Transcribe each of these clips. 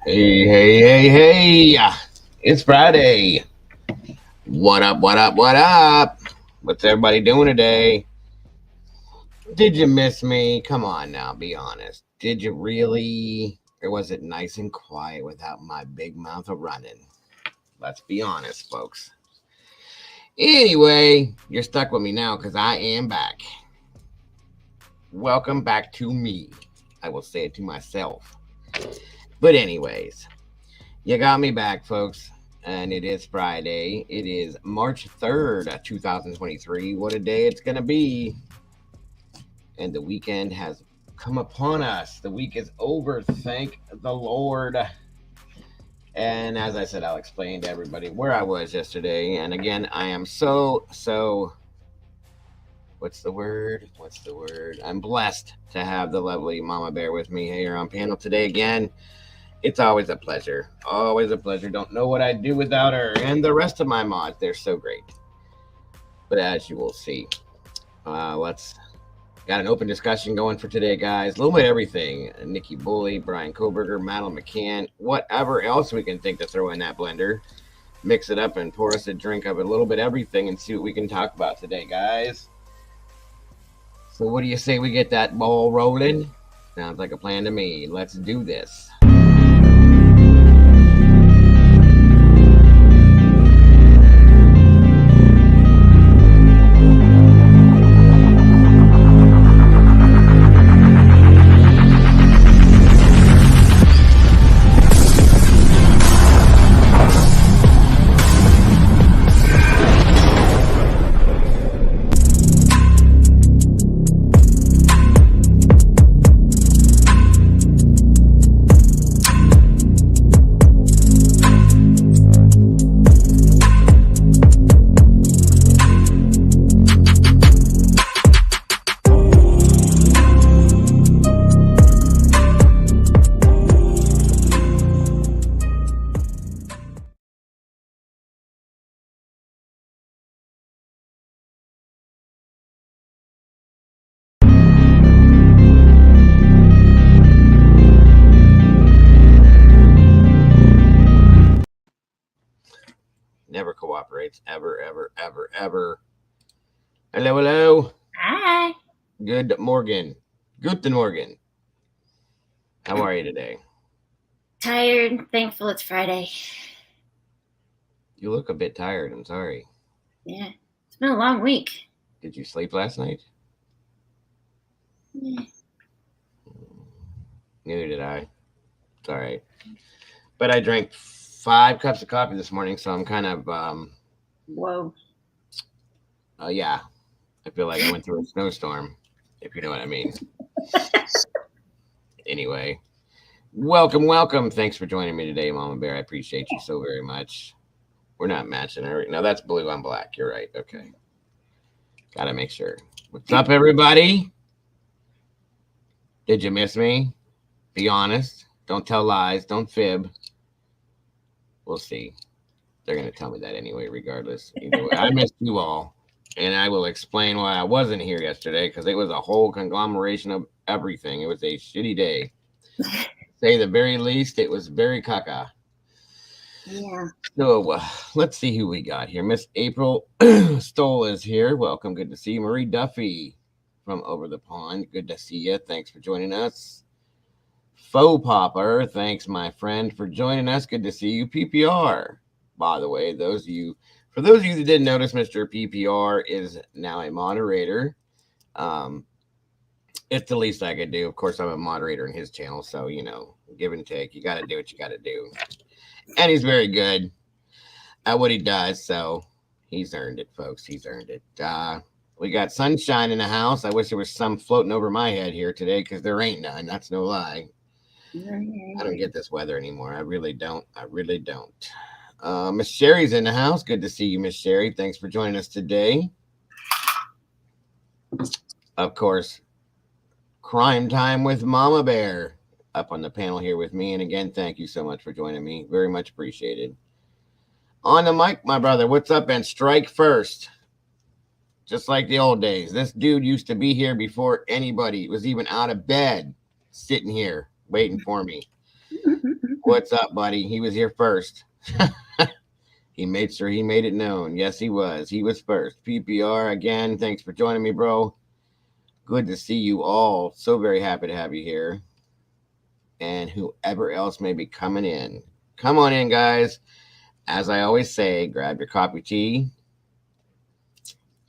Hey. It's Friday. What up, what up, what up? What's everybody doing today? Did you miss me? Come on now, be honest. Did you really? Or was it nice and quiet without my big mouth of running? Let's be honest, folks. Anyway, you're stuck with me now because I am back. Welcome back to me. I will say it to myself. But, anyways, you got me back, folks. And it is Friday. It is March 3rd, 2023. What a day it's going to be. And the weekend has come upon us. The week is over. Thank the Lord. And as I said, I'll explain to everybody where I was yesterday. And again, I am so. What's the word? I'm blessed to have the lovely Mama Bear with me here on panel today again. It's always a pleasure. Always a pleasure. Don't know what I'd do without her. And the rest of my mods, they're so great. But as you will see, let's got an open discussion going for today, guys. A little bit of everything. Nikki Bulley, Bryan Kohberger, Madeline McCann, whatever else we can think to throw in that blender. Mix it up and pour us a drink of a little bit of everything and see what we can talk about today, guys. So what do you say we get that ball rolling? Sounds like a plan to me. Let's do this. Never cooperates. Ever. Hello. Hi. Good morning. Guten Morgen. How are you today? Tired. Thankful it's Friday. You look a bit tired. I'm sorry. Yeah. It's been a long week. Did you sleep last night? Yeah. Neither did I. It's all right. But I drank 5 cups of coffee this morning, so I'm kind of, Whoa. yeah. I feel like I went through a snowstorm, if you know what I mean. Anyway, welcome. Thanks for joining me today, Mama Bear. I appreciate you so very much. We're not matching her. No, that's blue. I'm black. You're right. Okay. Gotta make sure. What's up, everybody? Did you miss me? Be honest. Don't tell lies. Don't fib. We'll see. They're going to tell me that anyway, regardless. Either way, I missed you all. And I will explain why I wasn't here yesterday because it was a whole conglomeration of everything. It was a shitty day. Say the very least, it was very caca. Yeah. So let's see who we got here. Miss April Stoll is here. Welcome. Good to see you. Marie Duffy from over the pond. Good to see you. Thanks for joining us. Faux Popper. Thanks, my friend, for joining us. Good to see you. PPR. By the way, for those of you that didn't notice, Mr. PPR is now a moderator. It's the least I could do. Of course, I'm a moderator in his channel, so, give and take. You got to do what you got to do. And he's very good at what he does, so he's earned it, folks. He's earned it. We got sunshine in the house. I wish there was some floating over my head here today because there ain't none. That's no lie. I don't get this weather anymore. I really don't. Miss Sherry's in the house. Good to see you, Miss Sherry. Thanks for joining us today. Of course, Crime Time with Mama Bear up on the panel here with me. And again, thank you so much for joining me. Very much appreciated. On the mic, my brother. What's up? And strike first. Just like the old days. This dude used to be here before anybody was even out of bed, sitting here waiting for me. What's up, buddy? He was here first. He made sure he made it known. Yes, he was. He was first. PPR, again, thanks for joining me, bro. Good to see you all. So very happy to have you here. And whoever else may be coming in. Come on in, guys. As I always say, grab your coffee, tea,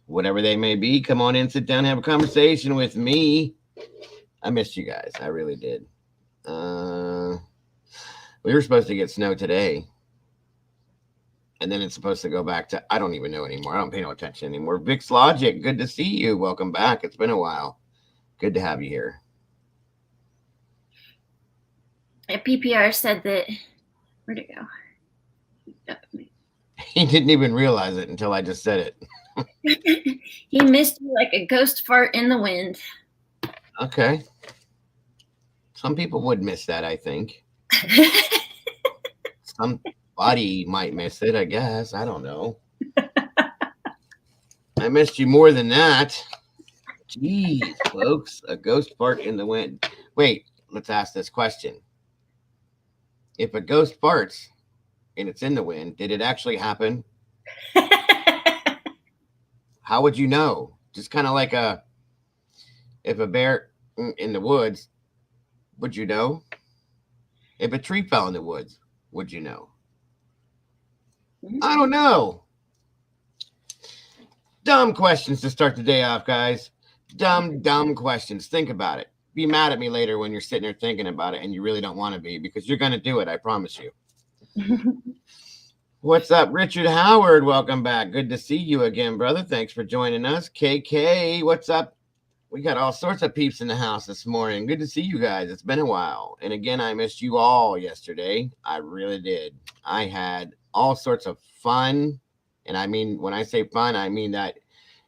whatever they may be. Come on in, sit down, have a conversation with me. I missed you guys. I really did. We were supposed to get snow today. And then it's supposed to go back to, I don't even know anymore. I don't pay no attention anymore. Vix Logic, good to see you. Welcome back. It's been a while. Good to have you here. PPR said that, where'd it go? He didn't even realize it until I just said it. He missed you like a ghost fart in the wind. Okay. Some people would miss that, I think. Somebody might miss it, I guess. I don't know. I missed you more than that. Jeez, folks. A ghost fart in the wind. Wait, let's ask this question. If a ghost farts and it's in the wind, did it actually happen? How would you know? Just kind of like if a bear in the woods, would you know? If a tree fell in the woods, would you know? I don't know. Dumb questions to start the day off, guys. Dumb questions. Think about it. Be mad at me later when you're sitting there thinking about it and you really don't want to be, because you're going to do it. I promise you. What's up, Richard Howard? Welcome back. Good to see you again, brother. Thanks for joining us. KK, what's up? We got all sorts of peeps in the house this morning. Good to see you guys. It's been a while. And again, I missed you all yesterday. I really did. I had all sorts of fun. And I mean, when I say fun, I mean that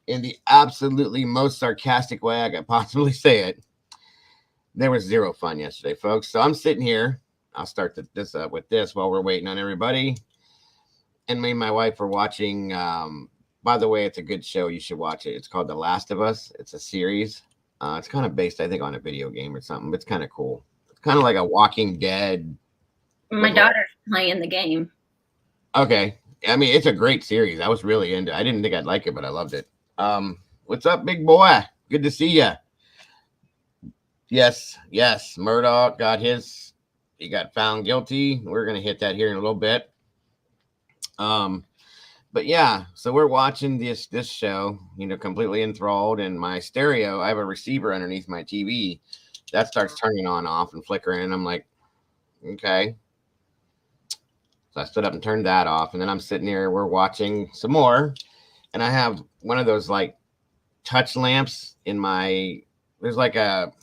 in the absolutely most sarcastic way I could possibly say it. There was zero fun yesterday, folks. So I'm sitting here. I'll start this up with this while we're waiting on everybody. And me and my wife were watching, by the way, it's a good show. You should watch it. It's called The Last of Us. It's a series. It's kind of based, I think, on a video game or something. But it's kind of cool. It's kind of like a Walking Dead. My daughter's playing the game. Okay. I mean, it's a great series. I was really into it. I didn't think I'd like it, but I loved it. What's up, big boy? Good to see you. Yes. Murdoch he got found guilty. We're going to hit that here in a little bit. But yeah, so we're watching this show, completely enthralled, and my stereo, I have a receiver underneath my TV that starts turning on, off, and flickering. And I'm like, okay. So I stood up and turned that off, and then I'm sitting here, we're watching some more, and I have one of those like touch lamps there's like a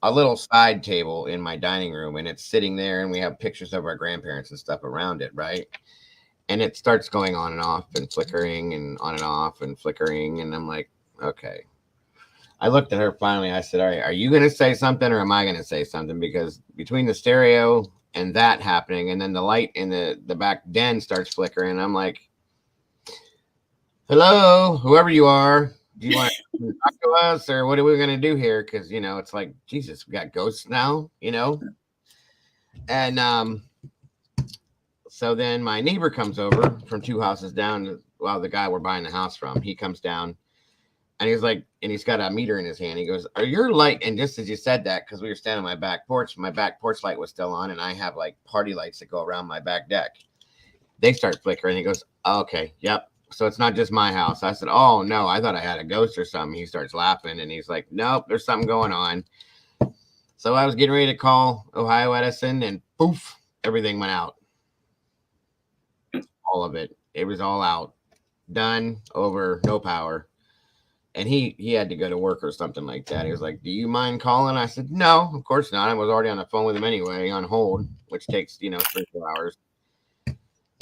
little side table in my dining room, and it's sitting there, and we have pictures of our grandparents and stuff around it, right? And it starts going on and off and flickering and on and off and flickering. And I'm like, okay. I looked at her finally. I said, all right, are you going to say something or am I going to say something? Because between the stereo and that happening, and then the light in the back den starts flickering, I'm like, hello, whoever you are. Do you want to talk to us, or what are we going to do here? Because, it's like, Jesus, we got ghosts now, And so then my neighbor comes over from 2 houses down. Well, the guy we're buying the house from, he comes down and he's like, and he's got a meter in his hand. He goes, are your light? And just as you said that, because we were standing on my back porch light was still on, and I have like party lights that go around my back deck. They start flickering. He goes, oh, okay, yep. So it's not just my house. I said, oh no, I thought I had a ghost or something. He starts laughing and he's like, nope, there's something going on. So I was getting ready to call Ohio Edison, and poof, everything went out. All of it. It was all out. Done, over, no power. And he had to go to work or something like that. He was like, do you mind calling? I said, no, of course not. I was already on the phone with him anyway, on hold, which takes, 3 or 4 hours.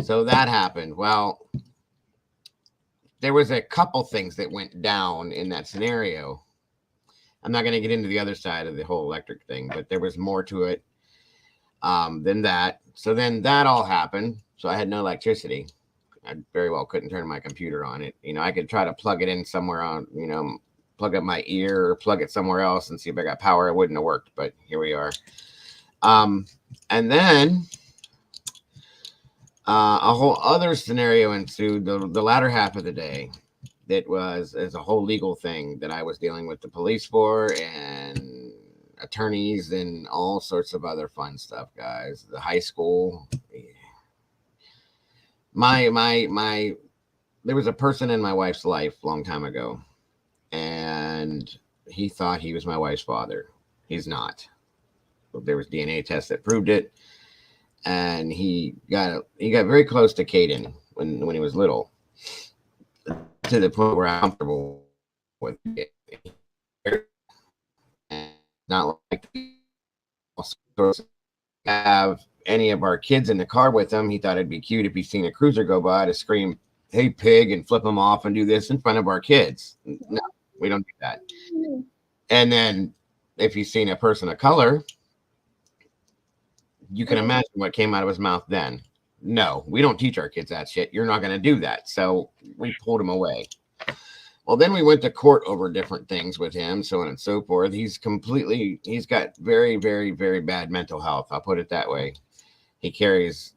So that happened. Well, there was a couple things that went down in that scenario. I'm not going to get into the other side of the whole electric thing, but there was more to it than that. So then that all happened. So I had no electricity. I very well couldn't turn my computer on it. I could try to plug it in somewhere on, plug up my ear or plug it somewhere else and see if I got power. It wouldn't have worked, but here we are. And then a whole other scenario ensued the latter half of the day. That was as a whole legal thing that I was dealing with the police for and attorneys and all sorts of other fun stuff, guys. The high school. My there was a person in my wife's life a long time ago, and he thought he was my wife's father. He's not. There was DNA tests that proved it, and he got very close to Caden when he was little, to the point where I'm comfortable with it. And not like have any of our kids in the car with him. He thought it'd be cute if he seen a cruiser go by to scream, "Hey pig," and flip him off and do this in front of our kids. No, we don't do that. And then if he's seen a person of color, you can imagine what came out of his mouth then. No, we don't teach our kids that shit. You're not going to do that. So we pulled him away. Well, then we went to court over different things with him, so on and so forth. He's got very, very, very bad mental health. I'll put it that way. He carries,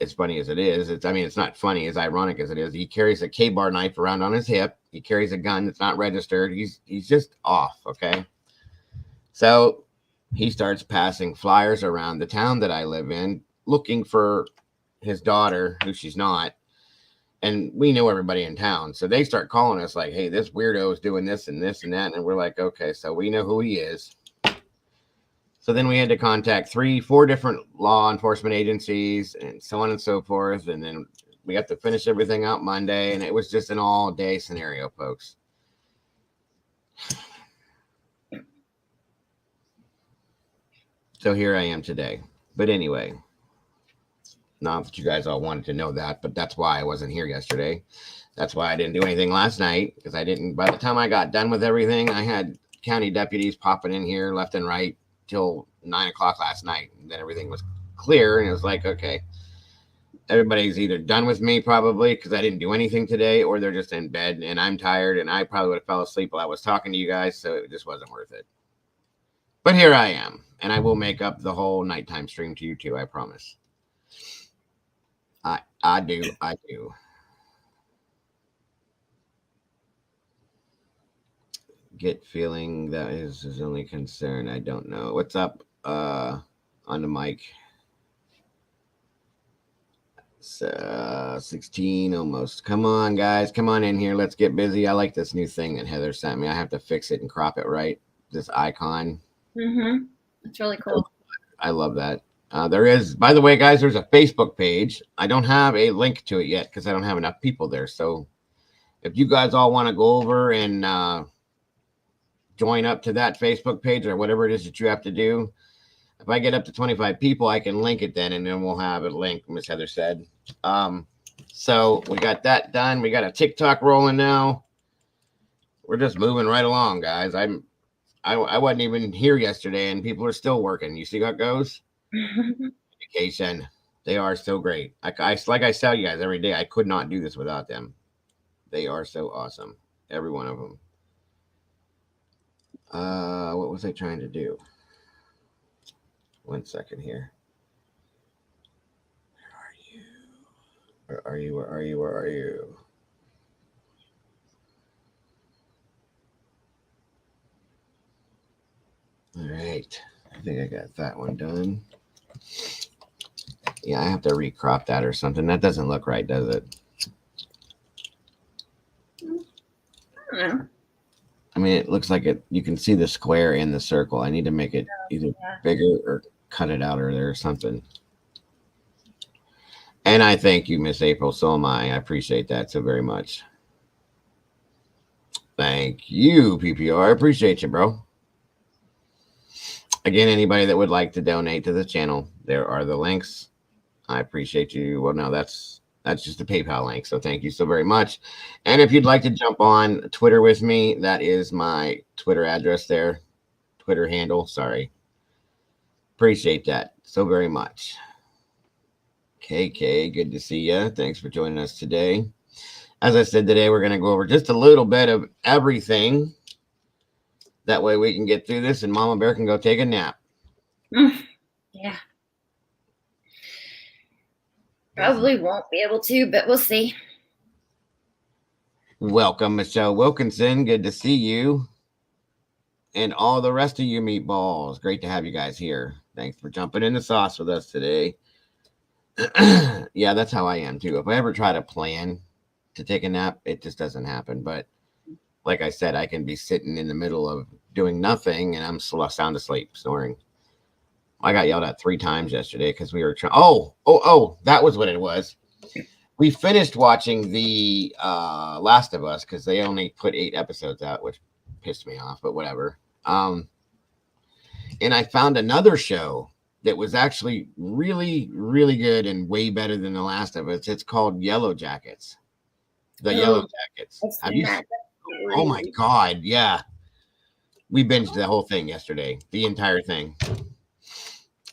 as funny as it is, it's not funny, as ironic as it is. He carries a K-bar knife around on his hip. He carries a gun that's not registered. He's just off, okay? So he starts passing flyers around the town that I live in, looking for his daughter, who she's not. And we know everybody in town. So they start calling us like, "Hey, this weirdo is doing this and this and that." And we're like, okay, so we know who he is. So then we had to contact 3-4 different law enforcement agencies and so on and so forth. And then we got to finish everything out Monday. And it was just an all day scenario, folks. So here I am today. But anyway, not that you guys all wanted to know that, but that's why I wasn't here yesterday. That's why I didn't do anything last night, because by the time I got done with everything, I had county deputies popping in here left and right till 9 o'clock last night. And then everything was clear, and it was like, okay, everybody's either done with me probably because I didn't do anything today, or they're just in bed and I'm tired, and I probably would have fell asleep while I was talking to you guys, so it just wasn't worth it. But here I am, and I will make up the whole nighttime stream to you too, I promise. I do. Get feeling that is his only concern. I don't know. What's up on the mic? 16 almost. Come on, guys. Come on in here. Let's get busy. I like this new thing that Heather sent me. I have to fix it and crop it right. This icon. Mm-hmm. It's really cool. I love that. There is, by the way, guys, there's a Facebook page. I don't have a link to it yet because I don't have enough people there. So if you guys all want to go over and join up to that Facebook page or whatever it is that you have to do, if I get up to 25 people, I can link it then, and then we'll have a link, Miss Heather said. So we got that done. We got a TikTok rolling now. We're just moving right along, guys. I wasn't even here yesterday, and people are still working. You see how it goes? Education. They are so great. Like I tell you guys every day, I could not do this without them. They are so awesome. Every one of them. What was I trying to do? 1 second here. Where are you? Where are you? Where are you? All right. I think I got that one done. Yeah, I have to recrop that or something. That doesn't look right, does it? I don't know. I mean, it looks like it. You can see the square in the circle. I need to make it either bigger or cut it out or something. And I thank you, Miss April. So am I. I appreciate that so very much. Thank you, PPR. I appreciate you, bro. Again, anybody that would like to donate to the channel, there are the links. I appreciate you. Well, no, that's just a PayPal link. So thank you so very much. And if you'd like to jump on Twitter with me, that is my Twitter address there. Twitter handle. Sorry. Appreciate that so very much. KK, good to see you. Thanks for joining us today. As I said today, we're going to go over just a little bit of everything. That way we can get through this and Mama Bear can go take a nap. Yeah. Probably won't be able to, but we'll see. Welcome, Michelle Wilkinson. Good to see you. And all the rest of you meatballs. Great to have you guys here. Thanks for jumping in the sauce with us today. Yeah, that's how I am too. If I ever try to plan to take a nap, it just doesn't happen. But like I said, I can be sitting in the middle of doing nothing and I'm sound asleep, snoring. I got yelled at 3 times yesterday because we were trying. Oh, that was what it was. We finished watching the Last of Us because they only put 8 episodes out, which pissed me off, but whatever. And I found another show that was actually really, really good and way better than The Last of Us. It's called Yellow Jackets. The Yellow Jackets. Have you? Oh my God! Yeah, we binged the whole thing yesterday, the entire thing.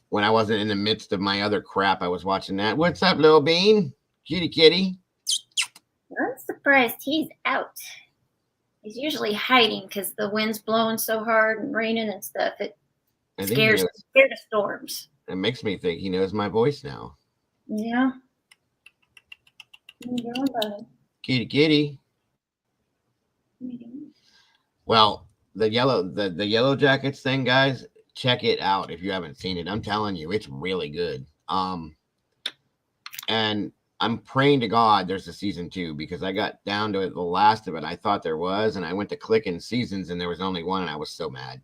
When I wasn't in the midst of my other crap, I was watching that. What's up, little bean? Kitty. I'm surprised he's out. He's usually hiding because the wind's blowing so hard and raining and stuff. It scared of storms. It makes me think he knows my voice now. Yeah. What are you doing, buddy? Kitty. Well, the yellow jackets thing, guys, check it out if you haven't seen it. I'm telling you, it's really good. And I'm praying to God there's a season 2 because I got down to the last of it. I thought there was, and I went to click in seasons and there was only one, and I was so mad.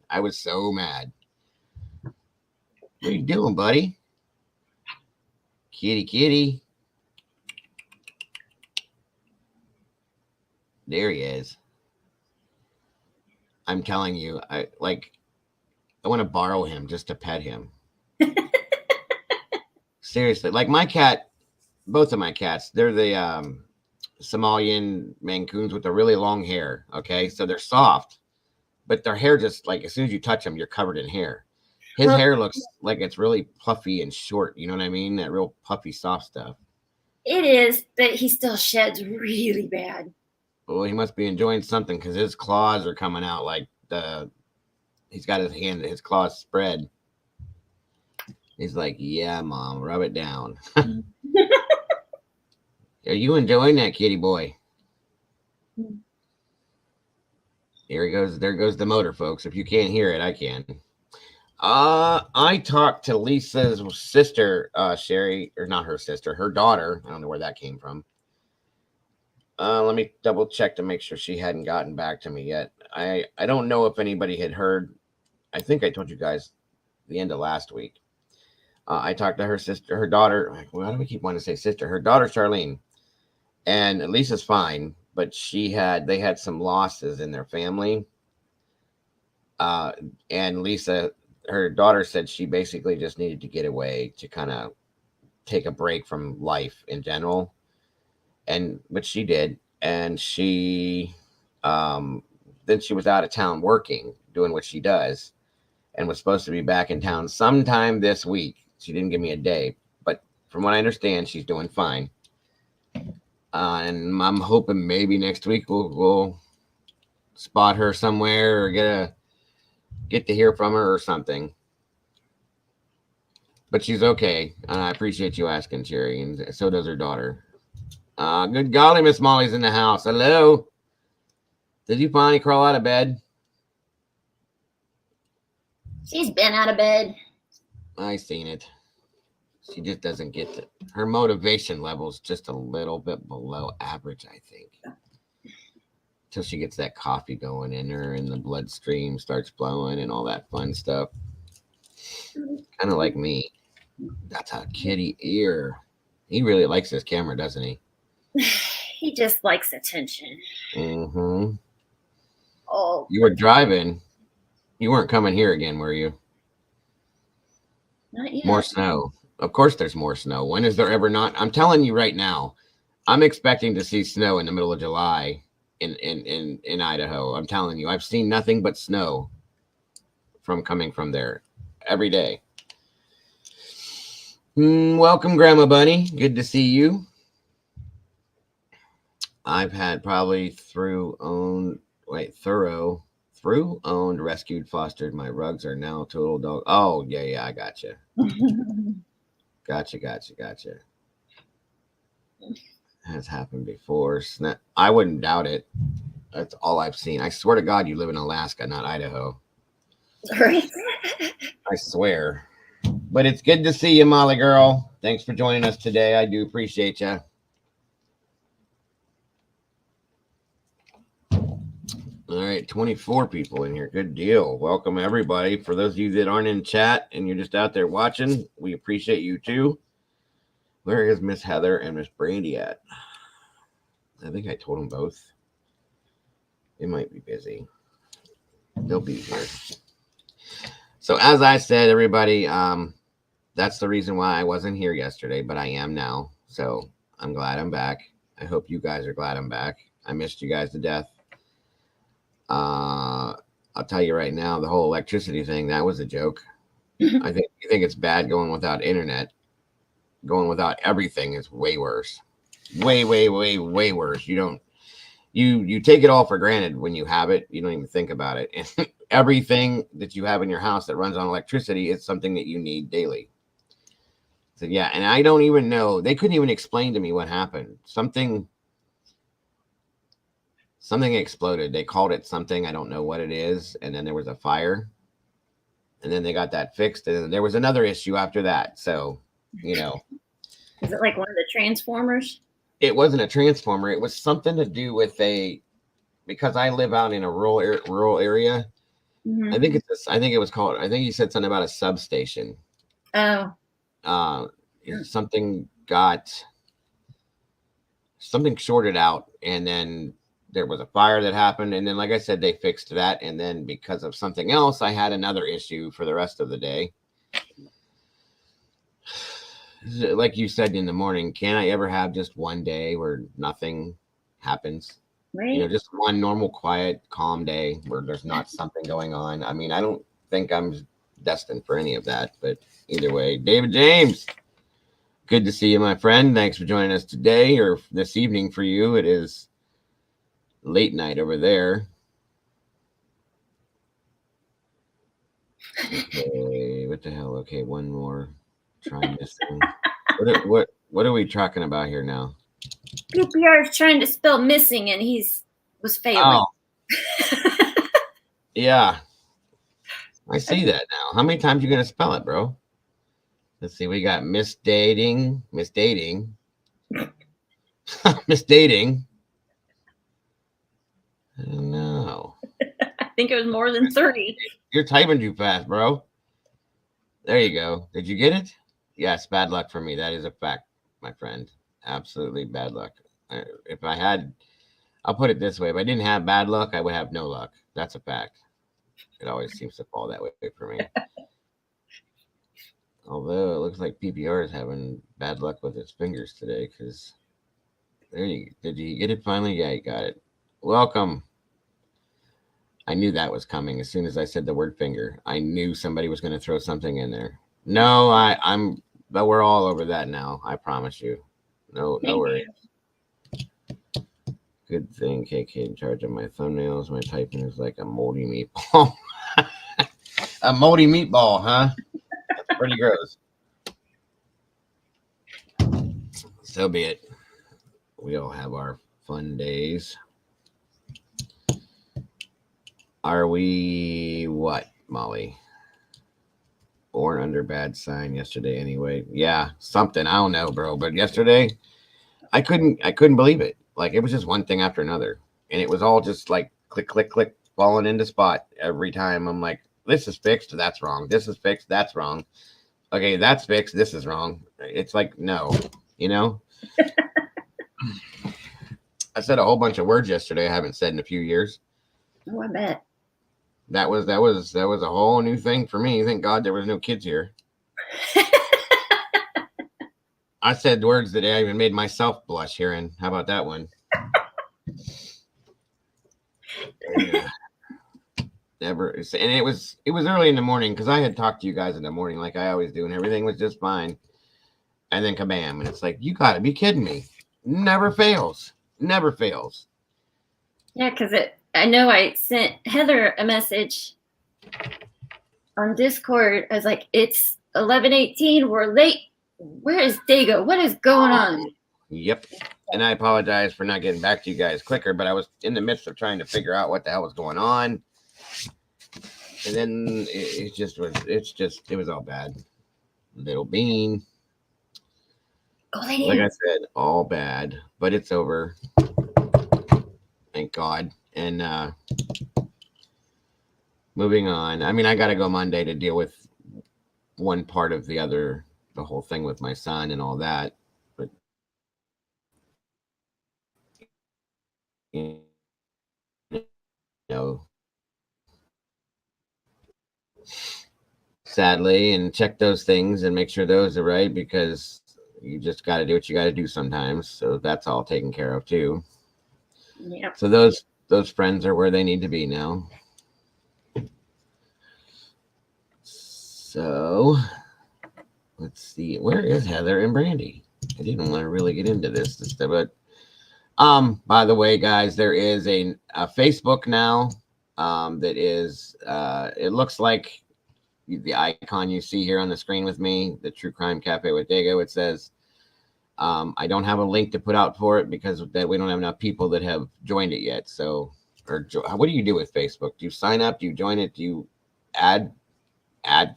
What are you doing, buddy? Kitty. There he is. I'm telling you, I want to borrow him just to pet him. Seriously, like my cat, both of my cats, they're the Somalian Mancoons with the really long hair. Okay, so they're soft, but their hair just like as soon as you touch them, you're covered in hair. His hair looks like it's really puffy and short. You know what I mean? That real puffy, soft stuff. It is, but he still sheds really bad. Well, he must be enjoying something because his claws are coming out like he's got his claws spread. He's like, yeah, Mom, rub it down. Are you enjoying that, kitty boy? Here he goes. There goes the motor, folks. If you can't hear it, I can. I talked to Lisa's sister, Sherry, or not her sister, her daughter. I don't know where that came from. Let me double check to make sure she hadn't gotten back to me yet. I don't know if anybody had heard. I think I told you guys the end of last week. I talked to her sister, her daughter. Why do we keep wanting to say sister? Her daughter, Charlene. And Lisa's fine, but they had some losses in their family. And Lisa, her daughter said she basically just needed to get away to kind of take a break from life in general. But she did. And she, then she was out of town working, doing what she does, and was supposed to be back in town sometime this week. She didn't give me a day, but from what I understand, she's doing fine. And I'm hoping maybe next week we'll spot her somewhere or get to hear from her or something. But she's okay, and I appreciate you asking, Cherry, and so does her daughter. Good golly, Miss Molly's in the house. Hello. Did you finally crawl out of bed? She's been out of bed. I seen it. She just doesn't get it. Her motivation level's just a little bit below average, I think. Till she gets that coffee going in her and the bloodstream starts flowing and all that fun stuff. Kind of like me. That's a kitty ear. He really likes this camera, doesn't he? He just likes attention. Mm-hmm. Oh. You were driving. You weren't coming here again, were you? Not yet. More snow. Of course there's more snow. When is there ever not? I'm telling you right now, I'm expecting to see snow in the middle of July in Idaho. I'm telling you, I've seen nothing but snow coming from there every day. Welcome, Grandma Bunny. Good to see you. I've had probably thorough Through owned, rescued, fostered. My rugs are now total dog. Oh, yeah, I gotcha. Gotcha. Has happened before. I wouldn't doubt it. That's all I've seen. I swear to God, you live in Alaska, not Idaho. Right. I swear. But it's good to see you, Molly girl. Thanks for joining us today. I do appreciate you. All right, 24 people in here. Good deal. Welcome, everybody. For those of you that aren't in chat and you're just out there watching, we appreciate you too. Where is Miss Heather and Miss Brandy at? I think I told them both. They might be busy. They'll be here. So as I said, everybody, that's the reason why I wasn't here yesterday, but I am now. So I'm glad I'm back. I hope you guys are glad I'm back. I missed you guys to death. I'll tell you right now, the whole electricity thing, that was a joke. I think you think it's bad going without internet. Going without everything is way worse. Way worse. You take it all for granted when you have it. You don't even think about it. And everything that you have in your house that runs on electricity is something that you need daily. So yeah, and I don't even know. They couldn't even explain to me what happened. Something exploded. They called it something. I don't know what it is. And then there was a fire. And then they got that fixed. And then there was another issue after that. So, you know. Is it like one of the transformers? It wasn't a transformer. It was something to do with because I live out in a rural area. Mm-hmm. I think you said something about a substation. Oh. Something shorted out, and then there was a fire that happened, and then, like I said, they fixed that, and then because of something else, I had another issue for the rest of the day. Like you said in the morning, can I ever have just one day where nothing happens? Right. You know, just one normal, quiet, calm day where there's not something going on. I mean, I don't think I'm destined for any of that, but either way, David James, good to see you, my friend. Thanks for joining us today or this evening for you. It is late night over there. Okay, what the hell? Okay, one more. Try this one. What are we talking about here now? PPR is trying to spell missing, and was failing. Oh. Yeah, I see that now. How many times you gonna spell it, bro? Let's see. We got misdating. Misdating. I don't know. I think it was more than 30. You're typing too fast, bro. There you go. Did you get it? Yes, bad luck for me. That is a fact, my friend. Absolutely bad luck. If I had, I'll put it this way. If I didn't have bad luck, I would have no luck. That's a fact. It always seems to fall that way for me. Although it looks like PPR is having bad luck with his fingers today because did you get it finally? Yeah, you got it. Welcome. I knew that was coming as soon as I said the word finger. I knew somebody was going to throw something in there. No, but we're all over that now. I promise you. No worries. Good thing KK in charge of my thumbnails. My typing is like a moldy meatball. A moldy meatball, huh? That's pretty gross. So be it. We all have our fun days. Are we what, Molly? Born under bad sign yesterday anyway. Yeah, something. I don't know, bro. But yesterday, I couldn't believe it. Like, it was just one thing after another. And it was all just like click, click, click, falling into spot every time. I'm like, this is fixed. That's wrong. This is fixed. That's wrong. Okay, that's fixed. This is wrong. It's like, no, you know? I said a whole bunch of words yesterday I haven't said in a few years. Oh, I bet. That was a whole new thing for me. Thank God there was no kids here. I said words that I even made myself blush hearing. How about that one? Yeah. Never. And it was early in the morning because I had talked to you guys in the morning like I always do, and everything was just fine. And then kabam, and it's like, you got to be kidding me. Never fails. Yeah, because it I know I sent Heather a message on Discord. I was like, it's 11:18. We're late. Where is Dago? What is going on? Yep. And I apologize for not getting back to you guys quicker, but I was in the midst of trying to figure out what the hell was going on. And then it was all bad. Little Bean. Like I said, all bad, but it's over. Thank God. And moving on. I mean, I got to go Monday to deal with one part of the whole thing with my son and all that. But you know, sadly, and check those things and make sure those are right, because you just got to do what you got to do sometimes. So that's all taken care of too. Yep. So those friends are where they need to be now. So let's see, where is Heather and Brandy? I didn't want to really get into this stuff, but by the way, guys, there is a Facebook now that is it looks like the icon you see here on the screen with me, the True Crime Cafe with Dago. It says I don't have a link to put out for it because that we don't have enough people that have joined it yet. So, what do you do with Facebook? Do you sign up? Do you join it? Do you add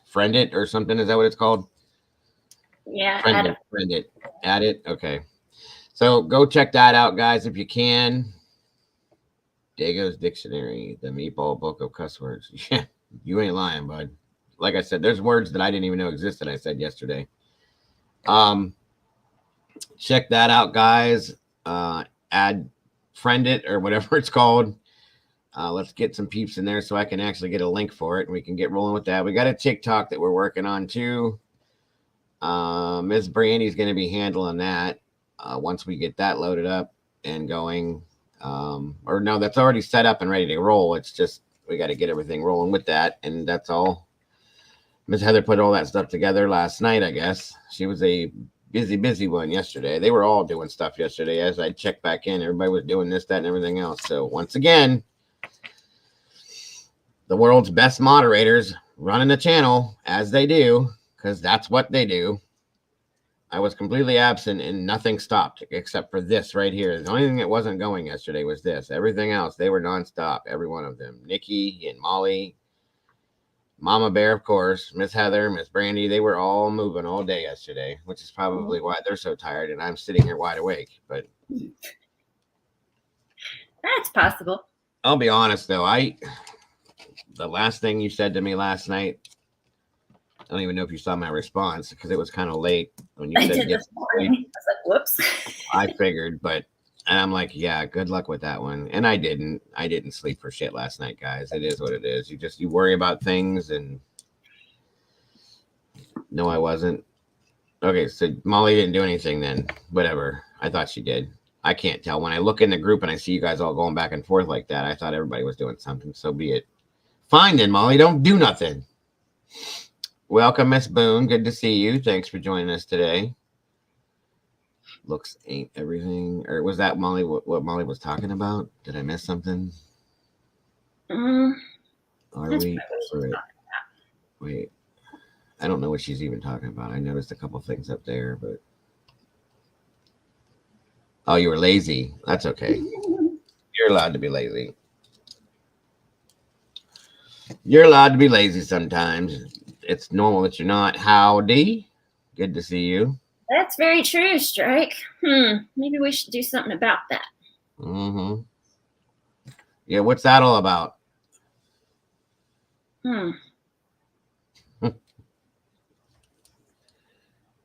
friend it or something? Is that what it's called? Yeah. Friend it. Add it. Okay. So go check that out, guys, if you can. Dago's Dictionary, the meatball book of cuss words. Yeah, you ain't lying, bud. Like I said, there's words that I didn't even know existed. I said yesterday. Check that out, guys. Add friend it or whatever it's called. Let's get some peeps in there so I can actually get a link for it and we can get rolling with that. We got a TikTok that we're working on too. Miss Brandy's going to be handling that once we get that loaded up and going. Or no, that's already set up and ready to roll. It's just we got to get everything rolling with that, and that's all. Miss Heather put all that stuff together last night, I guess. She was a busy one yesterday. They were all doing stuff yesterday. As I checked back in, everybody was doing this, that, and everything else. So once again, the world's best moderators running the channel as they do, because that's what they do. I was completely absent and nothing stopped except for this right here. The only thing that wasn't going yesterday was this. Everything else, they were nonstop, every one of them. Nikki and Molly, Mama Bear, of course, Miss Heather, Miss Brandy, they were all moving all day yesterday, which is probably why they're so tired and I'm sitting here wide awake. But that's possible. I'll be honest, though. The last thing you said to me last night, I don't even know if you saw my response because it was kind of late when you said this morning. I was like, whoops. I figured, and I'm like, yeah, good luck with that one. And I didn't sleep for shit last night, guys. It is what it is. You worry about things, and no, I wasn't. Okay, so Molly didn't do anything then. Whatever. I thought she did. I can't tell. When I look in the group and I see you guys all going back and forth like that, I thought everybody was doing something. So be it. Fine then, Molly. Don't do nothing. Welcome, Miss Boone. Good to see you. Thanks for joining us today. Looks ain't everything. Or was that Molly? What Molly was talking about? Did I miss something? Are we? Wait. I don't know what she's even talking about. I noticed a couple things up there, but. Oh, you were lazy. That's okay. You're allowed to be lazy. You're allowed to be lazy sometimes. It's normal that you're not. Howdy. Good to see you. That's very true, Strike. Maybe we should do something about that. Mm-hmm. Yeah, what's that all about? You're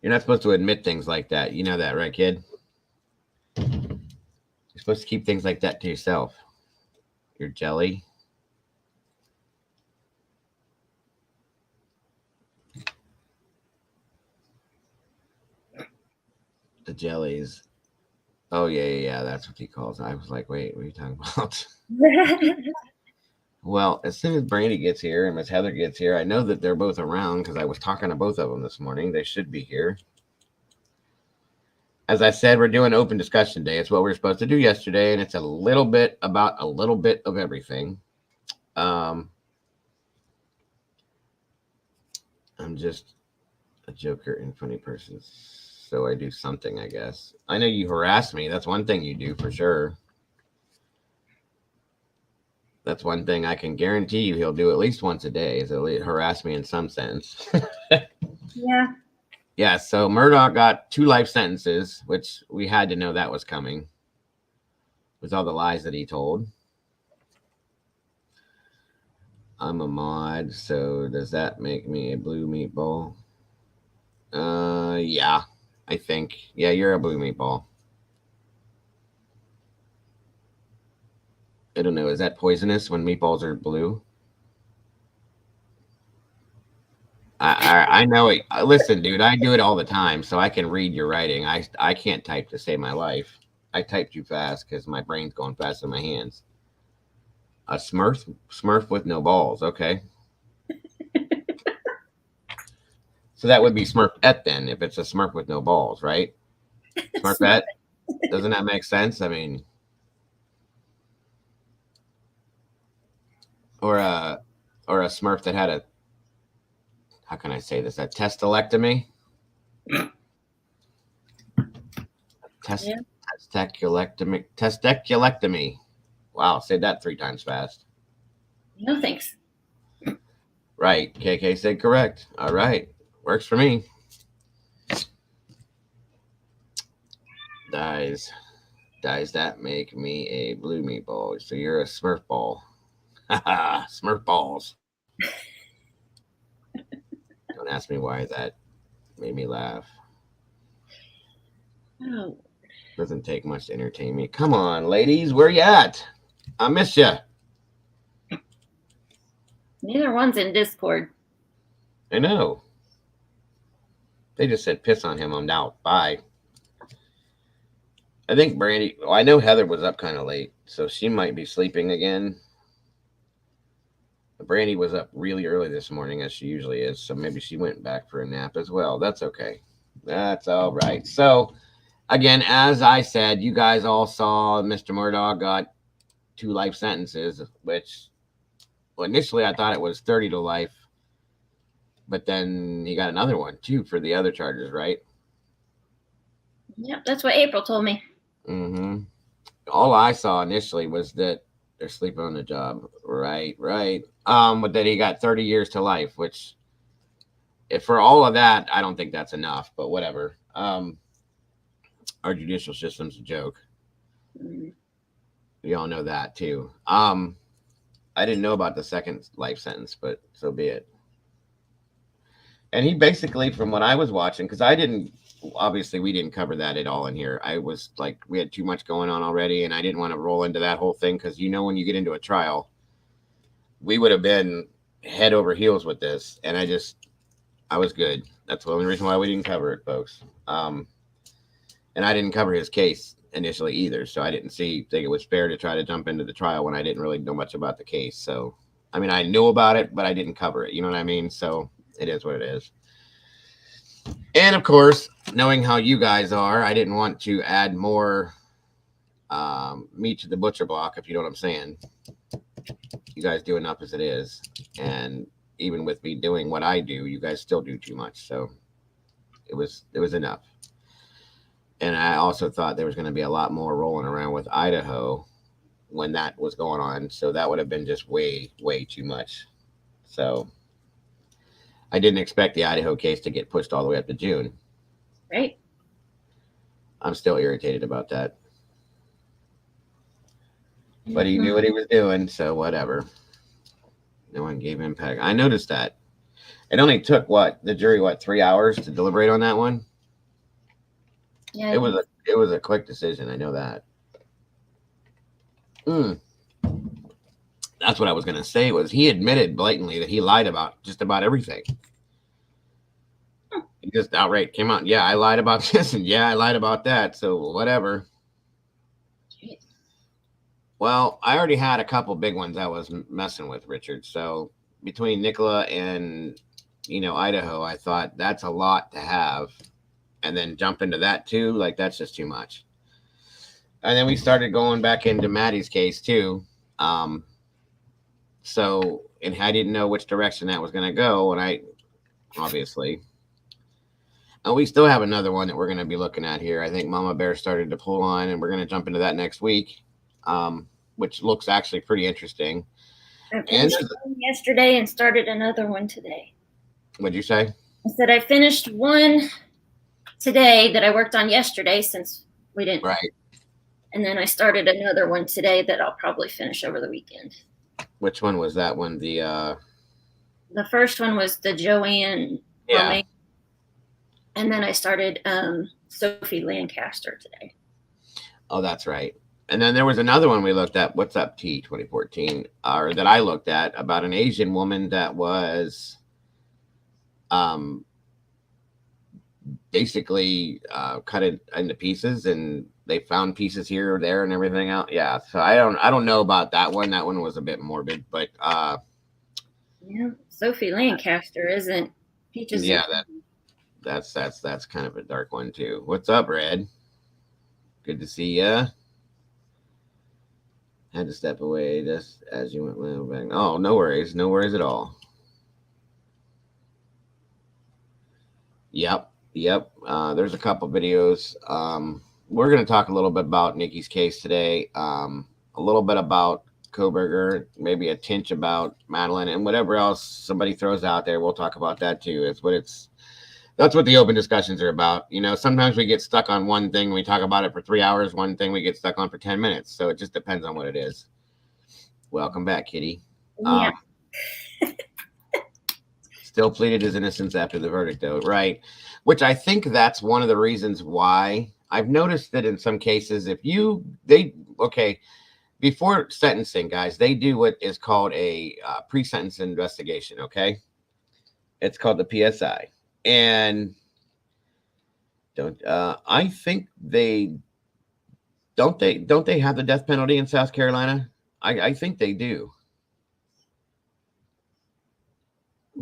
not supposed to admit things like that. You know that, right, kid? You're supposed to keep things like that to yourself. You're jelly. The jellies. Oh, yeah. That's what he calls it. I was like, wait, what are you talking about? Well, as soon as Brandy gets here and Miss Heather gets here, I know that they're both around because I was talking to both of them this morning. They should be here. As I said, we're doing open discussion day. It's what we were supposed to do yesterday, and it's a little bit about a little bit of everything. I'm just a joker and funny person, so I do something, I guess. I know you harass me. That's one thing you do for sure. That's one thing I can guarantee you he'll do at least once a day, is at least harass me in some sense. Yeah. Yeah, so Murdoch got 2 life sentences, which we had to know that was coming with all the lies that he told. I'm a mod, so does that make me a blue meatball? Yeah, I think. Yeah, you're a blue meatball. I don't know. Is that poisonous when meatballs are blue? I know it. Listen, dude, I do it all the time, so I can read your writing. I can't type to save my life. I type too fast because my brain's going faster than my hands. A Smurf with no balls. Okay. So that would be Smurfette then, if it's a Smurf with no balls, right? Smurfette. Doesn't that make sense? I mean, or a Smurf that had a, how can I say this? A testolectomy. Testiculectomy. Wow, say that 3 times fast. No thanks. Right. KK said correct. All right. Works for me. Dies that make me a blue meatball. So you're a Smurf ball. Haha, Smurf balls. Don't ask me why that made me laugh. Oh. Doesn't take much to entertain me. Come on, ladies, where you at? I miss you. Neither one's in Discord. I know. They just said piss on him. I'm out. Bye. I think Brandy. Well, I know Heather was up kind of late, so she might be sleeping again. Brandy was up really early this morning, as she usually is, so maybe she went back for a nap as well. That's okay. That's all right. So, again, as I said, you guys all saw Mr. Murdoch got 2 life sentences, which, well, initially I thought it was 30 to life, but then he got another one too for the other charges, right? Yep, that's what April told me. Mm-hmm. All I saw initially was that they're sleeping on the job. Right. But then he got 30 years to life, which, if for all of that, I don't think that's enough, but whatever. Our judicial system's a joke. Mm-hmm. We all know that too. I didn't know about the second life sentence, but so be it. And he basically, from what I was watching, because obviously we didn't cover that at all in here. I was like, we had too much going on already, and I didn't want to roll into that whole thing because, when you get into a trial, we would have been head over heels with this, and I was good. That's the only reason why we didn't cover it, folks. And I didn't cover his case initially either, so I didn't think it was fair to try to jump into the trial when I didn't really know much about the case. So, I mean, I knew about it, but I didn't cover it. You know what I mean? So it is what it is. And of course, knowing how you guys are, I didn't want to add more meat to the butcher block, if you know what I'm saying. You guys do enough as it is. And even with me doing what I do, you guys still do too much. So it was enough. And I also thought there was going to be a lot more rolling around with Idaho when that was going on. So that would have been just way, way too much. So I didn't expect the Idaho case to get pushed all the way up to June. Right. I'm still irritated about that. But he knew what he was doing, so whatever. No one gave impact. I noticed that. It only took the jury 3 hours to deliberate on that one? Yeah. It was a quick decision, I know that. That's what I was going to say, was he admitted blatantly that he lied about just about everything. He just outright came out, yeah, I lied about this, and yeah, I lied about that, so whatever. Jeez. Well, I already had a couple big ones I was messing with, Richard. So between Nicola and, Idaho, I thought that's a lot to have and then jump into that too. Like, that's just too much. And then we started going back into Maddie's case too. So, and I didn't know which direction that was going to go. And I, obviously, and we still have another one that we're going to be looking at here. I think Mama Bear started to pull on, and we're going to jump into that next week, which looks actually pretty interesting. I finished one yesterday and started another one today. What'd you say? I said I finished one today that I worked on yesterday since we didn't. Right. And then I started another one today that I'll probably finish over the weekend. Which one was that one? The first one was the Joanne. Yeah. And then I started Sophie Lancaster today. Oh, that's right. And then there was another one we looked at. What's Up T 2014, or that I looked at, about an Asian woman that was basically cut it into pieces, and they found pieces here or there and everything else. Yeah. So I don't know about that one. That one was a bit morbid, but yeah, Sophie Lancaster isn't Peaches. Yeah, that's kind of a dark one too. What's up, Red? Good to see ya. Had to step away just as you went back. Oh, no worries at all. Yep. There's a couple videos. We're going to talk a little bit about Nikki's case today. A little bit about Kohberger, maybe a tinge about Madeline, and whatever else somebody throws out there, we'll talk about that too. That's what the open discussions are about. You know, sometimes we get stuck on one thing. We talk about it for 3 hours. One thing we get stuck on for 10 minutes. So it just depends on what it is. Welcome back, Kitty. Yeah. Still pleaded his innocence after the verdict, though, right? Which I think that's one of the reasons why I've noticed that in some cases, before sentencing, guys, they do what is called a pre-sentence investigation. Okay, it's called the PSI, and I think they don't have the death penalty in South Carolina? I think they do.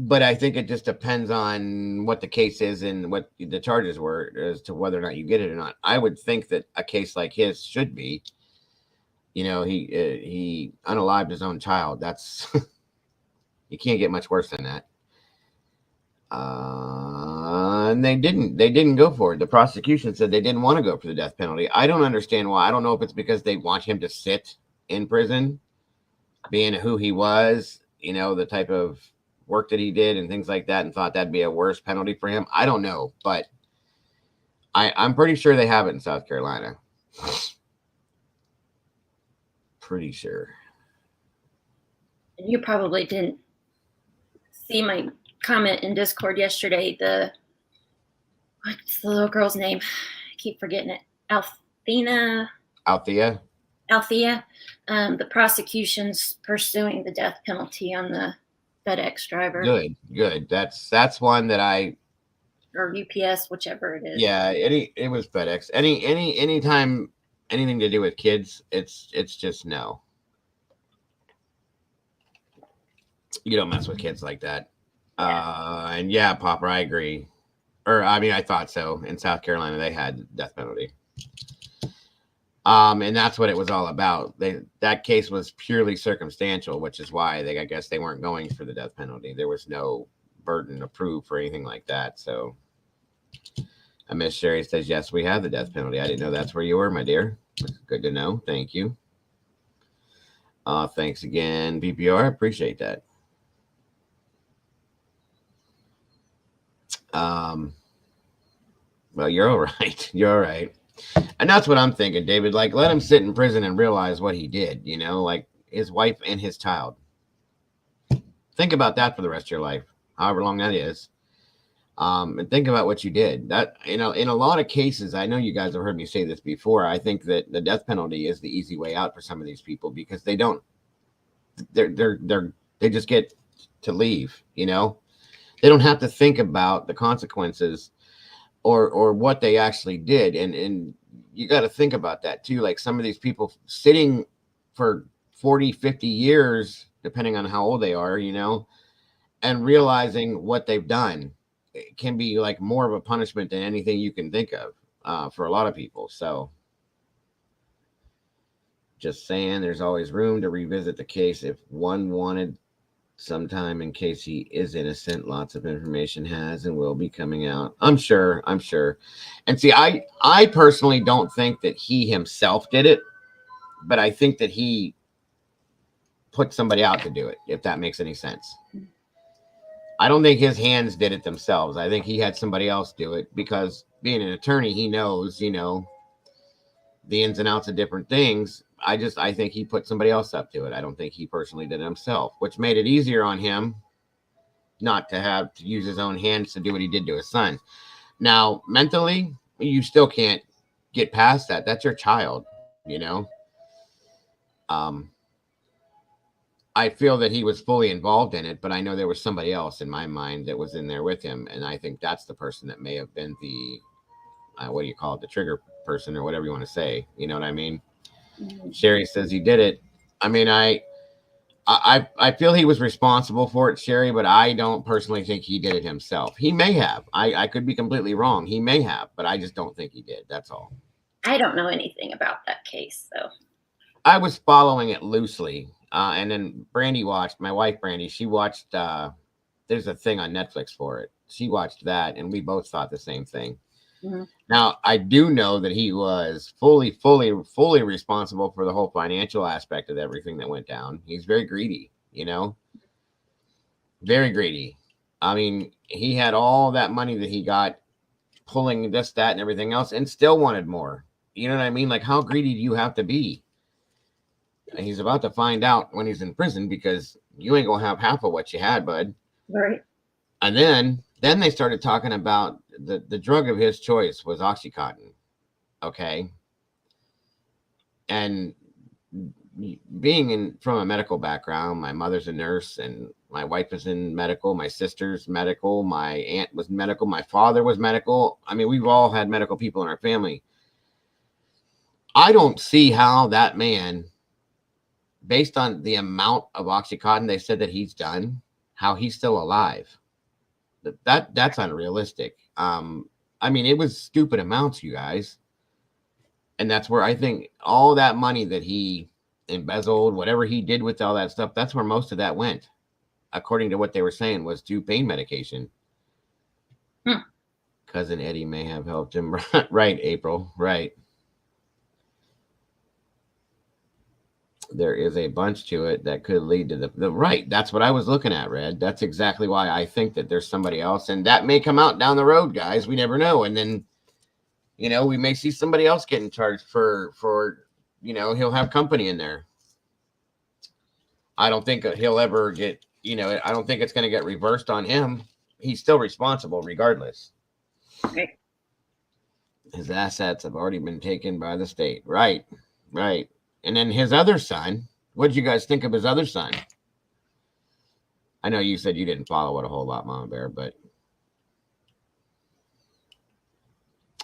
But I think it just depends on what the case is and what the charges were as to whether or not you get it or not. I would think that a case like his should be, you know, he unalived his own child. That's you can't get much worse than that. And they didn't go for it. The prosecution said they didn't want to go for the death penalty. I don't understand why. I don't know if it's because they want him to sit in prison, being who he was, you know, the type of work that he did and things like that, and thought that'd be a worse penalty for him. I don't know, but I'm pretty sure they have it in South Carolina. Pretty sure. You probably didn't see my comment in Discord yesterday. What's the little girl's name? I keep forgetting it. Althea. The prosecution's pursuing the death penalty on the FedEx driver. Good. That's one that or UPS, whichever it is. Yeah, it was FedEx. Anytime anything to do with kids, it's just no. You don't mess with kids like that. Yeah. And yeah, Popper, I agree. I thought so. In South Carolina, they had death penalty. And that's what it was all about. That case was purely circumstantial, which is why I guess they weren't going for the death penalty. There was no burden of proof or anything like that. So, Miss Sherry says, yes, we have the death penalty. I didn't know that's where you were, my dear. Good to know. Thank you. Thanks again, BPR. Appreciate that. Well, you're all right. You're all right. And that's what I'm thinking, David. Like, let him sit in prison and realize what he did, you know, like his wife and his child. Think about that for the rest of your life, however long that is. And think about what you did. That, you know, in a lot of cases, I know you guys have heard me say this before. I think that the death penalty is the easy way out for some of these people because they just get to leave, you know. They don't have to think about the consequences or what they actually did. And you got to think about that too. Like some of these people sitting for 40, 50 years, depending on how old they are, you know, and realizing what they've done it can be like more of a punishment than anything you can think of for a lot of people. So just saying, there's always room to revisit the case if one wanted sometime in case he is innocent. Lots of information has and will be coming out. I'm sure. And see, I personally don't think that he himself did it, but I think that he put somebody out to do it, if that makes any sense. I don't think his hands did it themselves. I think he had somebody else do it because being an attorney, he knows, you know, the ins and outs of different things. I think he put somebody else up to it. I don't think he personally did it himself, which made it easier on him not to have to use his own hands to do what he did to his son. Now, mentally, you still can't get past that. That's your child, you know. I feel that he was fully involved in it, but I know there was somebody else in my mind that was in there with him, and I think that's the person that may have been the what do you call it, the trigger person or whatever you want to say. You know what I mean? Mm-hmm. Sherry says he did it. I mean, I feel he was responsible for it, Sherry, but I don't personally think he did it himself. He may have. I could be completely wrong. He may have, but I just don't think he did. That's all. I don't know anything about that case, so. I was following it loosely. And then Brandy watched, my wife Brandy, she watched, there's a thing on Netflix for it. She watched that, and we both thought the same thing. Mm-hmm. Now, I do know that he was fully responsible for the whole financial aspect of everything that went down. He's very greedy, you know, very greedy. I mean, he had all that money that he got pulling this, that, and everything else, and still wanted more. You know what I mean? Like, how greedy do you have to be? And he's about to find out when he's in prison because you ain't gonna have half of what you had, bud. Right. And then they started talking about the drug of his choice was Oxycontin. Okay. And being from a medical background, my mother's a nurse and my wife is in medical, my sister's medical, my aunt was medical, my father was medical. I mean, we've all had medical people in our family. I don't see how that man, based on the amount of Oxycontin they said that he's done, how he's still alive. That's unrealistic. I mean, it was stupid amounts, you guys. And that's where I think all that money that he embezzled, whatever he did with all that stuff, that's where most of that went, according to what they were saying, was to pain medication. Cousin Eddie may have helped him. Right, April. Right. There is a bunch to it that could lead to the right. That's what I was looking at, Red. That's exactly why I think that there's somebody else, and that may come out down the road, guys. We never know. And then, you know, we may see somebody else getting charged for, you know, he'll have company in there. I don't think he'll ever get, you know, I don't think it's going to get reversed on him. He's still responsible regardless. Okay. His assets have already been taken by the state. Right. Right. And then his other son, what did you guys think of his other son? I know you said you didn't follow it a whole lot, Mama Bear, but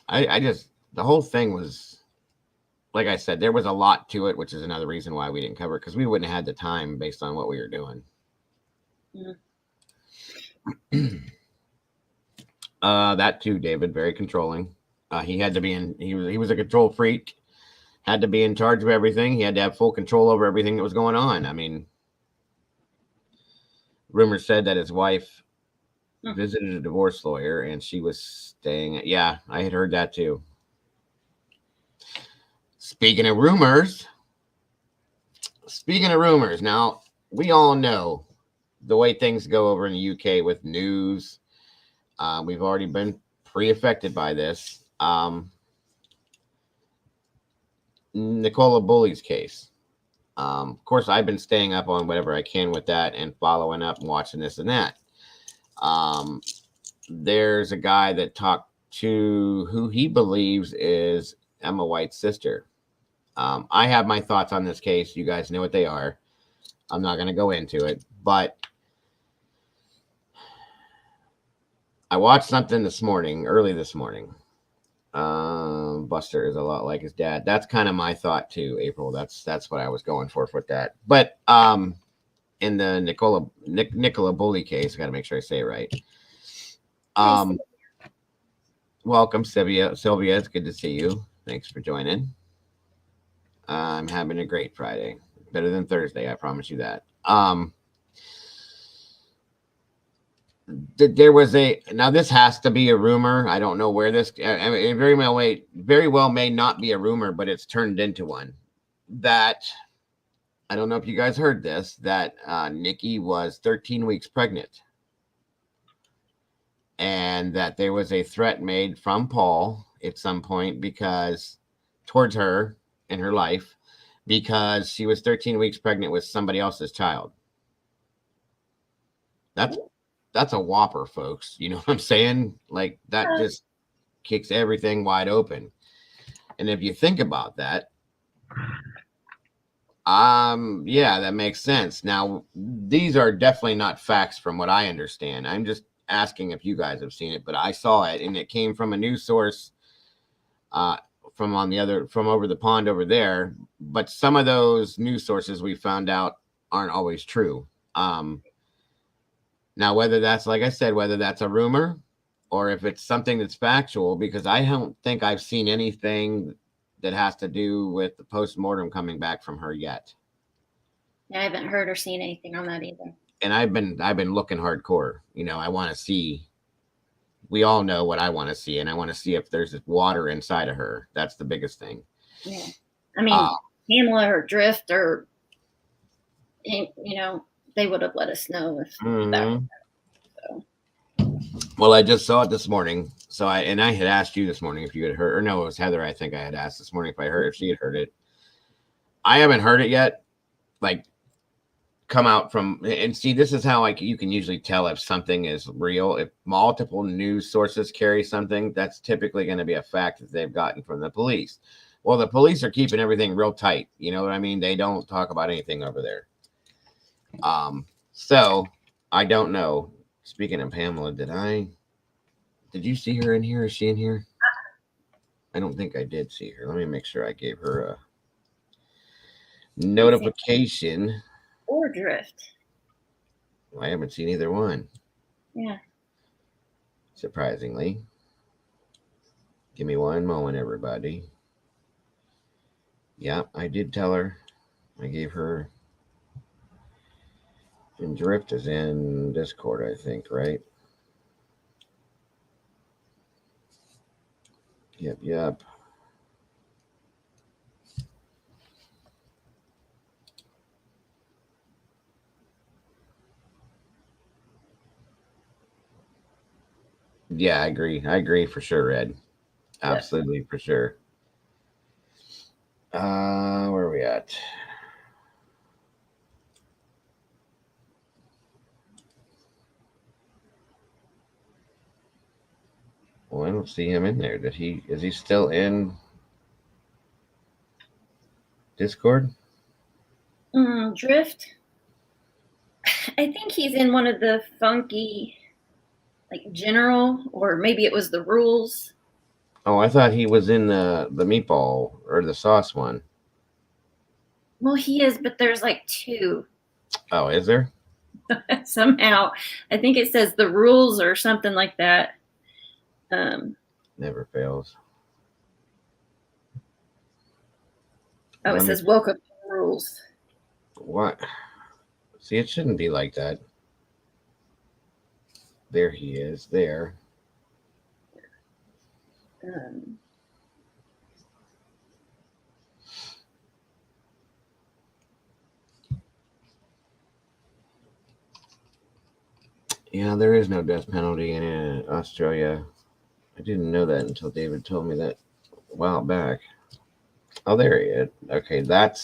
I just, the whole thing was, like I said, there was a lot to it, which is another reason why we didn't cover it, because we wouldn't have had the time based on what we were doing. That too, David, very controlling. He had to be in, he was a control freak. Had to be in charge of everything. He had to have full control over everything that was going on. I mean, rumors said that his wife visited a divorce lawyer and she was staying. Yeah, I had heard that too. Speaking of rumors, now we all know the way things go over in the UK with news. We've already been pre-affected by this. Nicola Bulley's case. Of course, I've been staying up on whatever I can with that and following up and watching this and that. There's a guy that talked to who he believes is Emma White's sister. I have my thoughts on this case. You guys know what they are. I'm not going to go into it, but I watched something early this morning. Buster is a lot like his dad. That's kind of my thought too, April. That's what I was going for that. But in the Nicola Bulley case, I got to make sure I say it right. Um, welcome, Sylvia. Sylvia, it's good to see you. Thanks for joining. I'm having a great Friday. Better than Thursday, I promise you that. There was a now this has to be a rumor. I don't know where this. I mean, it very well may not be a rumor, but it's turned into one. That I don't know if you guys heard this. That Nikki was 13 weeks pregnant, and that there was a threat made from Paul at some point because towards her in her life because she was 13 weeks pregnant with somebody else's child. That's a whopper, folks. You know what I'm saying? Like that just kicks everything wide open. And if you think about that, yeah, that makes sense. Now, these are definitely not facts from what I understand. I'm just asking if you guys have seen it, but I saw it and it came from a news source from over the pond over there. But some of those news sources we found out aren't always true. Now, whether that's, like I said, whether that's a rumor or if it's something that's factual, because I don't think I've seen anything that has to do with the post-mortem coming back from her yet. I haven't heard or seen anything on that either. And I've been looking hardcore. You know, I want to see. We all know what I want to see, and I want to see if there's water inside of her. That's the biggest thing. Yeah, I mean, Pamela or Drift or they would have let us know if that. So. Well, I just saw it this morning. So I had asked you this morning if you had heard, or no, it was Heather. I think I had asked this morning if she had heard it. I haven't heard it yet. Like, come out from and see. This is how you can usually tell if something is real. If multiple news sources carry something, that's typically going to be a fact that they've gotten from the police. Well, the police are keeping everything real tight. You know what I mean? They don't talk about anything over there. So I don't know. Speaking of Pamela, did you see her in here? Is she in here? I don't think I did see her. Let me make sure I gave her a notification. Or Drift. Well, I haven't seen either one. Yeah. Surprisingly. Give me one moment, everybody. Yeah, I did tell her. I gave her. And Drift is in Discord, I think, right? Yep. Yeah, I agree. I agree for sure, Ed. Absolutely, for sure. Where are we at? Well, I don't see him in there. Is he still in Discord? Drift. I think he's in one of the funky, like general, or maybe it was the rules. Oh, I thought he was in the meatball or the sauce one. Well, he is, but there's like two. Oh, is there? Somehow, I think it says the rules or something like that. Never fails. Oh, it says welcome to the rules. What? See, it shouldn't be like that. There he is. There. Yeah, there is no death penalty in Australia. I didn't know that until David told me that a while back. Oh, there he is. Okay, that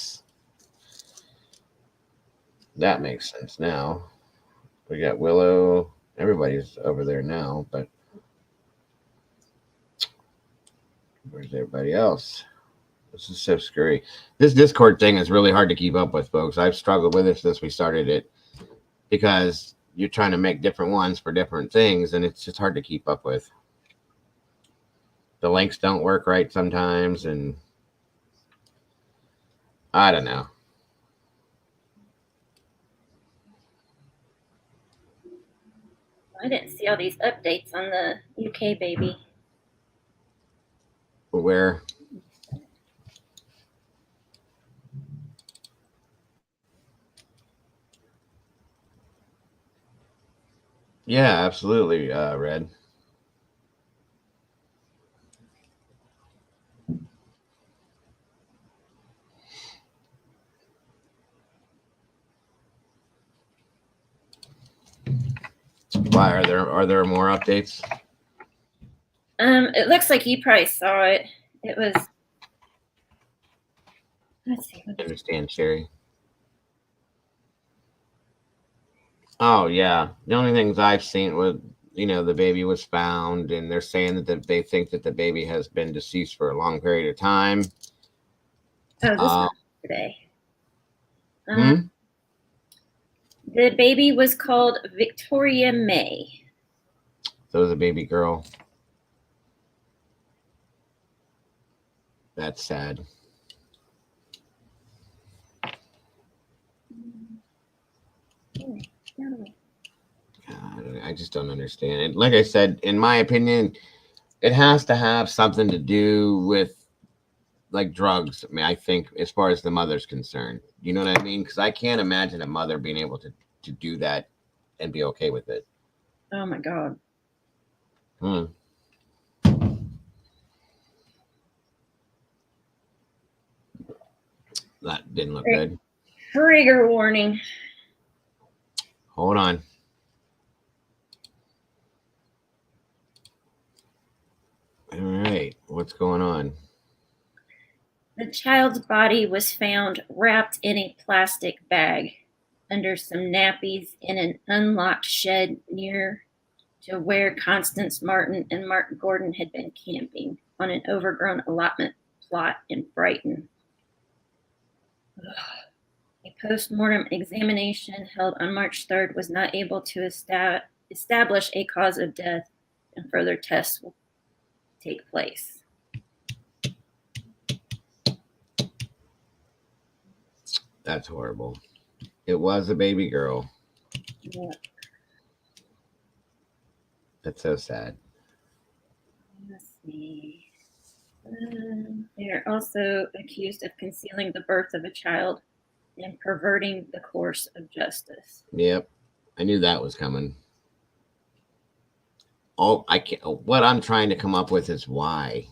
makes sense now. We got Willow. Everybody's over there now, but where's everybody else? This is so scary. This Discord thing is really hard to keep up with, folks. I've struggled with it since we started it because you're trying to make different ones for different things, and it's just hard to keep up with. The links don't work right sometimes, and I don't know. I didn't see all these updates on the UK baby. Where? Yeah, absolutely, Red. Why are there more updates? It looks like you probably saw it. It was. Let's see. I understand, Sherry. Oh yeah, the only things I've seen was the baby was found, and they're saying that they think that the baby has been deceased for a long period of time. Oh, this one today. The baby was called Victoria May. So it was a baby girl. That's sad. God, I just don't understand it. Like I said, in my opinion, it has to have something to do with like drugs. I mean, I think as far as the mother's concerned, you know what I mean? Because I can't imagine a mother being able to do that and be okay with it. Oh my God. That didn't look good. Trigger warning. Hold on. All right, what's going on? The child's body was found wrapped in a plastic bag under some nappies in an unlocked shed near to where Constance Martin and Mark Gordon had been camping on an overgrown allotment plot in Brighton. A post-mortem examination held on March 3rd was not able to establish a cause of death, and further tests will take place. That's horrible. It was a baby girl. Yeah. That's so sad. Let's see. They are also accused of concealing the birth of a child and perverting the course of justice. Yep. I knew that was coming. Oh, I can't. What I'm trying to come up with is why.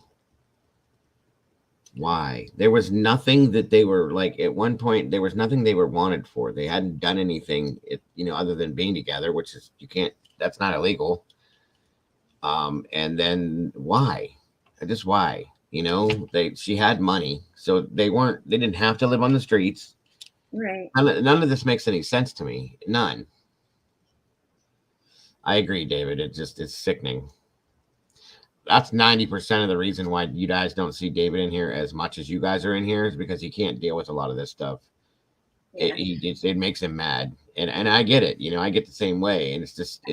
Why? There was nothing that they were like at one point. There was nothing they were wanted for. They hadn't done anything, other than being together, which is that's not illegal. And then why? Just why? She had money, so they didn't have to live on the streets. Right. None of this makes any sense to me. None. I agree, David. It's sickening. That's 90% of the reason why you guys don't see David in here as much as you guys are in here is because he can't deal with a lot of this stuff. Yeah. It makes him mad. And I get it. I get the same way. And it's just,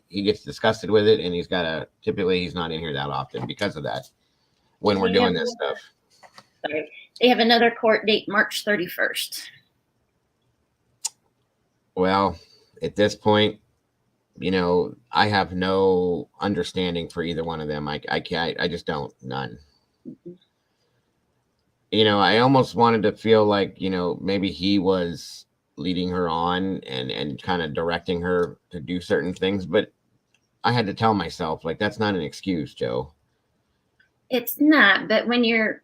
he gets disgusted with it. And typically he's not in here that often because of that when we're doing this stuff. Sorry. They have another court date, March 31st. Well, at this point, I have no understanding for either one of them. I just don't. None. Mm-hmm. I almost wanted to feel like, maybe he was leading her on and kind of directing her to do certain things. But I had to tell myself, like, that's not an excuse, Joe. It's not. But when you're.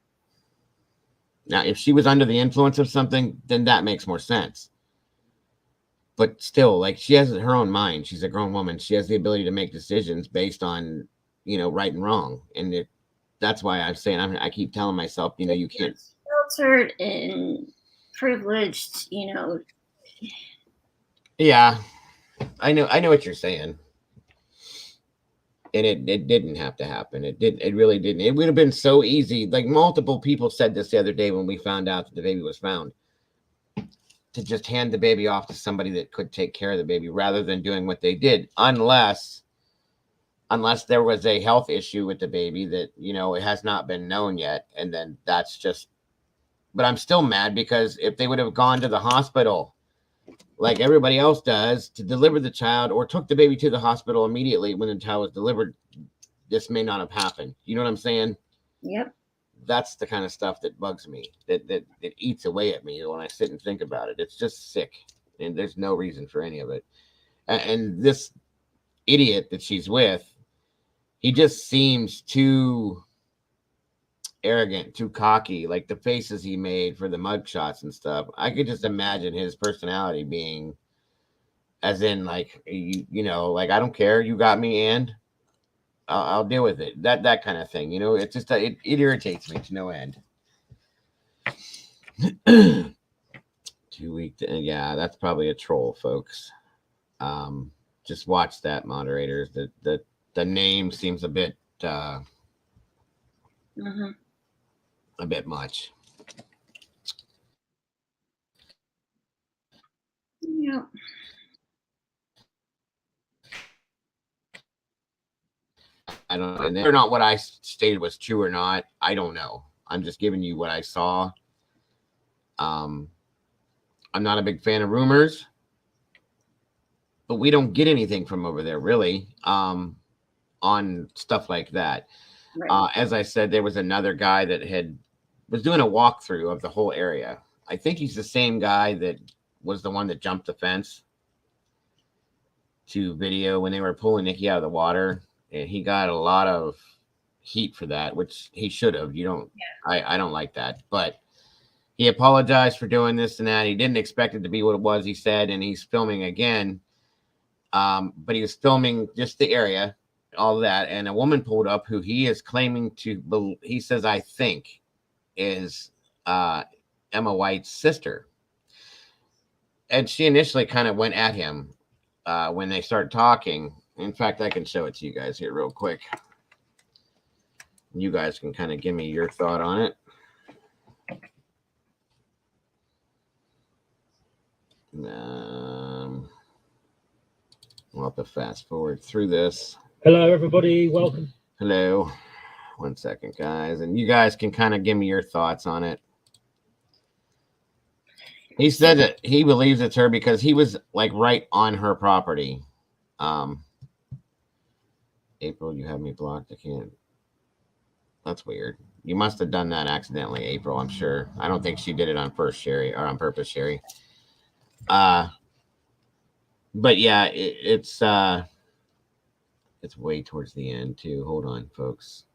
Now, if she was under the influence of something, then that makes more sense. But still, like, she has her own mind. She's a grown woman. She has the ability to make decisions based on, right and wrong. And that's why I'm saying, I keep telling myself, you can't. Filtered and privileged, Yeah, I know what you're saying. And it didn't have to happen. It really didn't. It would have been so easy. Like, multiple people said this the other day when we found out that the baby was found. To just hand the baby off to somebody that could take care of the baby rather than doing what they did, unless there was a health issue with the baby that, it has not been known yet. And then that's just, but I'm still mad because if they would have gone to the hospital like everybody else does, to deliver the child or took the baby to the hospital immediately when the child was delivered, this may not have happened. You know what I'm saying? Yep. That's the kind of stuff that bugs me, that eats away at me when I sit and think about it. It's just sick, and there's no reason for any of it. And this idiot that she's with, he just seems too arrogant, too cocky. Like the faces he made for the mug shots and stuff, I could just imagine his personality being as in like, you know, like, I don't care, you got me, and I'll deal with it. That kind of thing, you know. It's just it irritates me to no end. 2 week, yeah, that's probably a troll, folks. Just watch that, moderators. The name seems a bit a bit much. Yeah. I don't know. And whether or not what I stated was true or not, I don't know. I'm just giving you what I saw. I'm not a big fan of rumors, but we don't get anything from over there really on stuff like that. Right. As I said, there was another guy that was doing a walkthrough of the whole area. I think he's the same guy that was the one that jumped the fence to video when they were pulling Nikki out of the water. And he got a lot of heat for that, which he should have. You don't, yeah. I don't like that. But he apologized for doing this and that. He didn't expect it to be what it was, he said, and he's filming again. But he was filming just the area, all of that. And a woman pulled up who he is claiming to, he says, I think, is Emma White's sister. And she initially kind of went at him when they started talking. In fact, I can show it to you guys here real quick. You guys can kind of give me your thought on it. We'll have to fast forward through this. Hello, everybody. Welcome. Hello. 1 second, guys. And you guys can kind of give me your thoughts on it. He said that he believes it's her because he was like right on her property. April, you have me blocked. I can't. That's weird. You must have done that accidentally, April, I'm sure. I don't think she did it on purpose, Sherry. But yeah, it's way towards the end too. Hold on, folks.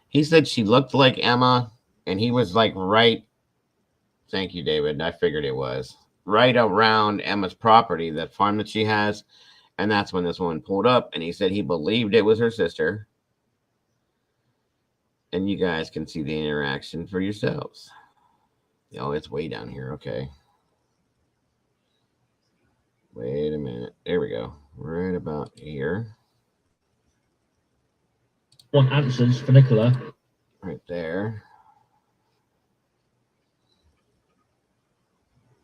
He said she looked like Emma, and he was like right. Thank you, David. I figured it was right around Emma's property, that farm that she has. And that's when this woman pulled up, and he said he believed it was her sister. And you guys can see the interaction for yourselves. Oh, it's way down here. Okay. Wait a minute. There we go. Right about here. Want answers for Nicola? Right there.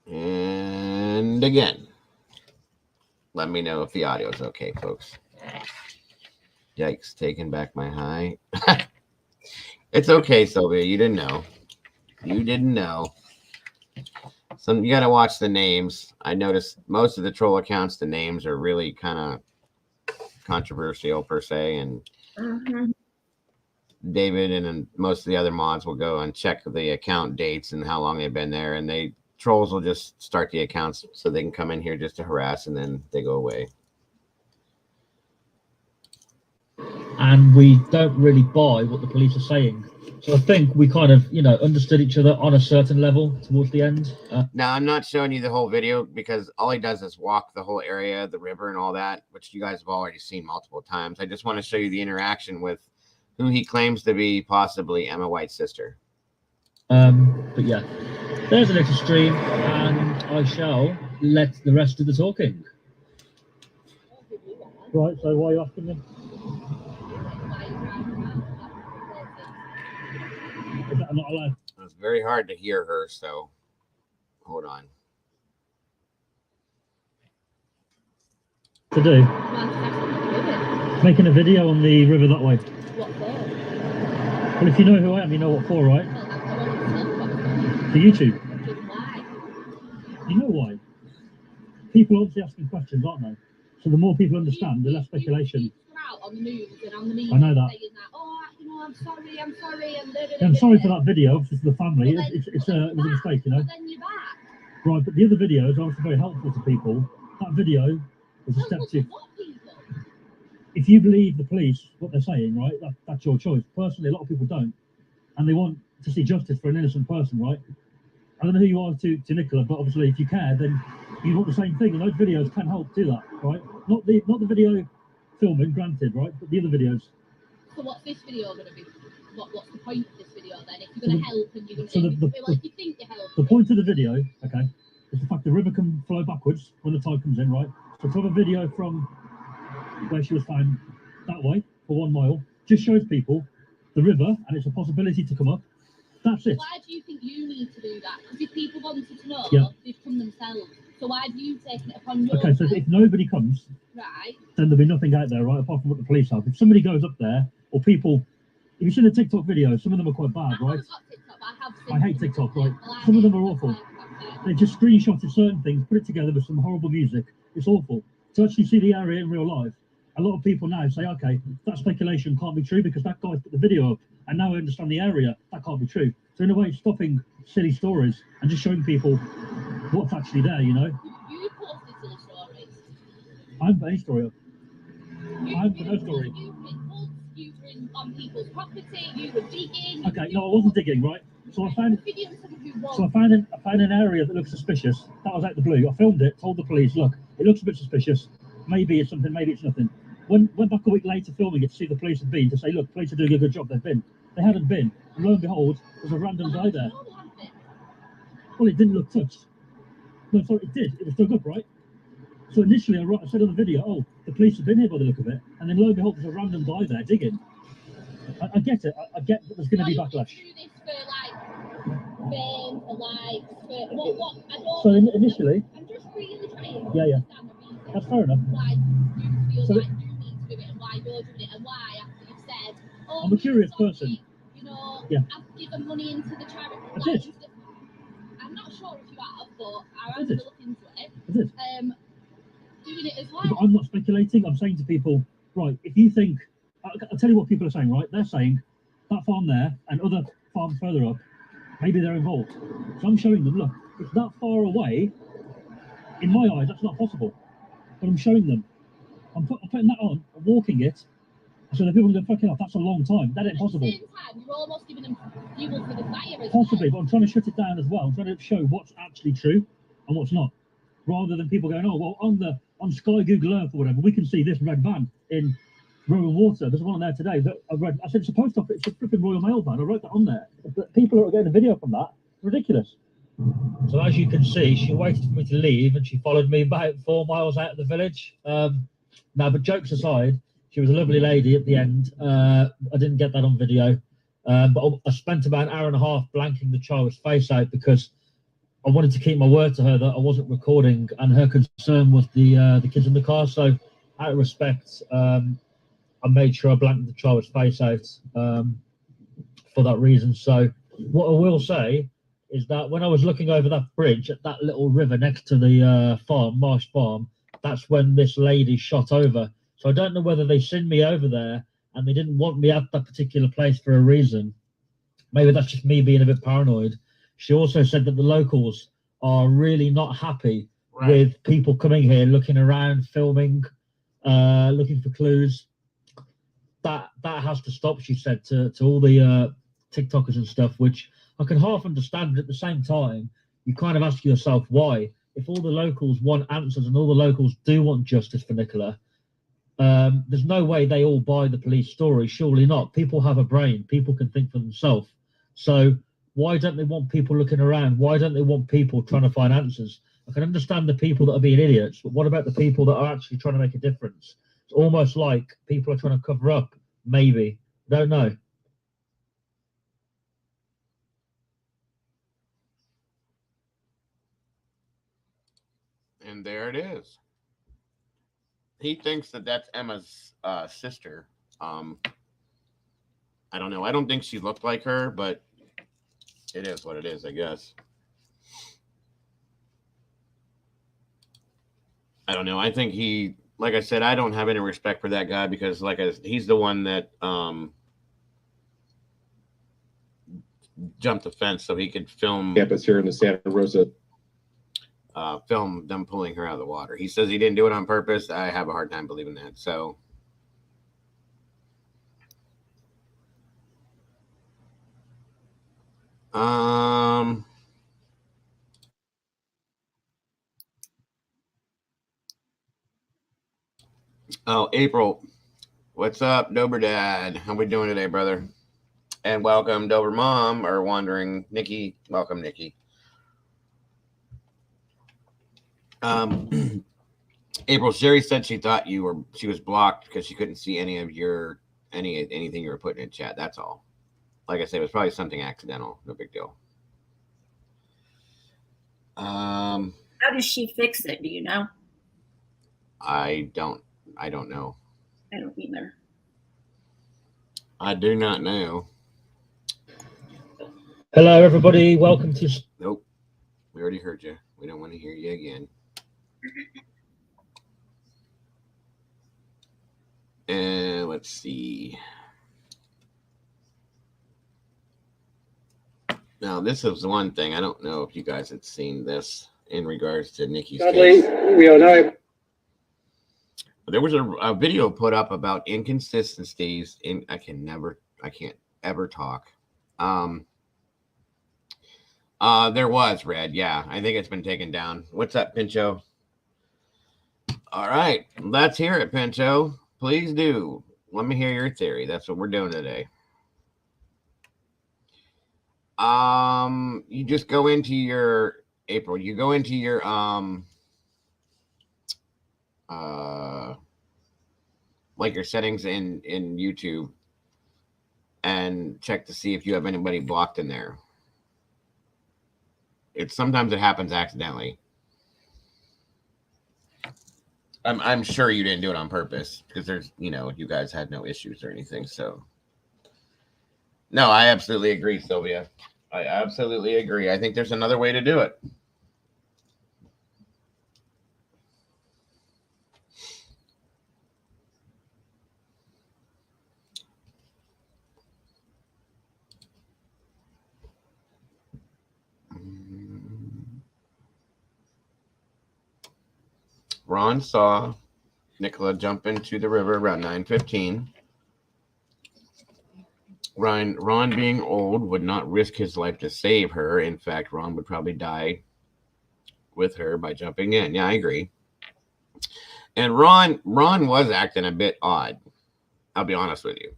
And again. Let me know if the audio is okay, folks. Yikes, taking back my high. It's okay, Sylvia. You didn't know. You didn't know. So you got to watch the names. I noticed most of the troll accounts, the names are really kind of controversial per se. And David and most of the other mods will go and check the account dates and how long they've been there. And trolls will just start the accounts so they can come in here just to harass, and then they go away. And we don't really buy what the police are saying. So I think we kind of, understood each other on a certain level towards the end. Now, I'm not showing you the whole video because all he does is walk the whole area, the river and all that, which you guys have already seen multiple times. I just want to show you the interaction with who he claims to be possibly Emma White's sister. But yeah, there's a little stream, and I shall let the rest do the talking. Right, so why are you asking them? Is that not allowed? It's very hard to hear her, so hold on. To do? Making a video on the river that way. What for? Well, if you know who I am, you know what for, right? Well, For YouTube. why? You know why? people are obviously asking questions, aren't they? So the more people understand, the less speculation. Out on the news and on the media I know that. saying that, oh, you know, I'm sorry, and Yeah, I'm sorry for that video, obviously to the family. It was a mistake, you know. But then you're back. Right, but the other videos are obviously very helpful to people. That video was a step to. What people? If you believe the police, what they're saying, right, that's your choice. Personally, a lot of people don't. And they want to see justice for an innocent person, right? I don't know who you are to Nicola, but obviously if you care, then you want the same thing. And those videos can help do that, right? Not the video filming, granted, right? But the other videos. So what's this video going to be? What's the point of this video then? If you're going to help and you're going to if you think you're helping. The point of the video, okay, is the fact the river can flow backwards when the tide comes in, right? So from a video from where she was found that way for 1 mile, just shows people the river and it's a possibility to come up. That's it. Why do you think you need to do that? Because if people wanted to know, they'd come themselves. So why have you taken it upon yourself? Okay, so if nobody comes, right, then there'll be nothing out there, right, apart from what the police have. If somebody goes up there, or people, if you've seen the TikTok videos, some of them are quite bad, right? I hate TikTok, right? Some of them are awful. They just screenshotted certain things, put it together with some horrible music. It's awful. To actually see the area in real life, a lot of people now say, okay, that speculation can't be true because that guy put the video up, and now I understand the area. That can't be true. So in a way, stopping silly stories and just showing people what's actually there, you know. You posted silly stories. I haven't put any story up. I haven't put no story. You were on people's property. You were digging. Okay, no, I wasn't digging, right? So I found an area that looked suspicious. That was out the blue. I filmed it, told the police, look, it looks a bit suspicious. Maybe it's something, maybe it's nothing. Went back a week later filming it to see the police had been, to say, look, police are doing a good job, they've been. They hadn't been. And lo and behold, there's a random guy there. Well, it didn't look touched. No, sorry, it did. It was dug up, right? So initially, I said on the video, oh, the police have been here by the look of it. And then lo and behold, there's a random guy there digging. I get it. I get that there's going to be backlash. So initially, I'm just really trying to yeah. understand the reason. That's fair enough. Why you feel like you need to do it and why you're doing it and why after you've said, oh, I'm a curious person. You know, yeah. I've given money into the charity. I did. I'm not sure if you have, but I have to look into it. I did. Doing it as well. But I'm not speculating. I'm saying to people, right, if you think, I'll tell you what people are saying, right? They're saying that farm there and other farms further up, maybe they're involved. So I'm showing them, look, it's that far away. In my eyes, that's not possible. But I'm showing them. I'm putting that on, I'm walking it, so the people are going, fucking off, that's a long time. That ain't possible. At the same time, you're almost giving them fuel for the fire as possibly, well. but I'm trying to shut it down as well. I'm trying to show what's actually true and what's not. Rather than people going, oh, well, on Sky Google Earth or whatever, we can see this red van in Rowan Water. There's one on there today that I read. I said, it's a post office, it's a flipping Royal Mail van. I wrote that on there. But people are getting a video from that. Ridiculous. So as you can see, she waited for me to leave and she followed me about 4 miles out of the village. Now, but jokes aside, she was a lovely lady at the end. I didn't get that on video, but I spent about an hour and a half blanking the child's face out because I wanted to keep my word to her that I wasn't recording, and her concern was the kids in the car. So, out of respect, I made sure I blanked the child's face out for that reason. So, what I will say is that when I was looking over that bridge at that little river next to the farm, Marsh Farm, that's when this lady shot over. So I don't know whether they sent me over there and they didn't want me at that particular place for a reason. Maybe that's just me being a bit paranoid. She also said that the locals are really not happy with people coming here, looking around, filming, looking for clues. That has to stop, she said, to all the TikTokers and stuff, which I can half understand, but at the same time, you kind of ask yourself why. If all the locals want answers and all the locals do want justice for Nicola, there's no way they all buy the police story. Surely not. People have a brain. People can think for themselves. So why don't they want people looking around? Why don't they want people trying to find answers? I can understand the people that are being idiots, but what about the people that are actually trying to make a difference? It's almost like people are trying to cover up, maybe. Don't know. And there it is. He thinks that that's Emma's sister. I don't know. I don't think she looked like her, but it is what it is, I guess. I don't know. I think he, like I said, I don't have any respect for that guy because, he's the one that jumped the fence so he could film campus here in the Santa Rosa. Film them pulling her out of the water. He says he didn't do it on purpose. I have a hard time believing that. So. Oh, April. What's up, Dober Dad? How we doing today, brother? And welcome, Dober Mom, or Wandering Nikki. Welcome, Nikki. April, Sherry said she thought she was blocked because she couldn't see any of anything you were putting in chat. That's all. Like I said, it was probably something accidental. No big deal. How does she fix it? Do you know? I don't know. I don't either. I do not know. Hello, everybody. Welcome to. Nope. We already heard you. We don't want to hear you again. And let's see. Now, this is one thing. I don't know if you guys had seen this in regards to Nikki's case. There was a video put up about inconsistencies in. I can't ever talk. There was Red. Yeah, I think it's been taken down. What's up, Pincho? All right, let's hear it, Pincho. Please do. Let me hear your theory. That's what we're doing today. You just go into your April. You go into your like your settings in YouTube and check to see if you have anybody blocked in there. Sometimes it happens accidentally. I'm sure you didn't do it on purpose because there's, you guys had no issues or anything. So no, I absolutely agree, Sylvia. I absolutely agree. I think there's another way to do it. Ron saw Nicola jump into the river around 9:15. Ron, being old, would not risk his life to save her. In fact, Ron would probably die with her by jumping in. Yeah, I agree. And Ron was acting a bit odd. I'll be honest with you.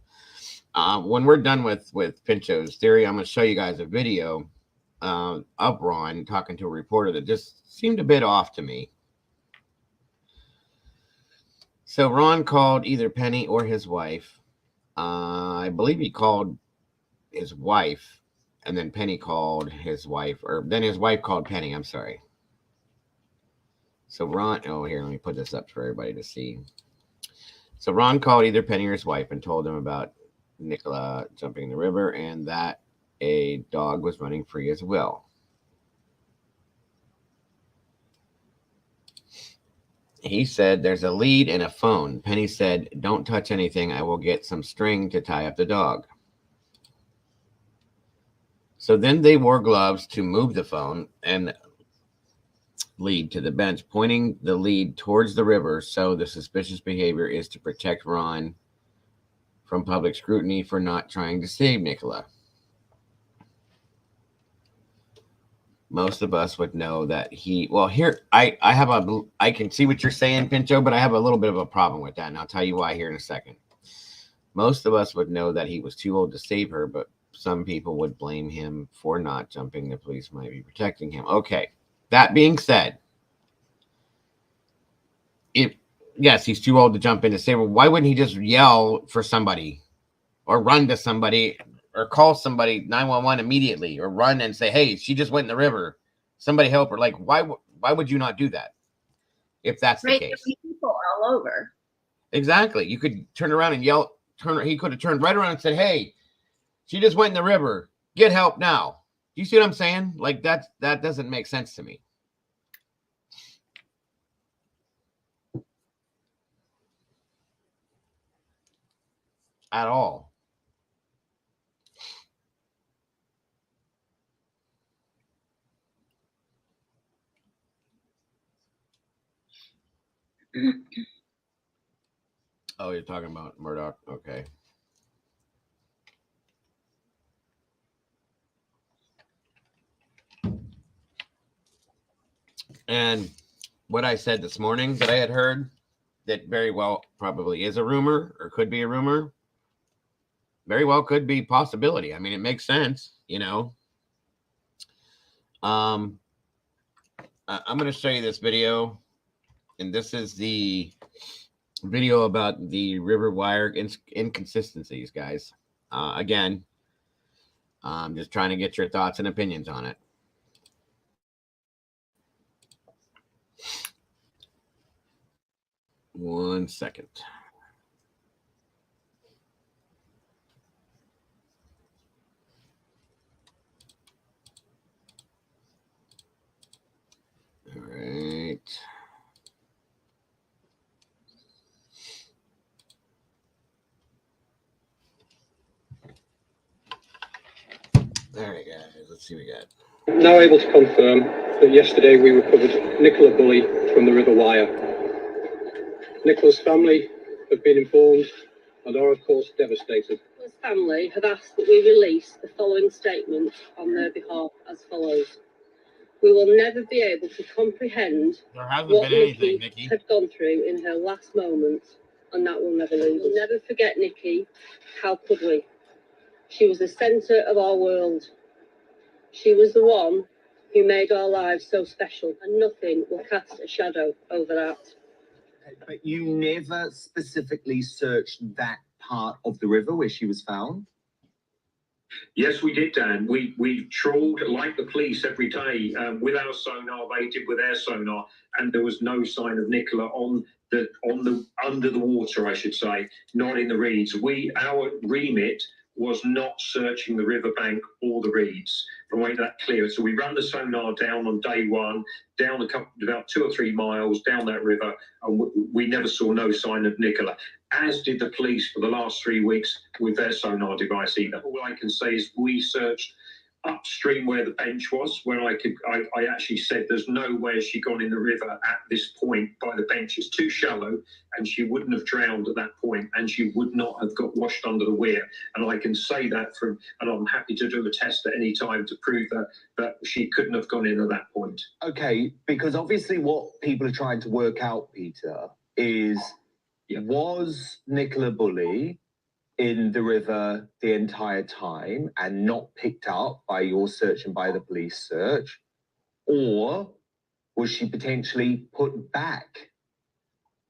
When we're done with Pincho's theory, I'm going to show you guys a video of Ron talking to a reporter that just seemed a bit off to me. So Ron called either Penny or his wife. I believe he called his wife, and then Penny called his wife, or then his wife called Penny. I'm sorry. So Ron, here, let me put this up for everybody to see. So Ron called either Penny or his wife and told them about Nicola jumping in the river and that a dog was running free as well. He said, there's a lead and a phone. Penny said, don't touch anything. I will get some string to tie up the dog. So then they wore gloves to move the phone and lead to the bench, pointing the lead towards the river. So the suspicious behavior is to protect Ron from public scrutiny for not trying to save Nicola. Most of us would know that I can see what you're saying, Pincho, but I have a little bit of a problem with that, and I'll tell you why here in a second. Most of us would know that he was too old to save her, but some people would blame him for not jumping. The police might be protecting him. Okay. That being said, yes, he's too old to jump in to save her. Why wouldn't he just yell for somebody or run to somebody or call somebody 911 immediately or run and say, hey, she just went in the river. Somebody help her. Like, why would you not do that if that's the case? People all over. Exactly. You could turn around and yell. He could have turned right around and said, hey, she just went in the river. Get help now. Do you see what I'm saying? Like, that doesn't make sense to me. at all. Oh, you're talking about Murdoch? Okay. And what I said this morning that I had heard that very well probably is a rumor or could be a rumor. Very well could be possibility. I mean, it makes sense, you know. I'm going to show you this video, and this is the video about the river wire inconsistencies, guys. Again, I'm just trying to get your thoughts and opinions on it. One second. All right. There we go. Let's see what we got. Now able to confirm that yesterday we recovered Nicola Bulley from the River Wire. Nicola's family have been informed and are, of course, devastated. Nicola's family have asked that we release the following statement on their behalf as follows. We will never be able to comprehend what Nikki had gone through in her last moments, and that will never leave us. We'll never forget Nikki. How could we? She was the centre of our world. She was the one who made our lives so special, and nothing will cast a shadow over that. But you never specifically searched that part of the river where she was found? Yes, we did, Dan. We trawled like the police every day with our sonar. They did with their sonar, and there was no sign of Nicola on the under the water, I should say, not in the reeds. Our remit was not searching the riverbank or the reeds. I want that clear. So we ran the sonar down on day one, down about 2 or 3 miles down that river, and we never saw no sign of Nicola, as did the police for the last 3 weeks with their sonar device either. All I can say is we searched upstream where the bench was, where I actually said there's nowhere she'd gone in the river at this point by the bench. It's too shallow, and she wouldn't have drowned at that point, and she would not have got washed under the weir. And I can say that and I'm happy to do a test at any time to prove that she couldn't have gone in at that point. Okay, because obviously what people are trying to work out, Peter, is was Nicola Bulley in the river the entire time and not picked up by your search and by the police search, or was she potentially put back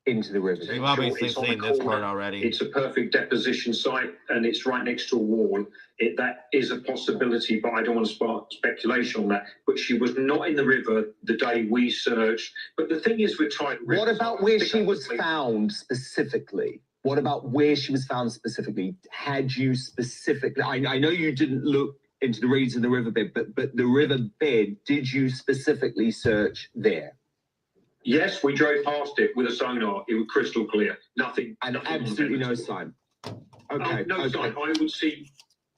into the river? You've obviously seen this part already. It's a perfect deposition site, and it's right next to a wall. That is a possibility, but I don't want to spark speculation on that. But she was not in the river the day we searched. But the thing is with tidal rivers... What about where she was found specifically? What about where she was found specifically? Had you specifically... I know you didn't look into the reeds of the riverbed, but the riverbed, did you specifically search there? Yes, we drove past it with a sonar. It was crystal clear. Nothing. And absolutely no sign. Okay. No sign.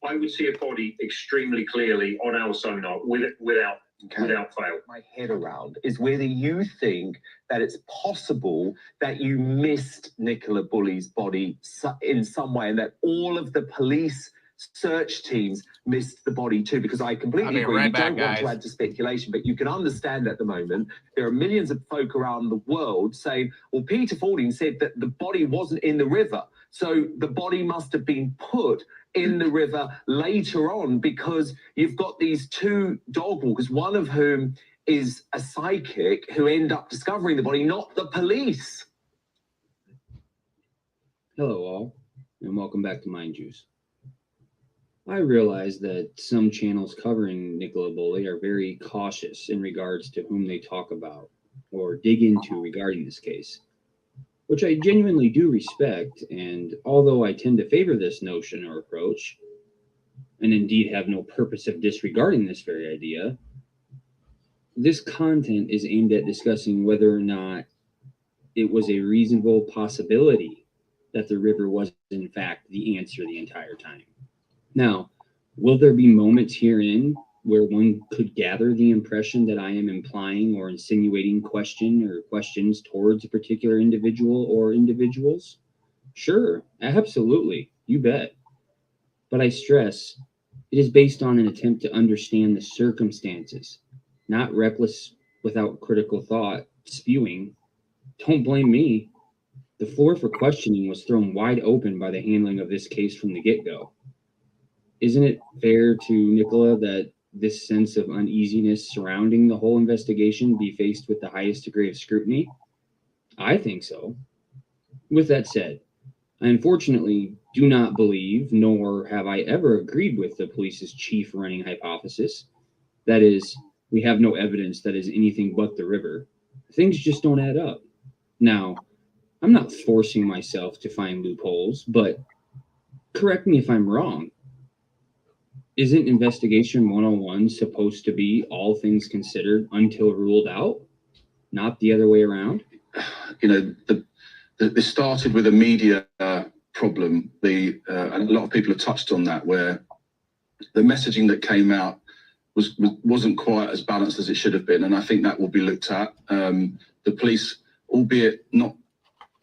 I would see a body extremely clearly on our sonar without fail. My head around is whether you think that it's possible that you missed Nicola Bulley's body in some way, and that all of the police search teams missed the body too, because I completely agree. Right you don't back, want to add to speculation, but you can understand at the moment there are millions of folk around the world saying, well, Peter Fording said that the body wasn't in the river, so the body must have been put in the river later on, because you've got these 2 dog walkers, one of whom is a psychic, who end up discovering the body, not the police. Hello all, and welcome back to Mind Juice. I realize that some channels covering Nicola Bulley are very cautious in regards to whom they talk about or dig into regarding this case, which I genuinely do respect, and although I tend to favor this notion or approach, and indeed have no purpose of disregarding this very idea, this content is aimed at discussing whether or not it was a reasonable possibility that the river was in fact the answer the entire time. Now, will there be moments herein where one could gather the impression that I am implying or insinuating questions towards a particular individual or individuals? Sure, absolutely, you bet. But I stress, it is based on an attempt to understand the circumstances, not reckless without critical thought spewing. Don't blame me. The floor for questioning was thrown wide open by the handling of this case from the get-go. Isn't it fair to Nicola that this sense of uneasiness surrounding the whole investigation be faced with the highest degree of scrutiny? I think so. With that said, I unfortunately do not believe, nor have I ever agreed with the police's chief running hypothesis. That is, we have no evidence that is anything but the river. Things just don't add up. Now, I'm not forcing myself to find loopholes, but correct me if I'm wrong. Isn't investigation 101 supposed to be all things considered until ruled out, not the other way around? You know, this started with a media problem. And a lot of people have touched on that, where the messaging that came out wasn't quite as balanced as it should have been, and I think that will be looked at. The police, albeit not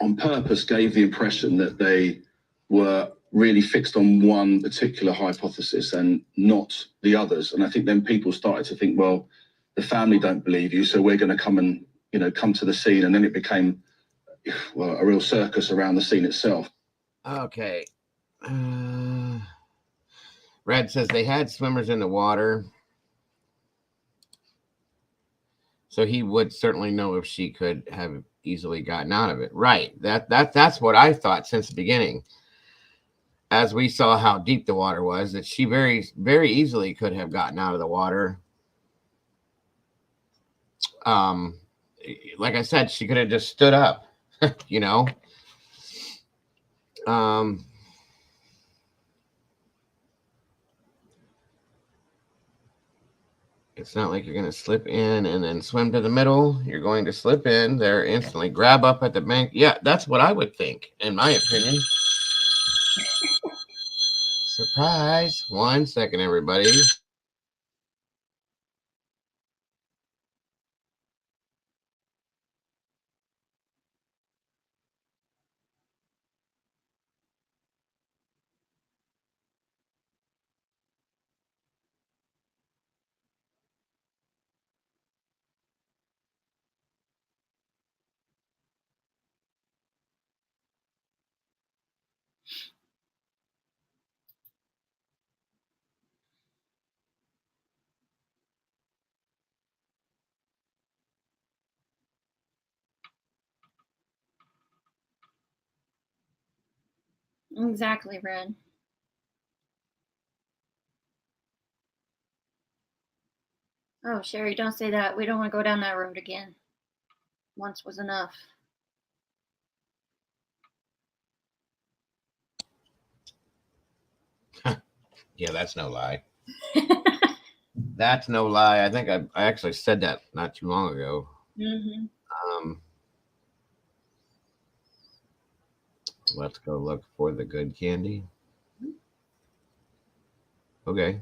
on purpose, gave the impression that they were really fixed on one particular hypothesis and not the others. And I think then people started to think, well, the family don't believe you, so we're going to come to the scene. And then it became, well, a real circus around the scene itself. Okay. Red says they had swimmers in the water, so he would certainly know if she could have easily gotten out of it. Right. That's what I thought since the beginning. As we saw how deep the water was, that she very, very easily could have gotten out of the water. Like I said, she could have just stood up, you know. It's not like you're going to slip in and then swim to the middle. You're going to slip in there instantly, grab up at the bank. Yeah, that's what I would think, in my opinion. Surprise. 1 second, everybody. Exactly, Red. Oh, Sherry, don't say that. We don't want to go down that road again. Once was enough. Yeah, that's no lie. That's no lie. I think I actually said that not too long ago. Mm-hmm. Let's go look for the good candy. Okay.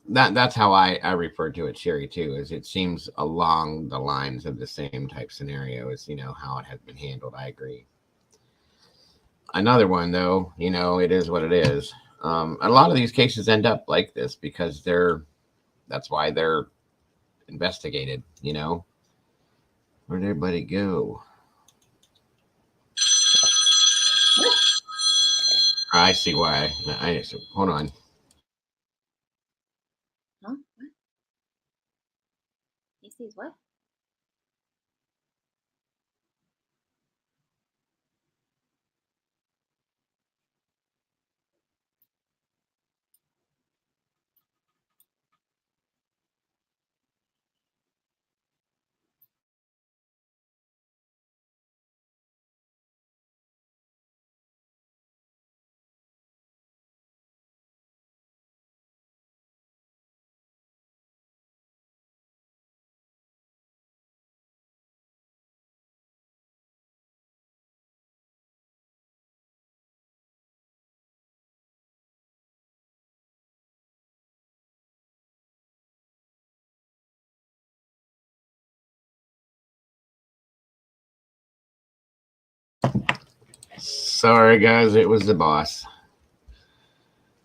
That's how I refer to it, Sherry, too, is it seems along the lines of the same type scenario as, how it has been handled. I agree. Another one, though, it is what it is. A lot of these cases end up like this because that's why they're investigated, Where'd everybody go? I see why. Hold on. Huh? What? He sees what? Sorry, guys. It was the boss.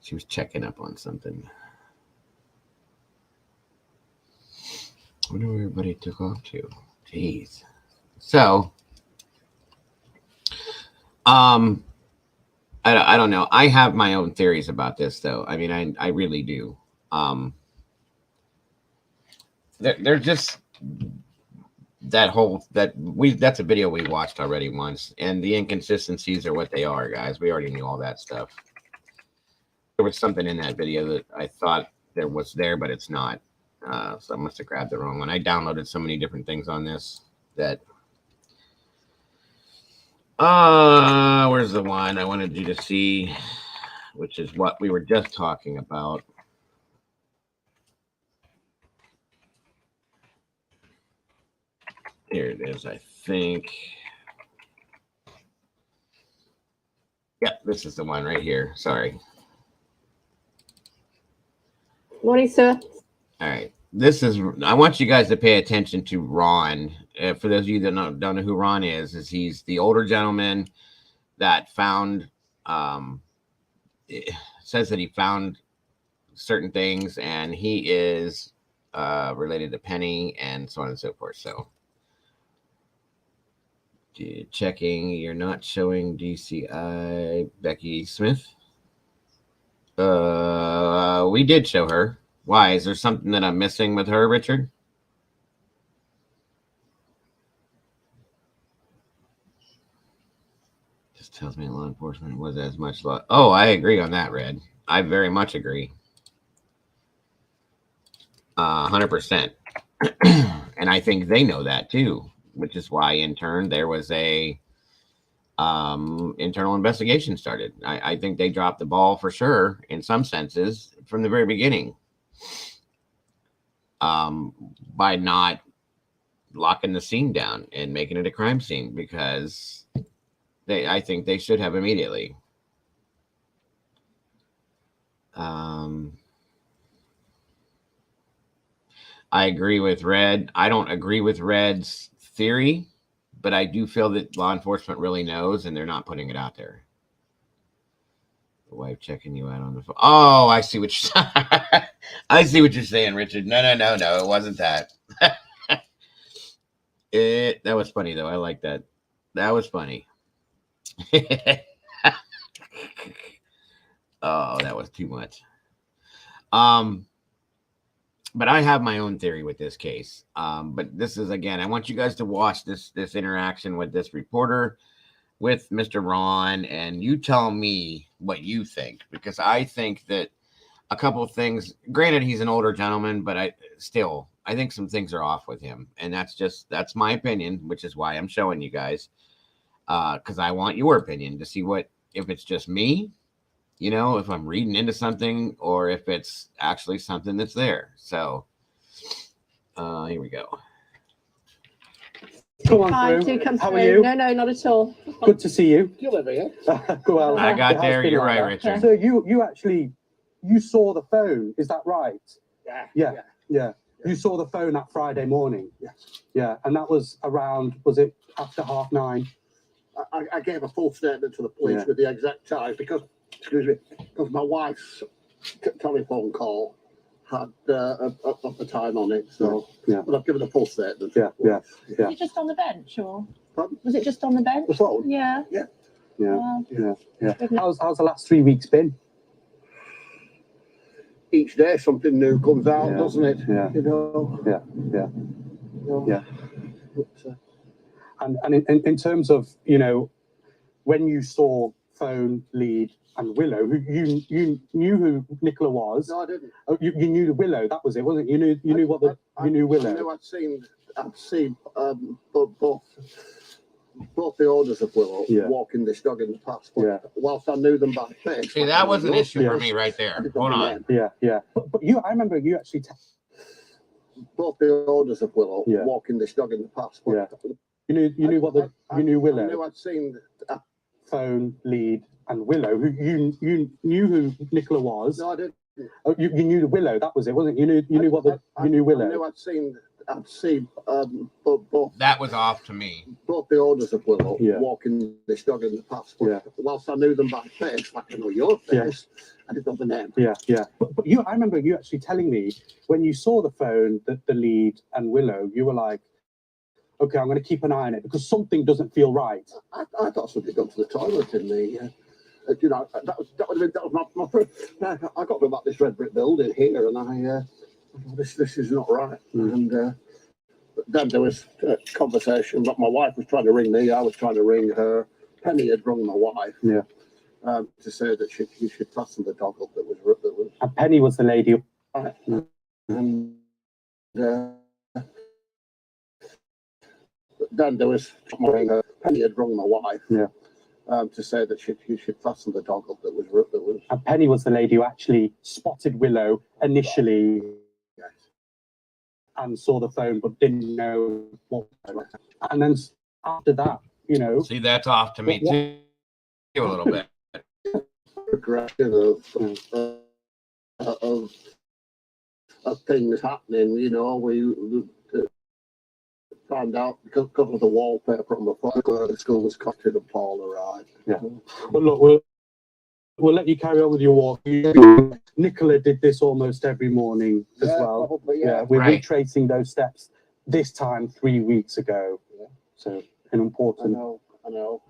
She was checking up on something. I wonder where everybody took off to. Jeez. So, I don't know. I have my own theories about this, though. I mean, I really do. They're just that's a video we watched already once, and the inconsistencies are what they are, guys. We already knew all that stuff. There was something in that video that I thought there was there, but it's not. So I must have grabbed the wrong one. I downloaded so many different things on this that where's the one I wanted you to see, which is what we were just talking about. Here it is, I think. Yeah, this is the one right here. Sorry. Morning, sir. All right. This is, I want you guys to pay attention to Ron. For those of you that don't know who Ron is he's the older gentleman that found, it says that he found certain things, and he is related to Penny and so on and so forth. So, checking, you're not showing DCI Becky Smith. We did show her. Why? Is there something that I'm missing with her, Richard? Just tells me law enforcement was as much law. Oh, I agree on that, Red. I very much agree. 100%. And I think they know that too, which is why in turn there was a internal investigation started. I think they dropped the ball for sure in some senses from the very beginning. By not locking the scene down and making it a crime scene, because I think they should have immediately. I agree with Red. I don't agree with Red's theory, but I do feel that law enforcement really knows and they're not putting it out there. The wife checking you out on the phone. Oh, I see what you're I see what you're saying, Richard. No, it wasn't that. That was funny though. I like that. That was funny. Oh, that was too much. But I have my own theory with this case. But this is, again, I want you guys to watch this interaction with this reporter, with Mr. Ron, and you tell me what you think, because I think that a couple of things, granted he's an older gentleman, but I think some things are off with him, and that's my opinion, which is why I'm showing you guys, because I want your opinion to see if it's just me, if I'm reading into something, or if it's actually something that's there. So here we go. Come on Hi, through. do come How through. are you? No, not at all. Good to see you. You live here. Well, I got there. You're like right, that. Richard. So you actually saw the phone, is that right? Yeah. You saw the phone that Friday morning. Yes. Yeah, and that was around, was it after 9:30? I gave a full statement to the police with the exact time because my wife's telephone call had the time on it. So, but I've given a full statement. Yeah. Was it just on the bench, or was it just on the bench? The phone? Yeah. How's the last 3 weeks been? Each day something new comes out, doesn't it? Yeah. Yeah. And in terms of, when you saw phone, lead, and Willow, you knew who Nicola was. No, I didn't. Oh, you knew the Willow, that was it, wasn't it? You knew Willow. I knew I'd seen both the owners of Willow walking this dog in the past. But whilst I knew them by face. See, that was an issue for me right there. Hold on. Yeah. But I remember you actually. Both the owners of Willow walking this dog in the past. But You knew Willow. I knew I'd seen phone, lead, and Willow. You knew who Nicola was. No, I didn't. Oh, you knew the Willow, that was it, wasn't it? You knew Willow. I knew I'd seen I'd seen both. That was off to me. Both the owners of Willow walking this dog in the past. But whilst I knew them by face, like I know your face, I didn't know the name. But you, I remember you actually telling me when you saw the phone, the lead and Willow, you were like, okay, I'm going to keep an eye on it because something doesn't feel right. I thought somebody gone to the toilet in the. You know, that was my first. I got to about this red brick building here, and I this is not right. And then there was a conversation, but my wife was trying to ring me. I was trying to ring her. Penny had rung my wife. To say that she should fasten the dog up. That was. And Penny was the lady. And then there was Penny had rung my wife. To say that she should fasten the dog up. That was. And Penny was the lady who actually spotted Willow initially, and saw the phone but didn't know what. And then after that, you know. See, that's off to me too a little bit. Progression of things happening. You know, we found out because of the wallpaper on the phone, the school was copied and polarized. Well, look, we'll let you carry on with your walk. Nicola did this almost every morning as well. Probably, We're retracing those steps this time 3 weeks ago. So an important. I know.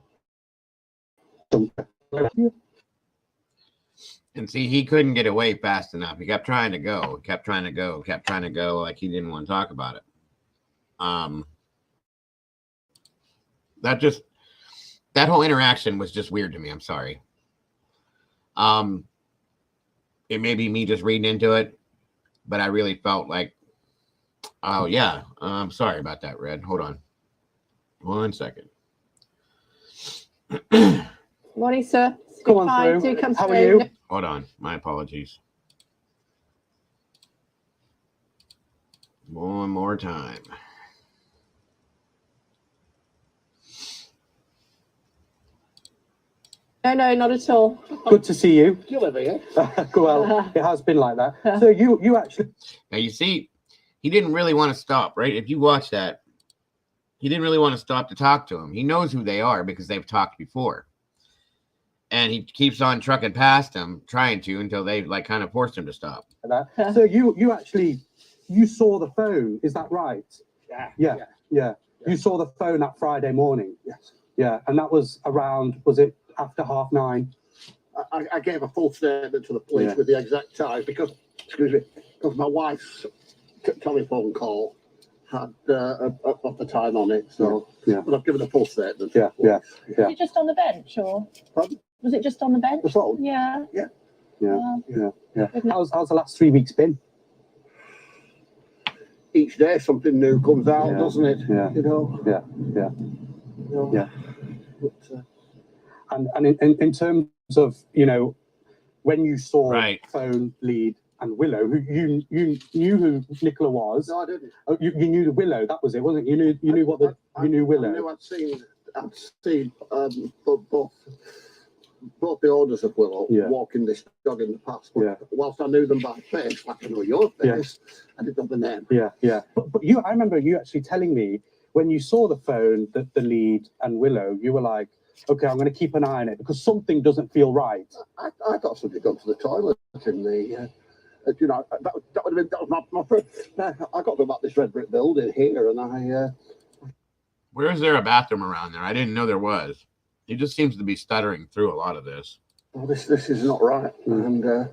And see, he couldn't get away fast enough. He kept trying to go, like he didn't want to talk about it. That whole interaction was just weird to me. I'm sorry. It may be me just reading into it, but I really felt like, oh yeah, I'm sorry about that, Red. Hold on 1 second. Morning, sir. Come on through. How are you? Hold on, my apologies. One more time. No, not at all. Good to see you. You live here? Well, it has been like that. So you actually. Now you see, he didn't really want to stop, right? If you watch that, he didn't really want to stop to talk to him. He knows who they are because they've talked before. And he keeps on trucking past them, trying to, until they like kind of forced him to stop. So you actually saw the phone, is that right? Yeah. You saw the phone that Friday morning. Yes. Yeah, and that was around, was it after 9:30? I gave a full statement to the police with the exact time because my wife's telephone call had the time on it. So, but I've given a full statement. Was it just on the bench, or? Pardon? Was it just on the bench? The phone? Yeah. How's the last 3 weeks been? Each day something new comes out, doesn't it? You know. But, and in terms of, you know, when you saw phone, lead and Willow, who you knew who Nicola was. No, I didn't. Oh, you knew the Willow, that was it, wasn't it? You knew you knew Willow. I knew I'd seen both the owners of Willow walking this dog in the past. But whilst I knew them by face, like I know your face, I didn't know the name. But you, I remember you actually telling me when you saw the phone, the lead and Willow, you were like, okay, I'm going to keep an eye on it because something doesn't feel right. I thought somebody had gone to the toilet in the. You know, that was my first. I got to about this red brick building here, and I. Where is there a bathroom around there? I didn't know there was. He just seems to be stuttering through a lot of this. Well, this is not right. And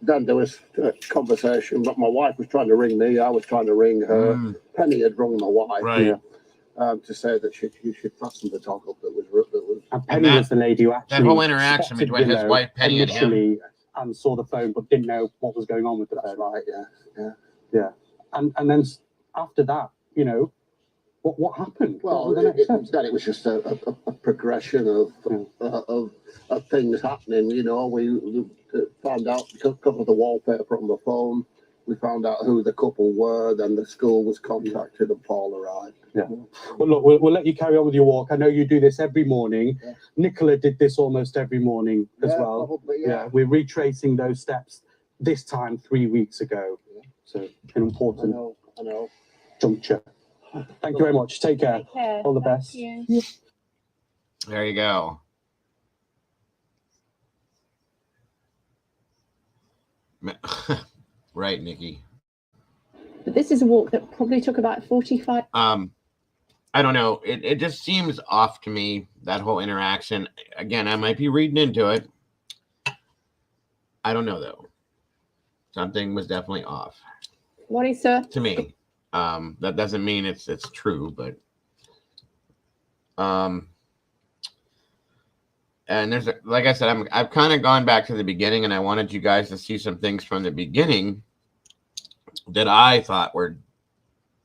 then there was a conversation, but my wife was trying to ring me. I was trying to ring her. Penny had rung my wife. To say that she should fasten the dog up. That was. And Penny was the lady who actually. That whole interaction between his wife, Penny, and him. And saw the phone, but didn't know what was going on with the phone. Right. And then after that, you know, what happened? Well, then it was just a progression of things happening. You know, we found out because of the wallpaper on the phone. We found out who the couple were. Then the school was contacted and polarized. Well, look, we'll let you carry on with your walk. I know you do this every morning. Nicola did this almost every morning as well. Probably, we're retracing those steps this time 3 weeks ago. So an important. I know. juncture. Thank you very much. Take care. All the best. You. There you go. Right, Nikki. But this is a walk that probably took about 45. I don't know. It just seems off to me, that whole interaction. Again, I might be reading into it. I don't know, though. Something was definitely off. Morning, sir. To me. That doesn't mean it's true, but and there's like I said, I've kind of gone back to the beginning, and I wanted you guys to see some things from the beginning that I thought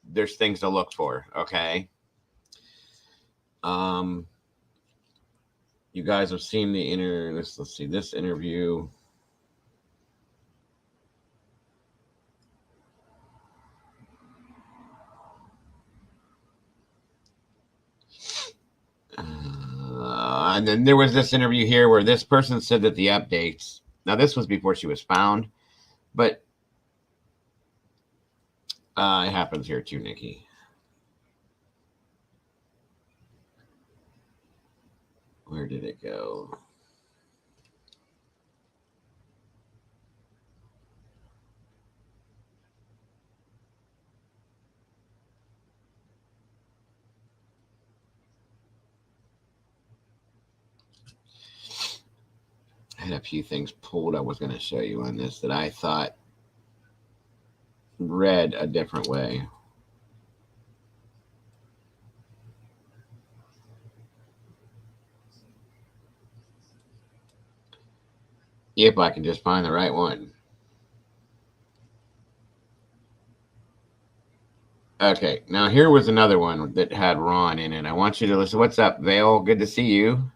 there's things to look for. Okay. You guys have seen the let's see this interview. And then there was this interview here where this person said that the updates, now this was before she was found, but it happens here too, Nikki. Where did it go? I had a few things pulled I was going to show you on this that I thought read a different way. If I can just find the right one. Okay, now here was another one that had Ron in it. I want you to listen. What's up, Vale? Good to see you.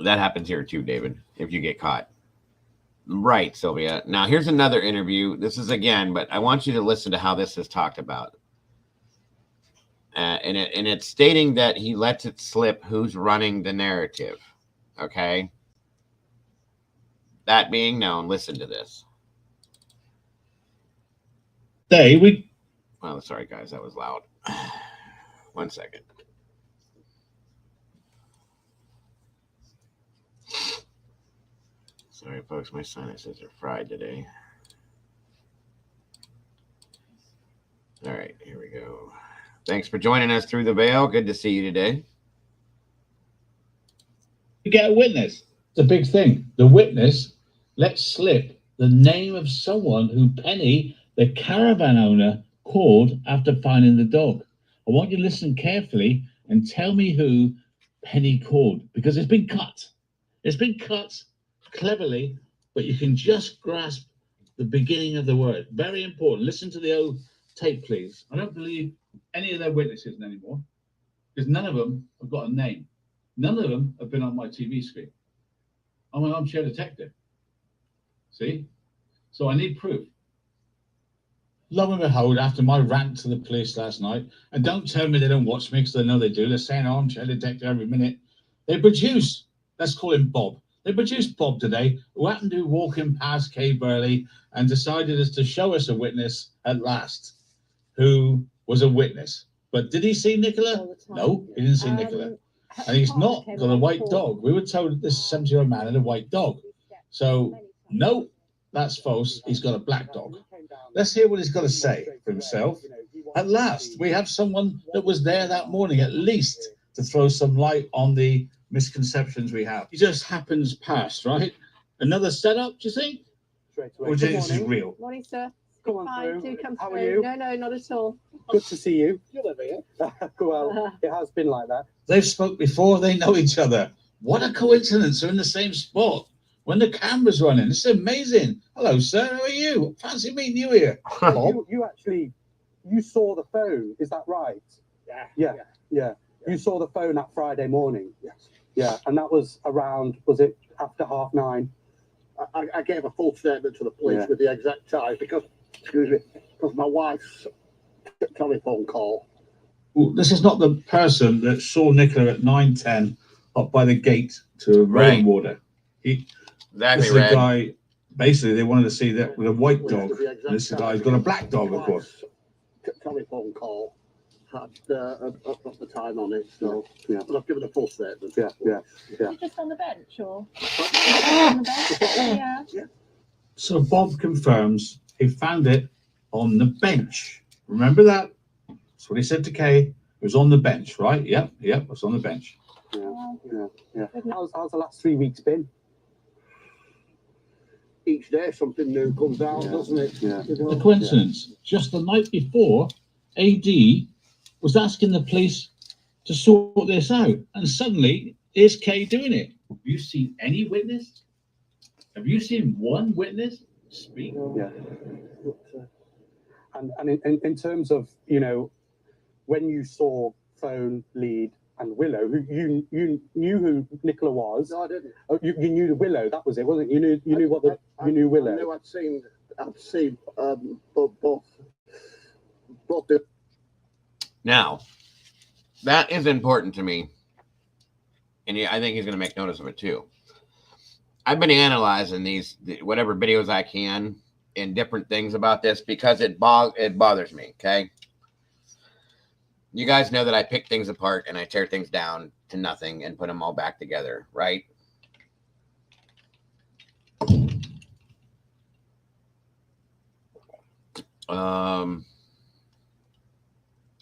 That happens here too, David, if you get caught. Right, Sylvia. Now, here's another interview. This is again, but I want you to listen to how this is talked about. And it's stating that he lets it slip who's running the narrative. Okay? That being known, listen to this. Well, sorry, guys, that was loud. 1 second. Sorry, folks, my sinuses are fried today. All right, here we go. Thanks for joining us through the veil. Good to see you today. You get a witness. It's a big thing. The witness lets slip the name of someone who Penny, the caravan owner, called after finding the dog. I want you to listen carefully and tell me who Penny called, because it's been cut. It's been cut cleverly, but you can just grasp the beginning of the word. Very important. Listen to the old tape, please. I don't believe any of their witnesses anymore, because none of them have got a name. None of them have been on my TV screen. I'm an armchair detective. See? So I need proof. Lo and behold, after my rant to the police last night, and don't tell me they don't watch me, because I know they do. They're saying armchair detective every minute. They produce, let's call him Bob. They produced Bob today, who happened to be walking past Kohberger and decided to show us a witness at last, who was a witness. But did he see Nicola? No, he didn't see Nicola. And he's not got a white dog. We were told that this 70-year-old man had a white dog. So, no, that's false. He's got a black dog. Let's hear what he's got to say for himself. At last, we have someone that was there that morning, at least, to throw some light on the misconceptions we have. He just happens past, right? Another setup, do you think? Or do you think this is real? Morning, sir. Come on through. Do come How through. are you? No, not at all. Good to see you. Well, it has been like that. They've spoke before, they know each other. What a coincidence, they're in the same spot when the camera's running. It's amazing. Hello, sir, how are you? Fancy meeting you here. You saw the phone, is that right? Yeah. You saw the phone that Friday morning? Yes. Yeah, and that was around, was it after 9:30? I gave a full statement to the police with the exact time because my wife's telephone call. Well, this is not the person that saw Nicola at 9:10 up by the gate to rainwater. Exactly this is a guy basically they wanted to see that with a white dog. And this guy's got a black dog, of course. Telephone call had at the time on it, so yeah. But I've given a full statement. Is it just on the bench or? On the bench? Yeah. So Bob confirms he found it on the bench. Remember that? That's what he said to Kay. It was on the bench, right? Yep, it was on the bench. Yeah. How's the last 3 weeks been? Each day something new comes out, doesn't it? Yeah. The coincidence. Just the night before, AD was asking the police to sort this out, and suddenly here's Kay doing it. Have you seen any witness? Have you seen one witness speak? Yeah. And in terms of, you know, when you saw Phone, Lead, and Willow, who you knew who Nicola was. No, I didn't. Oh, you knew the Willow. That was it, wasn't it? You knew Willow. I knew I'd seen both the. Now, that is important to me, and I think he's going to make notice of it too. I've been analyzing these whatever videos I can in different things about this because it bothers me. Okay, you guys know that I pick things apart and I tear things down to nothing and put them all back together, right?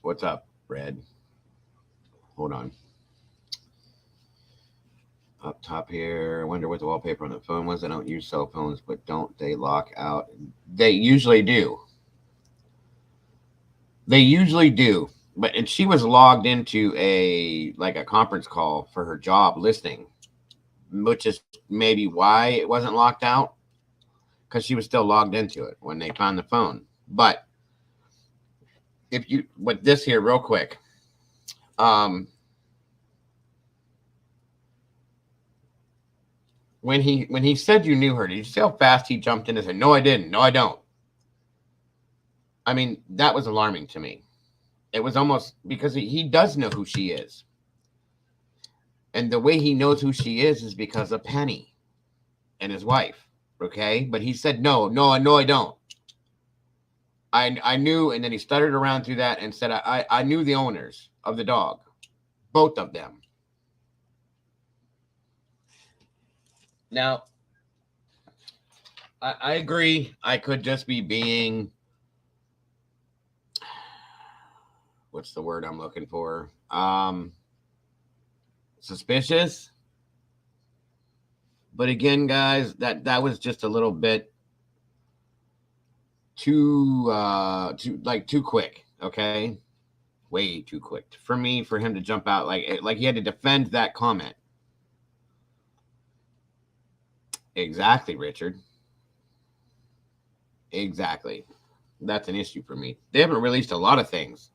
What's up, Red? Hold on. Up top here, I wonder what the wallpaper on the phone was. I don't use cell phones, but don't they lock out? They usually do. They usually do. And she was logged into a conference call for her job listening, which is maybe why it wasn't locked out, because she was still logged into it when they found the phone. But if you with this here real quick, when he said you knew her, did you see how fast he jumped in and said, "No, I didn't. No, I don't"? I mean, that was alarming to me. It was almost because he does know who she is. And the way he knows who she is because of Penny and his wife. Okay? But he said, no, I don't. I knew, and then he stuttered around through that and said, I knew the owners of the dog. Both of them. Now, I agree. I could just be being, what's the word I'm looking for? Suspicious. But again, guys, that was just a little bit too quick, okay? Way too quick for him to jump out like he had to defend that comment. Exactly, Richard. Exactly. That's an issue for me. They haven't released a lot of things.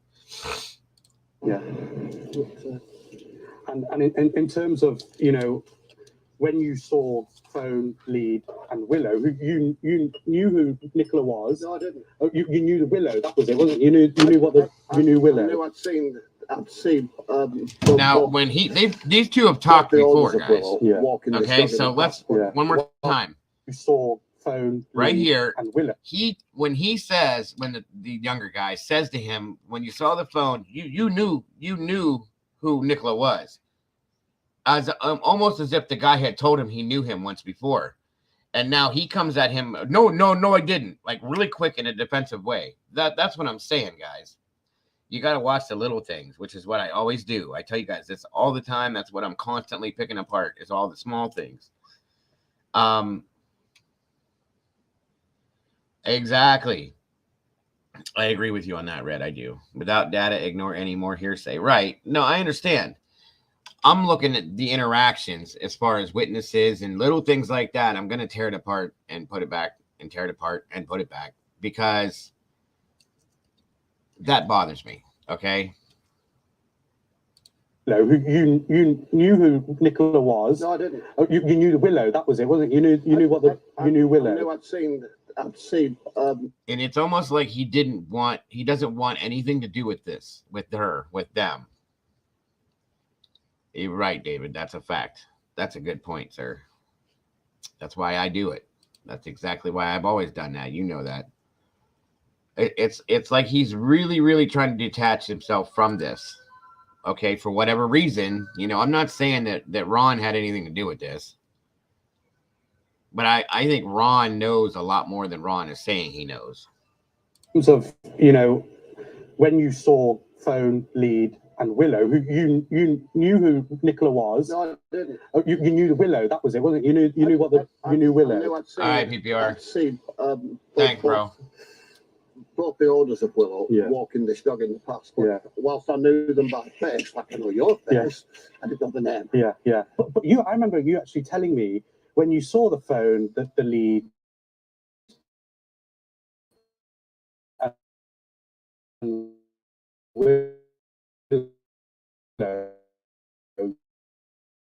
Yeah. And in terms of, you know, when you saw Phone, Lead, and Willow, who you knew who Nicola was. No, I didn't. Oh, you knew the Willow. That was it, wasn't it? You knew Willow. I knew I'd seen. Now, when these two have talked before, guys. Yeah. Okay, so let's one more time. You saw Phone, right Lead, here, and Willow. When the younger guy says to him, when you saw the phone, you knew who Nicola was. As almost as if the guy had told him he knew him once before. And now he comes at him, no, I didn't. Like really quick in a defensive way. That's what I'm saying, guys. You got to watch the little things, which is what I always do. I tell you guys this all the time. That's what I'm constantly picking apart is all the small things. Exactly. I agree with you on that, Red. I do. Without data, ignore any more hearsay. Right. No, I understand. I'm looking at the interactions as far as witnesses and little things like that. I'm going to tear it apart and put it back and tear it apart and put it back because that bothers me. Okay. No, you knew who Nicola was. No, I didn't. Oh, you knew the Willow. That was it, wasn't it? You knew Willow. I knew I'd seen. And it's almost like he doesn't want anything to do with this, with them. You're right, David. That's a fact. That's a good point, sir. That's why I do it. That's exactly why I've always done that. You know that. It's like he's really trying to detach himself from this. Okay, for whatever reason, you know, I'm not saying that Ron had anything to do with this. But I think Ron knows a lot more than Ron is saying he knows. In terms of, you know, when you saw Phone, Lead, and Willow, who you knew who Nicola was. No, I didn't. Oh, you knew Willow, that was it, wasn't it? You knew Willow. I knew I'd seen, all right, PPR. I'd seen, thanks, bro. Both the owners of Willow walking this dog in the past. But whilst I knew them by face, like I know your face, I didn't know the name. Yeah. But you, I remember you actually telling me when you saw the Phone, that the Lead, and Willow,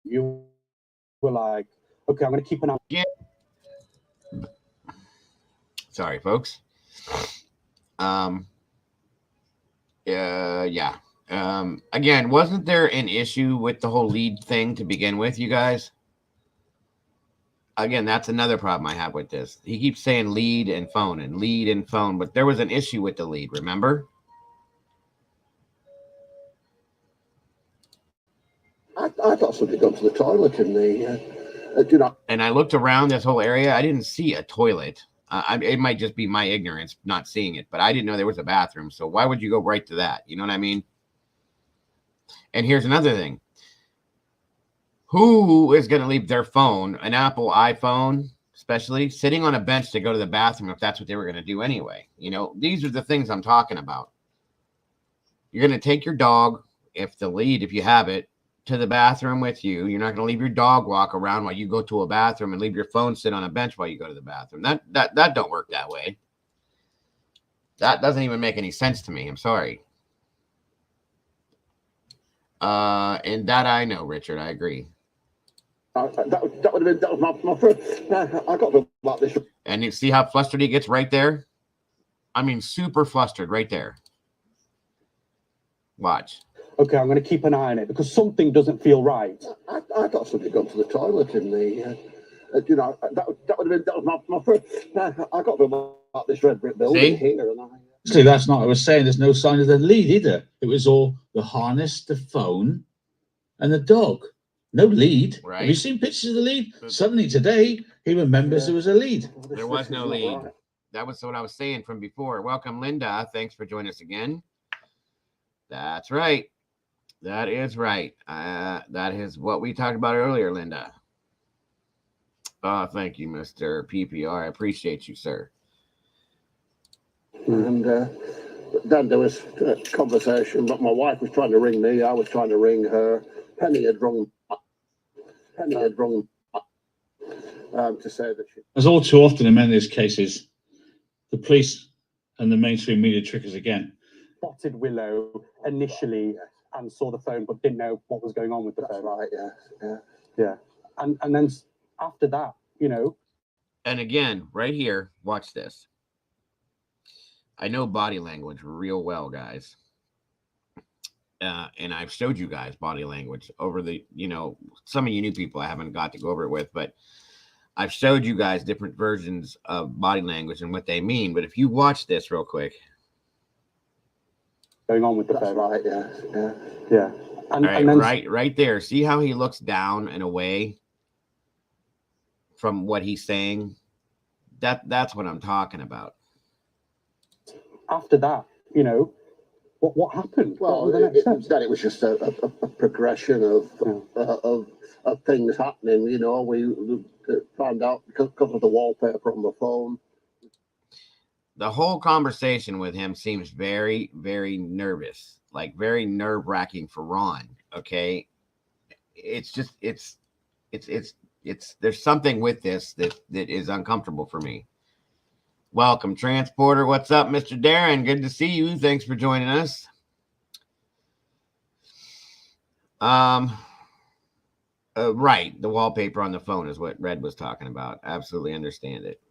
you were like, okay, I'm going to keep an eye. Yeah. Sorry, folks. Again, wasn't there an issue with the whole Lead thing to begin with, you guys? Again, that's another problem I have with this. He keeps saying Lead and Phone, but there was an issue with the Lead, remember? I thought somebody had gone to the toilet in the, And I looked around this whole area. I didn't see a toilet. It might just be my ignorance not seeing it, but I didn't know there was a bathroom. So why would you go right to that? You know what I mean? And here's another thing. Who is going to leave their phone, an Apple iPhone, especially, sitting on a bench to go to the bathroom if that's what they were going to do anyway? You know, these are the things I'm talking about. You're going to take your dog, if you have it, to the bathroom with you. You're not going to leave your dog walk around while you go to a bathroom and leave your phone sit on a bench while you go to the bathroom. That don't work that way. That doesn't even make any sense to me. I'm sorry. And that I know, Richard. I agree. That would have been my first. I got to about this. And you see how flustered he gets right there? I mean, super flustered right there. Watch. Okay, I'm going to keep an eye on it because something doesn't feel right. I thought somebody had gone to the toilet in the, that would have been my first. I got to about this red brick building here, and Actually, that's not what I was saying. There's no sign of the Lead either. It was all the harness, the phone, and the dog. No Lead. Right. Have you seen pictures of the Lead? Suddenly today, he remembers there was a Lead. There was no Lead. Right. That was what I was saying from before. Welcome, Linda. Thanks for joining us again. That's right. That is right. That is what we talked about earlier, Linda. Oh, thank you, Mr. PPR. I appreciate you, sir. And then there was a conversation, but my wife was trying to ring me. I was trying to ring her. Penny had rung to say that she... As all too often in many of these cases, the police and the mainstream media trick us again. Spotted Willow initially and saw the phone, but didn't know what was going on with the phone. Right, yeah. And then after that, you know. And again, right here, watch this. I know body language real well, guys. And I've showed you guys body language over the, some of you new people I haven't got to go over it with, but I've showed you guys different versions of body language and what they mean. But if you watch this real quick. Going on with the phone. Right, yeah. And then right there. See how he looks down and away from what he's saying? That's what I'm talking about. After that, what happened? Well, then it was just a progression of things happening. We found out because of the wallpaper on the phone. The whole conversation with him seems very, very nervous, like very nerve-wracking for Ron. Okay, it's just there's something with this that is uncomfortable for me. Welcome, Transporter. What's up, Mr. Darren? Good to see you. Thanks for joining us. Right, the wallpaper on the phone is what Red was talking about. Absolutely understand it.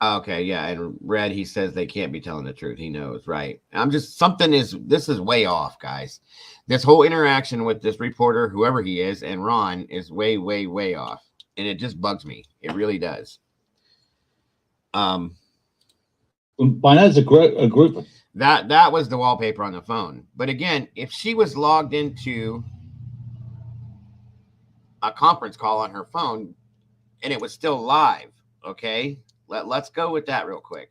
Okay, yeah, and Red, he says they can't be telling the truth. He knows, right? This is way off, guys. This whole interaction with this reporter, whoever he is, and Ron is way, way, way off. And it just bugs me. It really does. By now, it's a group. That was the wallpaper on the phone. But again, if she was logged into a conference call on her phone and it was still live, okay? Let's go with that real quick.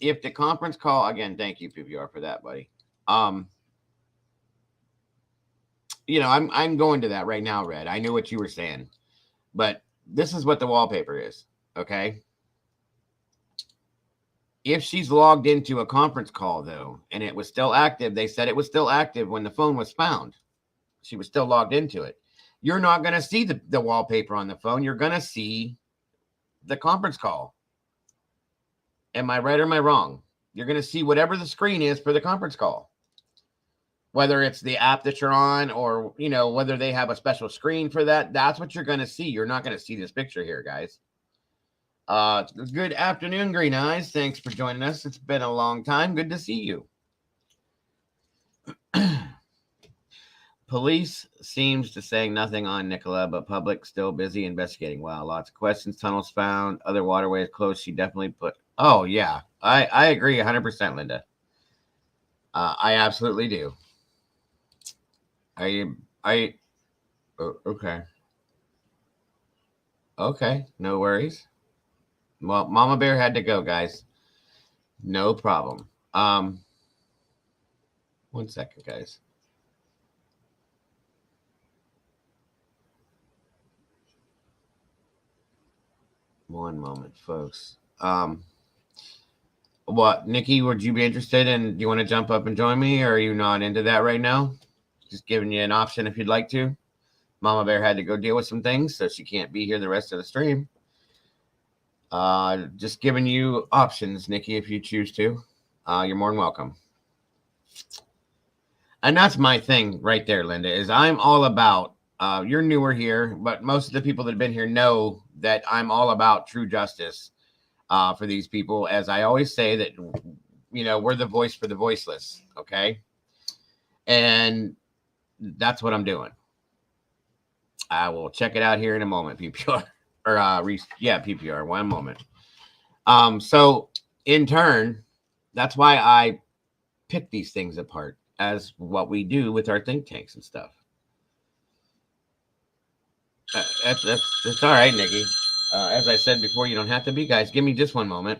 If the conference call, again, thank you, PPR, for that, buddy. I'm going to that right now, Red. I knew what you were saying, but this is what the wallpaper is, okay? If she's logged into a conference call, though, and it was still active, they said it was still active when the phone was found. She was still logged into it. You're not going to see the wallpaper on the phone. You're going to see the conference call. Am I right or am I wrong? You're going to see whatever the screen is for the conference call. Whether it's the app that you're on or, whether they have a special screen for that, that's what you're going to see. You're not going to see this picture here, guys. Good afternoon, Green Eyes. Thanks for joining us. It's been a long time. Good to see you. Police seems to say nothing on Nicola, but public still busy investigating. Wow, lots of questions. Tunnels found. Other waterways closed. She definitely put... Oh, yeah. I agree 100%, Linda. I absolutely do. Okay. Okay, no worries. Well, Mama Bear had to go, guys. No problem. 1 second, guys. One moment, folks. What, Nikki, would you be interested in, do you want to jump up and join me, or are you not into that right now? Just giving you an option if you'd like to. Mama Bear had to go deal with some things, so she can't be here the rest of the stream. Just giving you options, Nikki, if you choose to. You're more than welcome. And that's my thing right there, Linda, is I'm all about, you're newer here, but most of the people that have been here know that I'm all about true justice for these people. As I always say that, we're the voice for the voiceless, okay? And that's what I'm doing. I will check it out here in a moment, PPR. Or, PPR, 1 moment. So, in turn, that's why I pick these things apart as what we do with our think tanks and stuff. That's all right, Nikki. As I said before, you don't have to be, guys. Give me just 1 moment.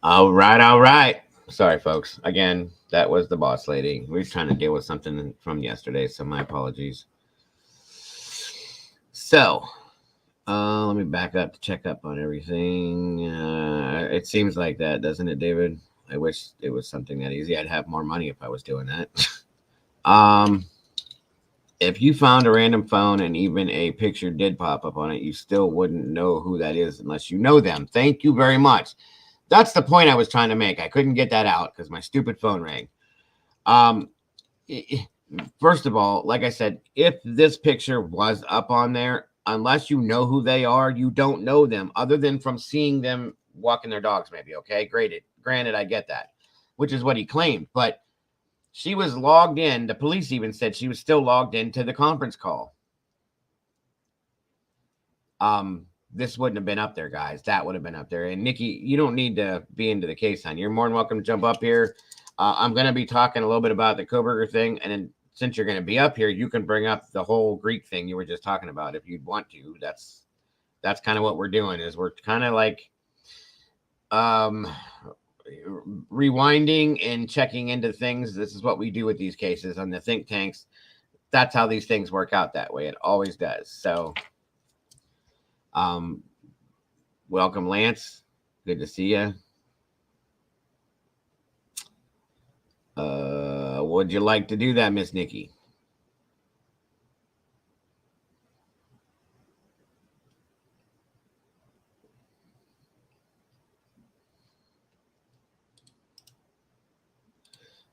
All right, all right. Sorry, folks. Again, that was the boss lady. We were trying to deal with something from yesterday, so my apologies. So, let me back up to check up on everything. It seems like that, doesn't it, David? I wish it was something that easy. I'd have more money if I was doing that. If you found a random phone and even a picture did pop up on it, you still wouldn't know who that is unless you know them. Thank you very much. That's the point I was trying to make. I couldn't get that out because my stupid phone rang. First of all, like I said, if this picture was up on there, unless you know who they are, you don't know them other than from seeing them walking their dogs, maybe. Okay, granted, I get that, which is what he claimed. But she was logged in. The police even said she was still logged into the conference call. This wouldn't have been up there, guys. That would have been up there. And Nikki, you don't need to be into the case, hon. You're more than welcome to jump up here. I'm going to be talking a little bit about the Kohberger thing. And then since you're going to be up here, you can bring up the whole Greek thing you were just talking about if you'd want to. That's kind of what we're doing, is we're kind of like rewinding and checking into things. This is what we do with these cases on the think tanks. That's how these things work out that way. It always does. So welcome, Lance. Good to see you. Would you like to do that, Miss Nikki?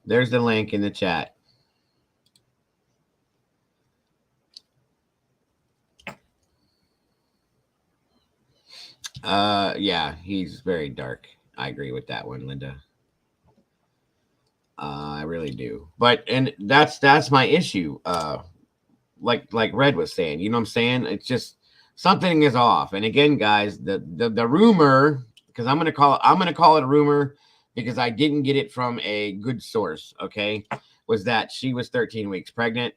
There's the link in the chat. Yeah, he's very dark. I agree with that one, Linda. I really do. And that's my issue. Like Red was saying, you know what I'm saying? It's just something is off. And again, guys, the rumor, because I'm gonna call it a rumor because I didn't get it from a good source, okay, was that she was 13 weeks pregnant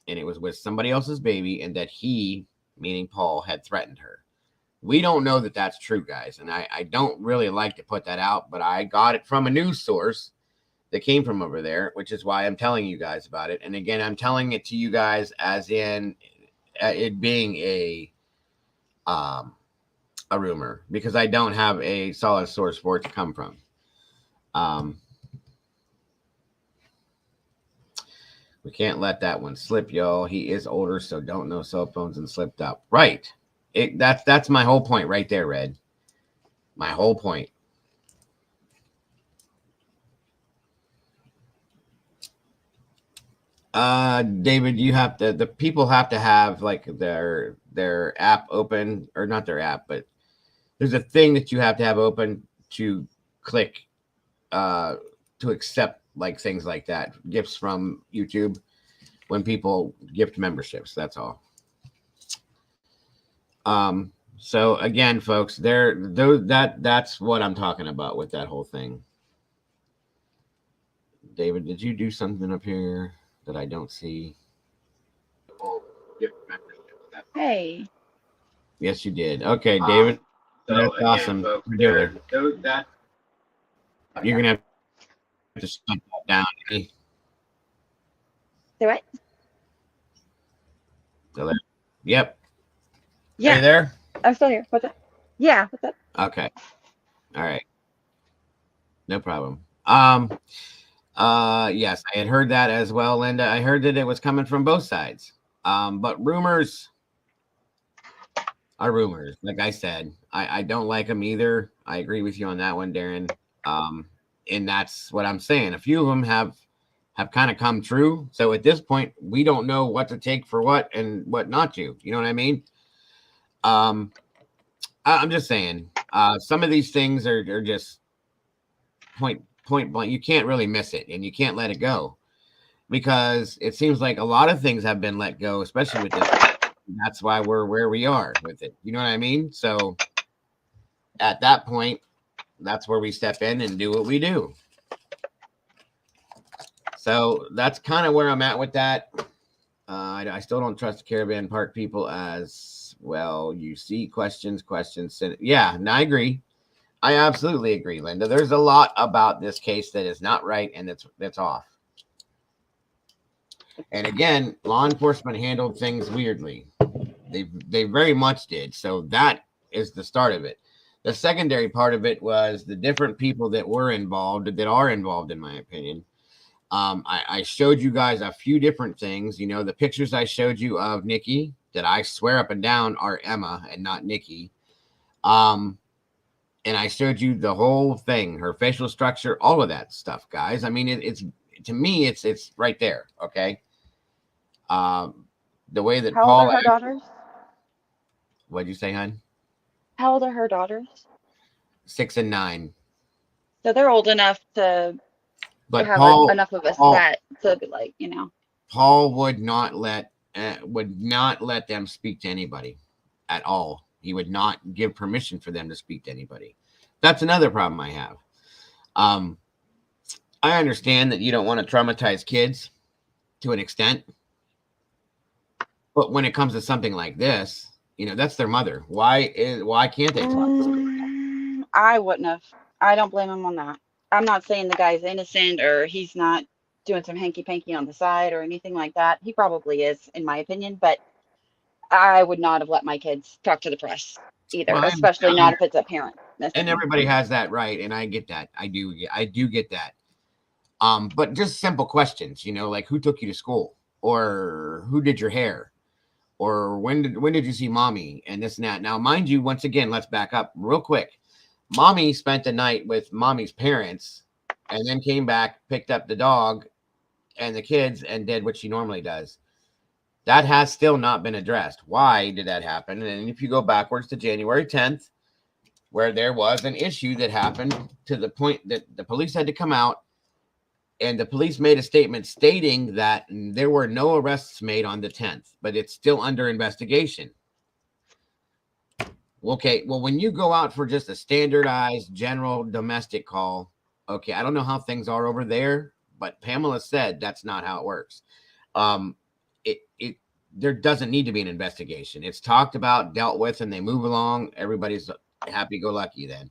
and it was with somebody else's baby, and that he, meaning Paul, had threatened her. We don't know that that's true, guys. And I don't really like to put that out, but I got it from a news source that came from over there, which is why I'm telling you guys about it. And again, I'm telling it to you guys as in it being a rumor, because I don't have a solid source for it to come from. We can't let that one slip, y'all. He is older, so don't know cell phones and slipped up. Right. That's my whole point right there, Red. My whole point. David, you have to, the people have to have like their app open, or not their app, but there's a thing that you have to have open to click to accept like things like that, gifts from YouTube when people gift memberships. That's all. So again, folks, that's what I'm talking about with that whole thing. David, did you do something up here that I don't see? Hey. Yes, you did. Okay, David. That's again, awesome. Folks, you're gonna have to shut that down. Do what? Still there? Yep. Yeah. Are you there? I'm still here. What's up? Yeah. What's up? Okay. All right. No problem. Yes, I had heard that as well, Linda. I heard that it was coming from both sides. But rumors are rumors. Like I said, I don't like them either. I agree with you on that one, Darren. And that's what I'm saying. A few of them have kind of come true. So at this point, we don't know what to take for what and what not to. You know what I mean? I'm just saying, some of these things are just point blank. You can't really miss it, and you can't let it go, because it seems like a lot of things have been let go, especially with this. That's why we're where we are with it. You know what I mean? So at that point, that's where we step in and do what we do. So that's kind of where I'm at with that. I still don't trust the Caravan Park people as well. You see questions. Yeah, no, I agree. I absolutely agree, Linda. There's a lot about this case that is not right and that's off. And again, law enforcement handled things weirdly. They very much did. So that is the start of it. The secondary part of it was the different people that were involved, that are involved, in my opinion. I showed you guys a few different things. You know, the pictures I showed you of Nikki that I swear up and down are Emma and not Nikki. And I showed you the whole thing, her facial structure, all of that stuff, guys. I mean, it's to me, it's right there. Okay. The way that How Paul. old are her daughters? What'd you say, hon? How old are her daughters? 6 and 9. So they're old enough to have enough of a set to be like, you know. Paul would not let them speak to anybody at all. He would not give permission for them to speak to anybody. That's another problem I have. I understand that you don't want to traumatize kids to an extent, but when it comes to something like this, you know, that's their mother. Why can't they talk? I wouldn't have. I don't blame him on that. I'm not saying the guy's innocent or he's not doing some hanky-panky on the side or anything like that. He probably is, in my opinion, but I would not have let my kids talk to the press either, especially not if it's a parent. And everybody has that right, and I get that. I do get that. But just simple questions, you know, like who took you to school, or who did your hair, or when did you see mommy, and this and that. Now, mind you, once again, let's back up real quick. Mommy spent the night with mommy's parents, and then came back, picked up the dog and the kids, and did what she normally does. That has still not been addressed. Why did that happen? And if you go backwards to January 10th, where there was an issue that happened to the point that the police had to come out, and the police made a statement stating that there were no arrests made on the 10th, but it's still under investigation. Okay, well, when you go out for just a standardized general domestic call, okay, I don't know how things are over there, but Pamela said that's not how it works. There doesn't need to be an investigation. It's talked about, dealt with, and they move along. Everybody's happy-go-lucky then.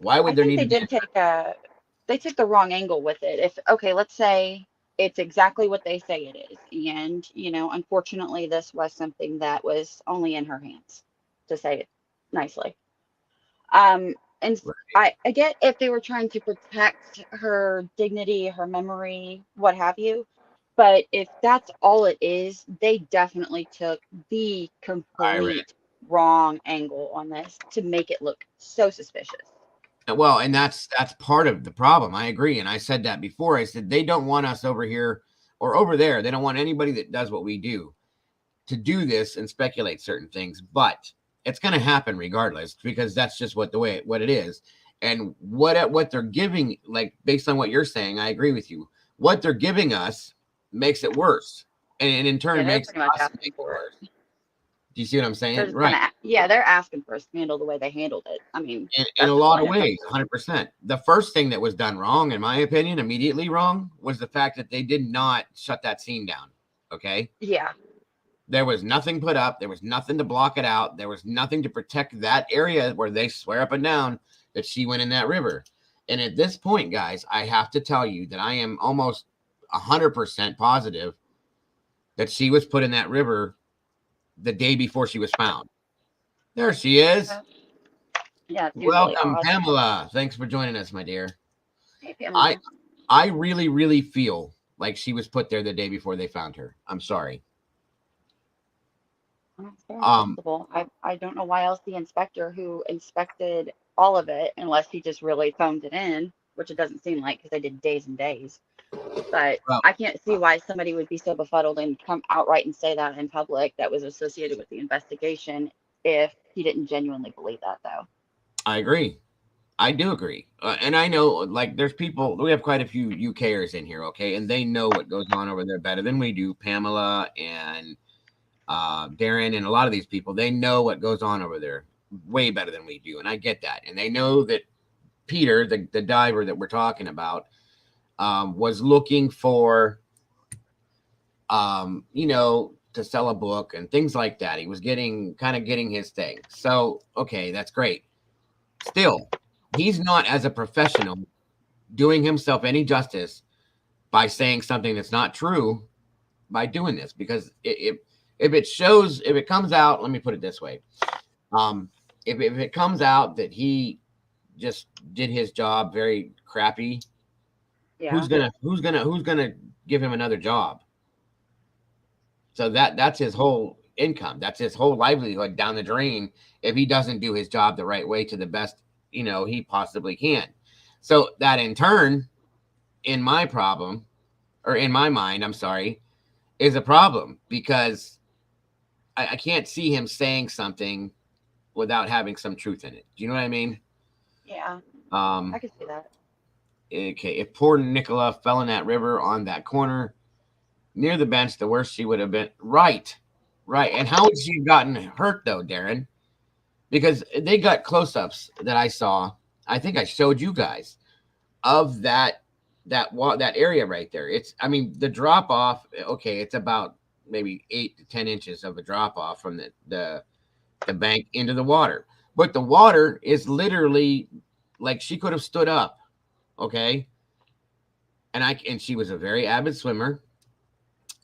Why would there need to be? They took the wrong angle with it. Let's say it's exactly what they say it is. And, you know, unfortunately, this was something that was only in her hands, to say it nicely. And right. I get if they were trying to protect her dignity, her memory, what have you. But if that's all it is, they definitely took the complete wrong angle on this to make it look so suspicious. Well, and that's part of the problem. I agree. And I said that before. I said they don't want us over here or over there. They don't want anybody that does what we do to do this and speculate certain things. But it's going to happen regardless, because that's just what it is. And what they're giving, like based on what you're saying, I agree with you. What they're giving us makes it worse, and in turn makes us make it worse. Do you see what I'm saying? Right. They're asking for us to handle the way they handled it. I mean, in a lot of ways, 100%. The first thing that was done wrong, in my opinion, immediately wrong, was the fact that they did not shut that scene down. Okay. Yeah. There was nothing put up. There was nothing to block it out. There was nothing to protect that area where they swear up and down that she went in that river. And at this point, guys, I have to tell you that I am almost 100% positive that she was put in that river the day before she was found. There she is. Yeah. Welcome, really awesome. Pamela. Thanks for joining us, my dear. Hey, Pamela. I really, really feel like she was put there the day before they found her. I'm sorry. I don't know why else the inspector who inspected all of it, unless he just really phoned it in, which it doesn't seem like, because they did days and days. But I can't see why somebody would be so befuddled and come outright and say that in public that was associated with the investigation if he didn't genuinely believe that, though. I agree. I do agree. And I know, like, there's people, we have quite a few UKers in here, okay? And they know what goes on over there better than we do. Pamela and Darren and a lot of these people, they know what goes on over there way better than we do. And I get that. And they know that Peter, the diver that we're talking about, was looking for, to sell a book and things like that. He was getting his thing. So, okay, that's great. Still, he's not, as a professional, doing himself any justice by saying something that's not true by doing this, because if it comes out, let me put it this way. If it comes out that he just did his job very crappy, Yeah. who's gonna give him another job? So that's his whole income. That's his whole livelihood down the drain if he doesn't do his job the right way to the best, he possibly can. So that in turn, in my mind, I'm sorry, is a problem, because I can't see him saying something without having some truth in it. Do you know what I mean? Yeah. I can see that. Okay, if poor Nicola fell in that river on that corner near the bench, the worst she would have been. Right. And how would she have gotten hurt, though, Darren? Because they got close-ups that I saw. I think I showed you guys of that area right there. The drop off. Okay, it's about maybe 8 to 10 inches of a drop off from the bank into the water, but the water is literally like she could have stood up. Okay, and she was a very avid swimmer.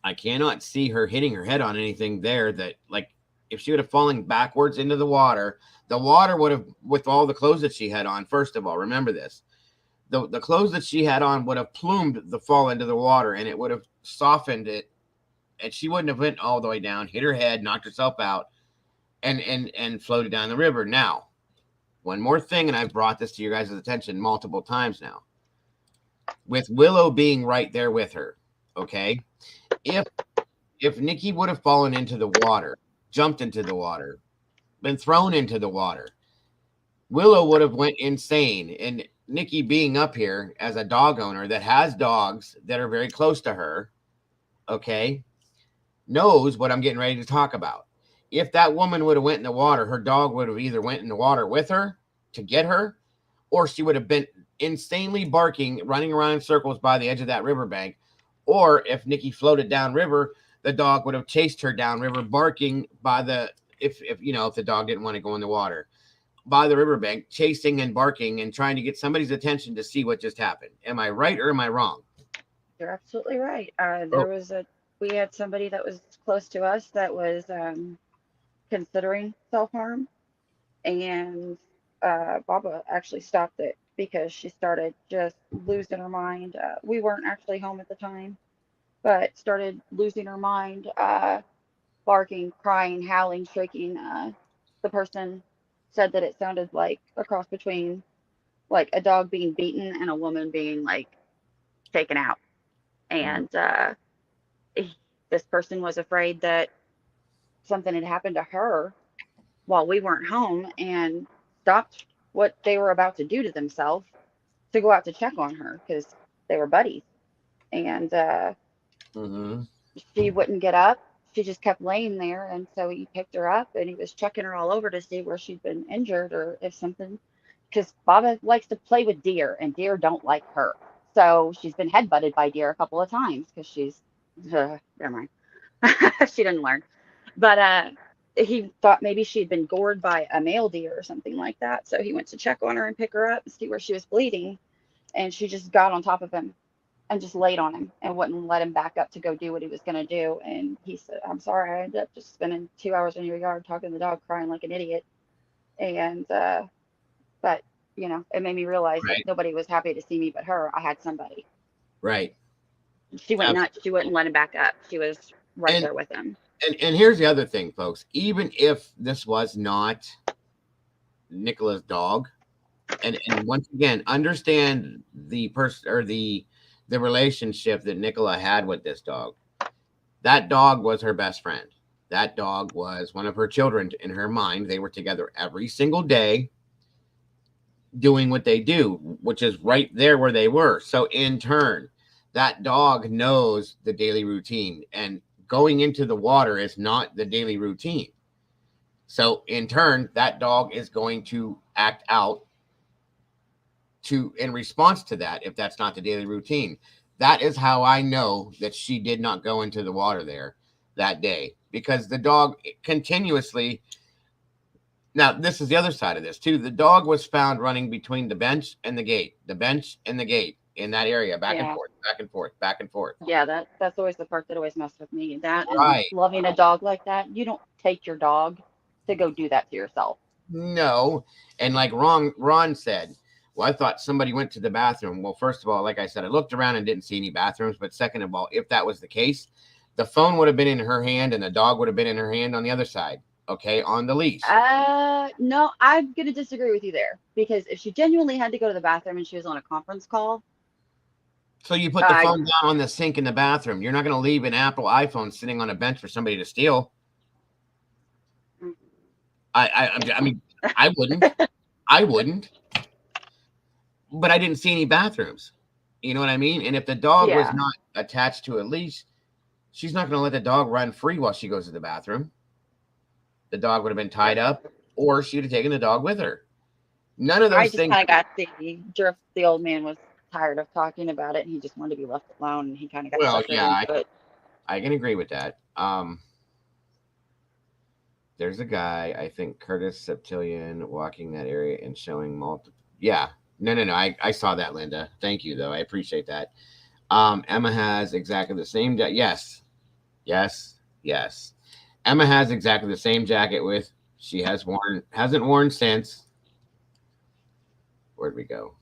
I cannot see her hitting her head on anything there. That, like, if she would have fallen backwards into the water would have, with all the clothes that she had on. First of all, remember this: the clothes that she had on would have plumed the fall into the water, and it would have softened it, and she wouldn't have went all the way down, hit her head, knocked herself out, and floated down the river. Now, one more thing, and I've brought this to your guys' attention multiple times now. With Willow being right there with her, okay? If Nikki would have fallen into the water, jumped into the water, been thrown into the water, Willow would have went insane. And Nikki, being up here as a dog owner that has dogs that are very close to her, okay, knows what I'm getting ready to talk about. If that woman would have went in the water, her dog would have either went in the water with her to get her, or she would have been insanely barking, running around in circles by the edge of that riverbank. Or if Nikki floated downriver, the dog would have chased her downriver, barking by if the dog didn't want to go in the water, by the riverbank, chasing and barking and trying to get somebody's attention to see what just happened. Am I right or am I wrong? You're absolutely right. We had somebody that was close to us that was considering self-harm, and Baba actually stopped it because she started just losing her mind. We weren't actually home at the time, but started losing her mind, barking, crying, howling, shrieking. The person said that it sounded like a cross between like a dog being beaten and a woman being like taken out. And this person was afraid that something had happened to her while we weren't home, and stopped what they were about to do to themselves to go out to check on her because they were buddies. And she wouldn't get up. She just kept laying there. And so he picked her up and he was checking her all over to see where she'd been injured or if something, because Baba likes to play with deer and deer don't like her. So she's been headbutted by deer a couple of times because she's, never mind. She didn't learn. But he thought maybe she'd been gored by a male deer or something like that. So he went to check on her and pick her up and see where she was bleeding. And she just got on top of him and just laid on him and wouldn't let him back up to go do what he was going to do. And he said, "I'm sorry, I ended up just spending 2 hours in your yard talking to the dog, crying like an idiot." And, but, it made me realize that nobody was happy to see me but her. I had somebody. Right. She went nuts. She wouldn't let him back up. She was right there with him. And here's the other thing, folks. Even if this was not Nicola's dog, and once again, understand the person or the relationship that Nicola had with this dog. That dog was her best friend. That dog was one of her children in her mind. They were together every single day doing what they do, which is right there where they were. So in turn, that dog knows the daily routine, and going into the water is not the daily routine. So in turn, that dog is going to act out in response to that if that's not the daily routine. That is how I know that she did not go into the water there that day, because the dog continuously Now, this is the other side of this too. The dog was found running between the bench and the gate, in that area, back and forth, back and forth, back and forth. Yeah, that's always the part that always messed with me. That and Right. loving a dog like that, you don't take your dog to go do that to yourself. No. And like Ron said, well, I thought somebody went to the bathroom. Well, first of all, like I said, I looked around and didn't see any bathrooms. But second of all, if that was the case, the phone would have been in her hand and the dog would have been in her hand on the other side. Okay, on the leash. No, I'm gonna disagree with you there, because if she genuinely had to go to the bathroom and she was on a conference call. So you put the phone down on the sink in the bathroom. You're not going to leave an Apple iPhone sitting on a bench for somebody to steal. I mean, I wouldn't. I wouldn't. But I didn't see any bathrooms. You know what I mean? And if the dog was not attached to a leash, she's not going to let the dog run free while she goes to the bathroom. The dog would have been tied up, or she would have taken the dog with her. None of those things. I just kind of got the drift. The old man was tired of talking about it, and he just wanted to be left alone, and he kind of got into it. I can agree with that. There's a guy, I think Curtis Septilian, walking that area and showing multiple. Yeah, no. I saw that, Linda. Thank you, though. I appreciate that. Emma has exactly the same. Yes. Emma has exactly the same jacket with. She hasn't worn since. Where'd we go?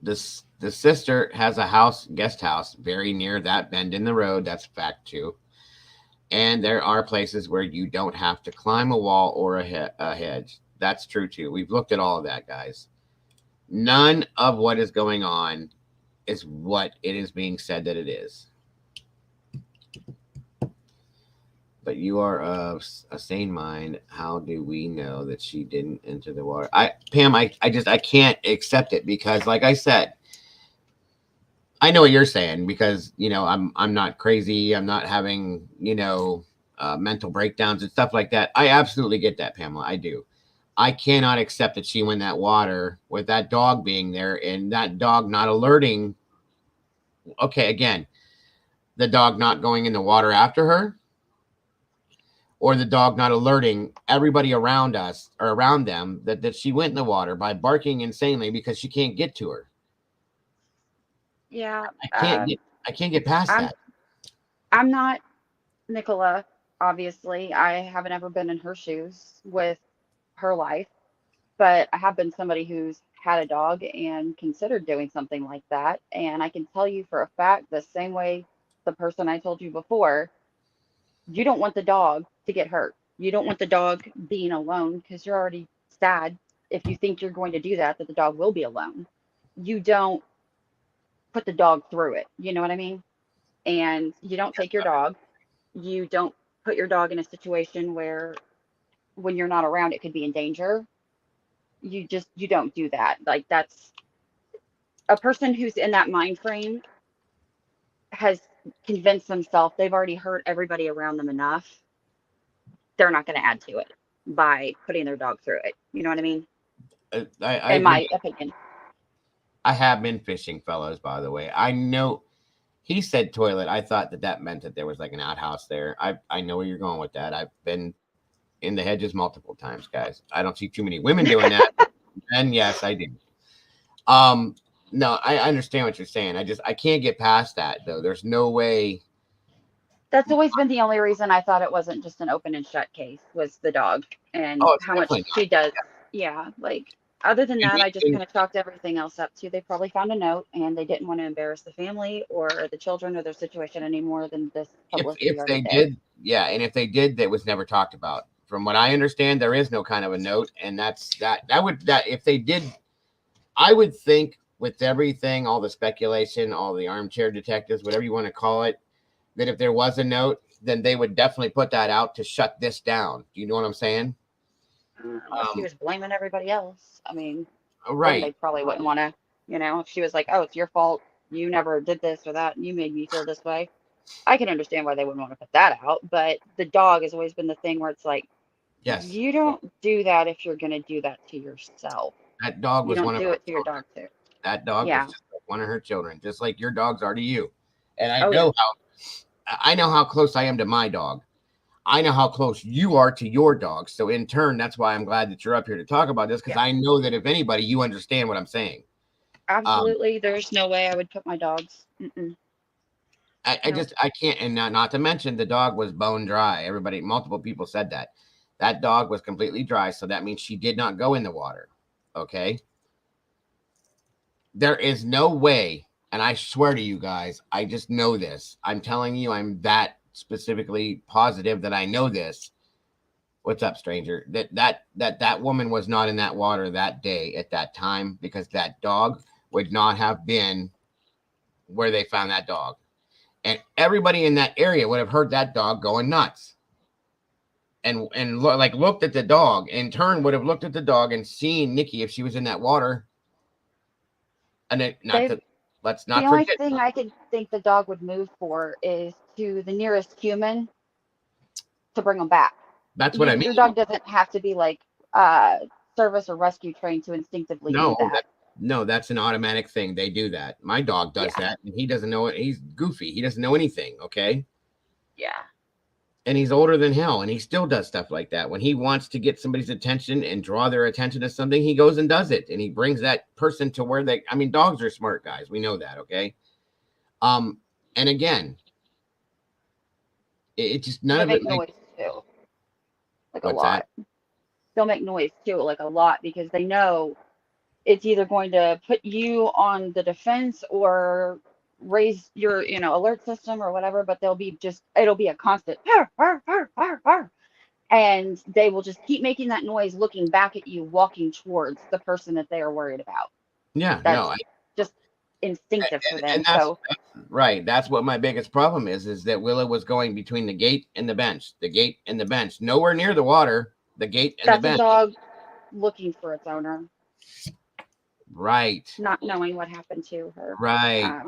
The sister has a guest house very near that bend in the road. That's fact too. And there are places where you don't have to climb a wall or a hedge. That's true too. We've looked at all of that, guys. None of what is going on is what it is being said that it is. But you are of a sane mind. How do we know that she didn't enter the water? Pam, I can't accept it, because like I said, I know what you're saying, because, I'm not crazy. I'm not having, mental breakdowns and stuff like that. I absolutely get that, Pamela. I do. I cannot accept that she went in that water with that dog being there and that dog not alerting. Okay, again, the dog not going in the water after her, or the dog not alerting everybody around us or around them that she went in the water by barking insanely because she can't get to her. Yeah. I can't get past that. I'm not Nicola, obviously. I haven't ever been in her shoes with her life, but I have been somebody who's had a dog and considered doing something like that. And I can tell you for a fact, the same way the person I told you before, you don't want the dog to get hurt. You don't want the dog being alone, because you're already sad if you think you're going to do that the dog will be alone. You don't put the dog through it. You know what I mean? And you don't take your dog. You don't put your dog in a situation where when you're not around, it could be in danger. You don't do that. Like, that's a person who's in that mind frame has convinced themselves they've already hurt everybody around them enough. They're not going to add to it by putting their dog through it. You know what I mean? In my opinion. I have been fishing, fellas, by the way. I know he said toilet. I thought that meant that there was like an outhouse there. I know where you're going with that. I've been in the hedges multiple times, guys. I don't see too many women doing that. And yes, I do. No, I understand what you're saying. I can't get past that, though. There's no way. That's always been the only reason I thought it wasn't just an open and shut case, was the dog and how much she does. Yeah, like, other than that, I just kind of chalked everything else up to they probably found a note and they didn't want to embarrass the family or the children or their situation any more than this publicity. If they did, yeah, and if they did, that was never talked about. From what I understand, there is no kind of a note, and if they did, I would think with everything, all the speculation, all the armchair detectives, whatever you want to call it, that if there was a note, then they would definitely put that out to shut this down. Do you know what I'm saying? She was blaming everybody else. I mean, right. They probably wouldn't want to, if she was like, oh, it's your fault. You never did this or that. You made me feel this way. I can understand why they wouldn't want to put that out. But the dog has always been the thing where it's like, yes, you don't do that if you're going to do that to yourself. That dog was one of do it to your dog too. That dog was just like one of her children, just like your dogs are to you. And I know I know how close I am to my dog. I know how close you are to your dog. So in turn, that's why I'm glad that you're up here to talk about this, because I know that if anybody, you understand what I'm saying. Absolutely. There's no way I would put my dogs. I can't. And not to mention the dog was bone dry. Multiple people said that. That dog was completely dry. So that means she did not go in the water. Okay. There is no way. And I swear to you guys, I just know this. I'm telling you, I'm that specifically positive that I know this. What's up, stranger? That woman was not in that water that day at that time, because that dog would not have been where they found that dog. And everybody in that area would have heard that dog going nuts. And looked at the dog, in turn would have looked at the dog and seen Nikki if she was in that water. And let's not the only forget. thing I could think the dog would move for is to the nearest human to bring them back. That's what I mean. Your dog doesn't have to be like service or rescue trained to instinctively do that. No, that's an automatic thing. They do that. My dog does that, and he doesn't know it. He's goofy. He doesn't know anything. Okay. Yeah. And he's older than hell, and he still does stuff like that. When he wants to get somebody's attention and draw their attention to something, he goes and does it, and he brings that person to where they. I mean, dogs are smart guys. We know that. Okay. And again, it just none of it. Noise too. Like a lot. They'll make noise too, like a lot, because they know it's either going to put you on the defense or raise your, alert system or whatever, but it'll be a constant and they will just keep making that noise, looking back at you, walking towards the person that they are worried about. Yeah, that's just instinctive for them. Right. That's what my biggest problem is that Willow was going between the gate and the bench, nowhere near the water, the gate and the bench. That's a dog looking for its owner. Right. Not knowing what happened to her. Right.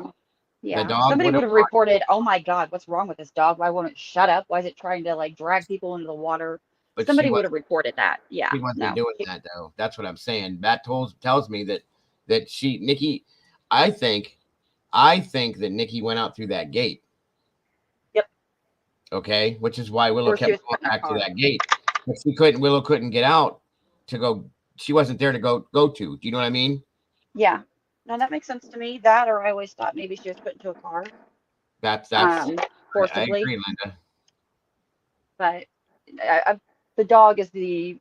Yeah. Somebody would have reported, oh my God, what's wrong with this dog? Why won't it shut up? Why is it trying to drag people into the water? But somebody would have reported that. Yeah. She wasn't doing that though. That's what I'm saying. That tells me that Nikki, I think that Nikki went out through that gate. Yep. Okay. Which is why Willow kept going back to that gate. But Willow couldn't get out to go. She wasn't there to go to. Do you know what I mean? Yeah. No, that makes sense to me. That, or I always thought maybe she was put into a car. That's forcibly. I agree, Linda. But the dog is the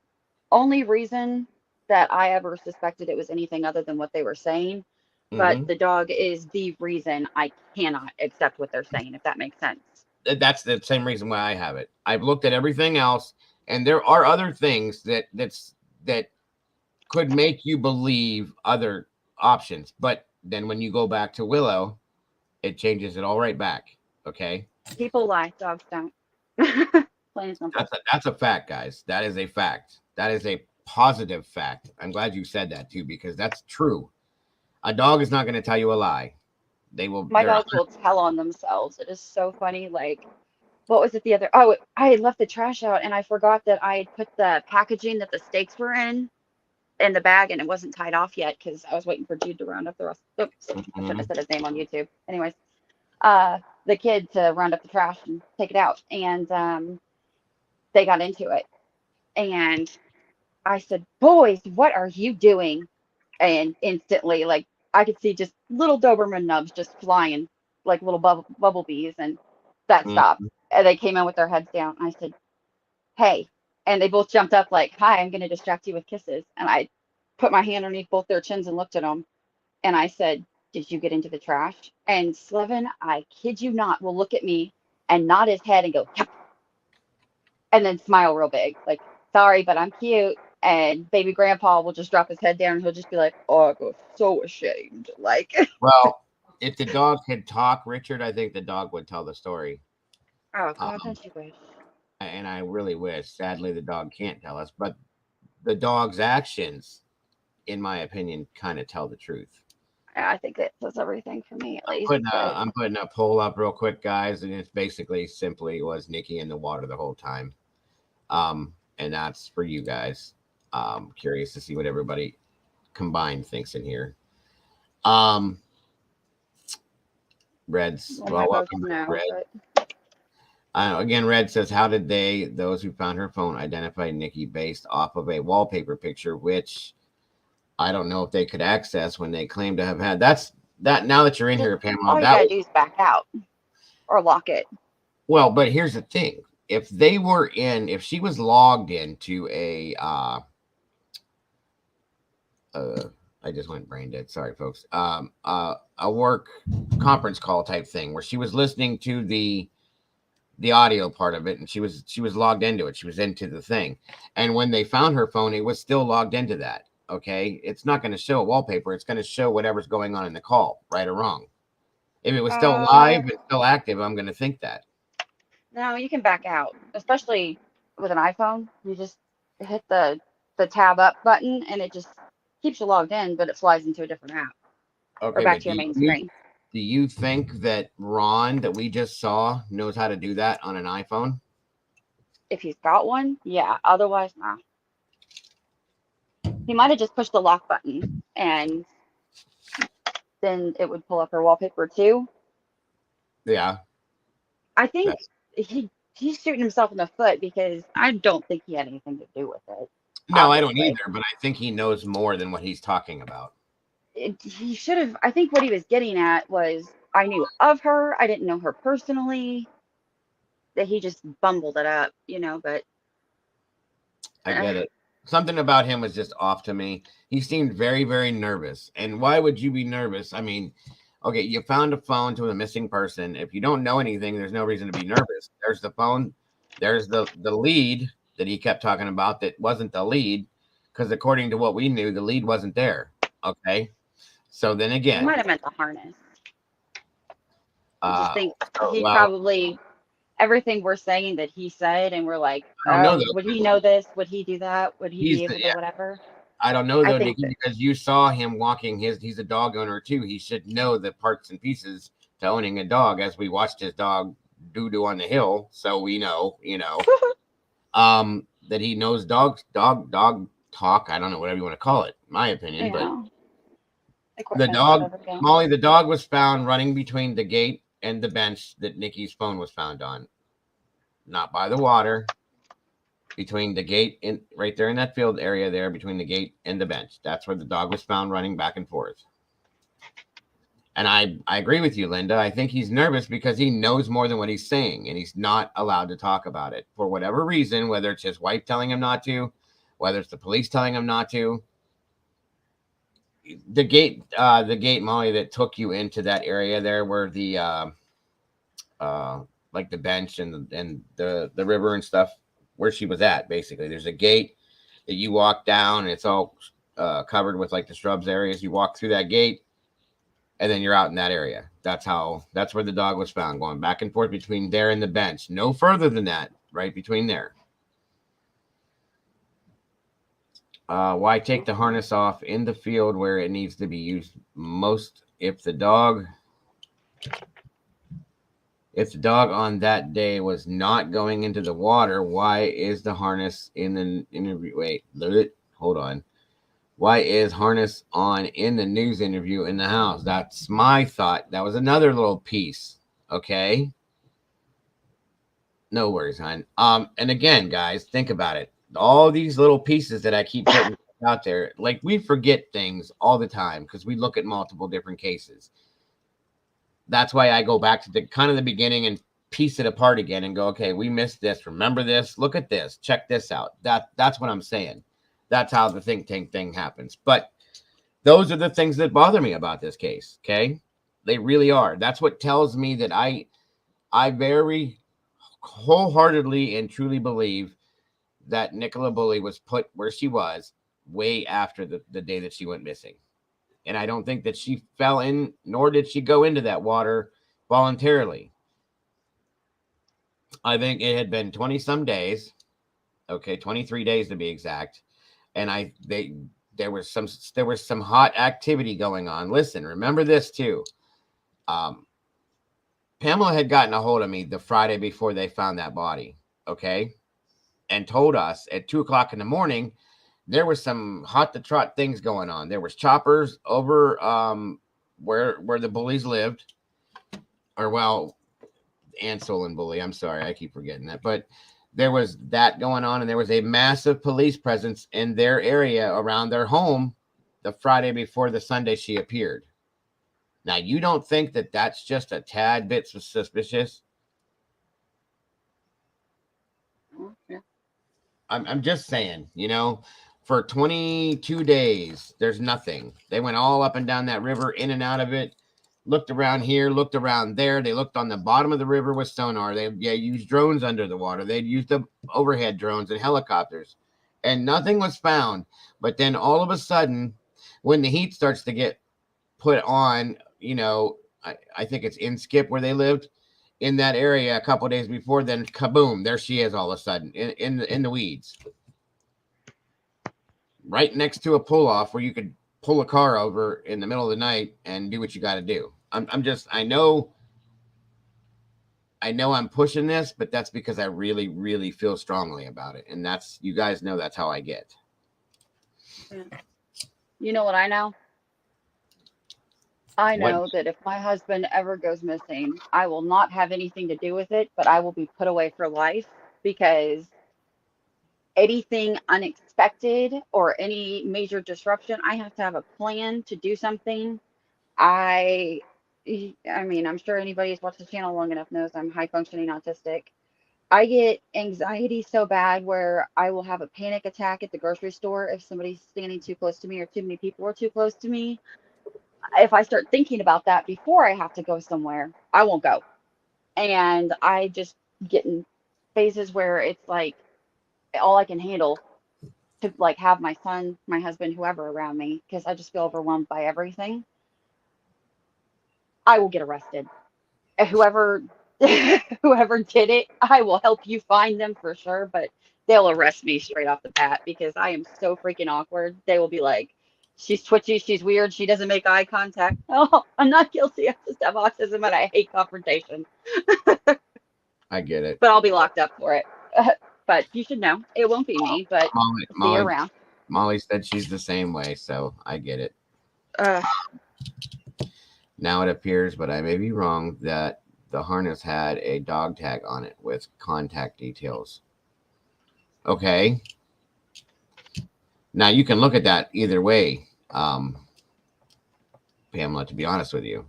only reason that I ever suspected it was anything other than what they were saying. But the dog is the reason I cannot accept what they're saying, if that makes sense. That's the same reason why I have it. I've looked at everything else, and there are other things that could make you believe other options. But then when you go back to Willow, it changes it all right back. Okay. People lie, dogs don't. Plain and simple. That's a fact, guys. That is a fact. That is a positive fact. I'm glad you said that too, because that's true. A dog is not going to tell you a lie. They will. My dogs will tell on themselves. It is so funny. What was it the other? Oh, I had left the trash out and I forgot that I had put the packaging that the steaks were in the bag, and it wasn't tied off yet because I was waiting for Jude to round up the rest. Oops, I shouldn't have said his name on YouTube. Anyways, the kid to round up the trash and take it out, and they got into it, and I said, "Boys, what are you doing?" And instantly, I could see just little Doberman nubs just flying like little bubble bees, and that stopped. And they came in with their heads down. I said, "Hey." And they both jumped up like, "Hi, I'm going to distract you with kisses." And I put my hand underneath both their chins and looked at them. And I said, "Did you get into the trash?" And Slevin, I kid you not, will look at me and nod his head and go, "Yep." And then smile real big. Like, "Sorry, but I'm cute." And baby grandpa will just drop his head down and he'll just be like, "Oh, I go so ashamed." Well, if the dog could talk, Richard, I think the dog would tell the story. Oh, God, don't you wish? And I really wish. Sadly, the dog can't tell us, but the dog's actions, in my opinion, kind of tell the truth. I think it does everything for me, at least. I'm putting a poll up real quick, guys, and it's basically simply was Nikki in the water the whole time. And that's for you guys. Curious to see what everybody combined thinks in here. Reds, well, welcome back, Red. Again, Red says, how did those who found her phone, identify Nikki based off of a wallpaper picture, which I don't know if they could access when they claim to have had. That's that. Now that you're in here, Pamela, All you gotta do is back out or lock it. Well, but here's the thing: if she was logged into I just went brain dead. Sorry, folks. A work conference call type thing where she was listening to the audio part of it, and she was logged into it. She was into the thing, and when they found her phone, it was still logged into that. Okay, it's not going to show a wallpaper. It's going to show whatever's going on in the call, right or wrong. If it was still live and still active, I'm going to think that. No, you can back out, especially with an iPhone. You just hit the tab up button, and it just keeps you logged in, but it flies into a different app. Okay, or back to your main screen. Do you think that Ron, that we just saw, knows how to do that on an iPhone? If he's got one, yeah. Otherwise, nah. He might have just pushed the lock button, and then it would pull up her wallpaper too. Yeah. I think he's shooting himself in the foot because I don't think he had anything to do with it. No, obviously. I don't either, but I think he knows more than what he's talking about. He should have. I think what he was getting at was, I knew of her. I didn't know her personally. That he just bumbled it up, but. I get it. Something about him was just off to me. He seemed very, very nervous. And why would you be nervous? I mean, okay, you found a phone to a missing person. If you don't know anything, there's no reason to be nervous. There's the phone. There's the lead that he kept talking about that wasn't the lead, because according to what we knew, the lead wasn't there. Okay. So then again. He might have meant the harness. I just think he probably, everything we're saying that he said, and we're like, would he know this? Would he do that? Would he be able to whatever? I don't know, though, Nikki, because you saw him walking he's a dog owner, too. He should know the parts and pieces to owning a dog, as we watched his dog doo-doo on the hill. So we know, that he knows dog talk. I don't know, whatever you want to call it, my opinion. But the dog, Molly, the dog was found running between the gate and the bench that Nikki's phone was found on. Not by the water. Between the gate and right there in that field area there, between the gate and the bench. That's where the dog was found running back and forth. And I agree with you, Linda. I think he's nervous because he knows more than what he's saying, and he's not allowed to talk about it for whatever reason, whether it's his wife telling him not to, whether it's the police telling him not to. The gate, Molly, that took you into that area there where the like the bench and the river and stuff, where she was at, basically. There's a gate that you walk down, and it's all covered with like the shrubs areas. You walk through that gate, and then you're out in that area. That's where the dog was found, going back and forth between there and the bench. No further than that, right between there. Why take the harness off in the field where it needs to be used most? If the dog on that day was not going into the water, why is the harness in the interview? Wait, hold on. Why is harness on in the news interview in the house? That's my thought. That was another little piece. Okay. No worries, hon. And again, guys, think about it. All these little pieces that I keep putting out there, like, we forget things all the time because we look at multiple different cases. That's why I go back to the beginning and piece it apart again and go, okay, we missed this. Remember this. Look at this. Check this out. That's what I'm saying. That's how the think tank thing happens. But those are the things that bother me about this case. Okay. They really are. That's what tells me that I very wholeheartedly and truly believe that Nicola Bulley was put where she was way after the day that she went missing. And I don't think that she fell in, nor did she go into that water voluntarily. I think it had been 20 some days. Okay, 23 days to be exact. And there was some hot activity going on. Listen, remember this too. Pamela had gotten a hold of me the Friday before they found that body. Okay. And told us at 2:00 in the morning, there was some hot to trot things going on. There was choppers over where the Bulleys lived, or well, Ansel and Bulley. I'm sorry, I keep forgetting that. But there was that going on, and there was a massive police presence in their area around their home the Friday before the Sunday she appeared. Now, you don't think that that's just a tad bit suspicious? Yeah. I'm just saying, you know, for 22 days, there's nothing. They went all up and down that river, in and out of it, looked around here, looked around there. They looked on the bottom of the river with sonar. They used drones under the water. They'd used the overhead drones and helicopters, and nothing was found. But then all of a sudden, when the heat starts to get put on, you know, I think it's in Skip where they lived, in that area a couple days before, then kaboom, there she is all of a sudden in the weeds, right next to a pull-off where you could pull a car over in the middle of the night and do what you got to do. I know I'm pushing this, but that's because I really, really feel strongly about it. And that's, you guys know that's how I get. You know what I know? I know that if my husband ever goes missing, I will not have anything to do with it, but I will be put away for life, because anything unexpected or any major disruption, I have to have a plan to do something. I mean, I'm sure anybody who's watched the channel long enough knows I'm high functioning autistic. I get anxiety so bad where I will have a panic attack at the grocery store if somebody's standing too close to me or too many people are too close to me. If I start thinking about that before I have to go somewhere, I won't go. And I just get in phases where it's like all I can handle to like have my son, my husband, whoever around me, because I just feel overwhelmed by everything. I will get arrested. Whoever whoever did it, I will help you find them for sure, but they'll arrest me straight off the bat because I am so freaking awkward. They will be like, she's twitchy, she's weird, she doesn't make eye contact. Oh, I'm not guilty. I just have autism and I hate confrontation. I get it. But I'll be locked up for it. But you should know, it won't be me, but be around. Molly said she's the same way, so I get it. Now it appears, but I may be wrong, that the harness had a dog tag on it with contact details. Okay. Now you can look at that either way, Pamela, to be honest with you.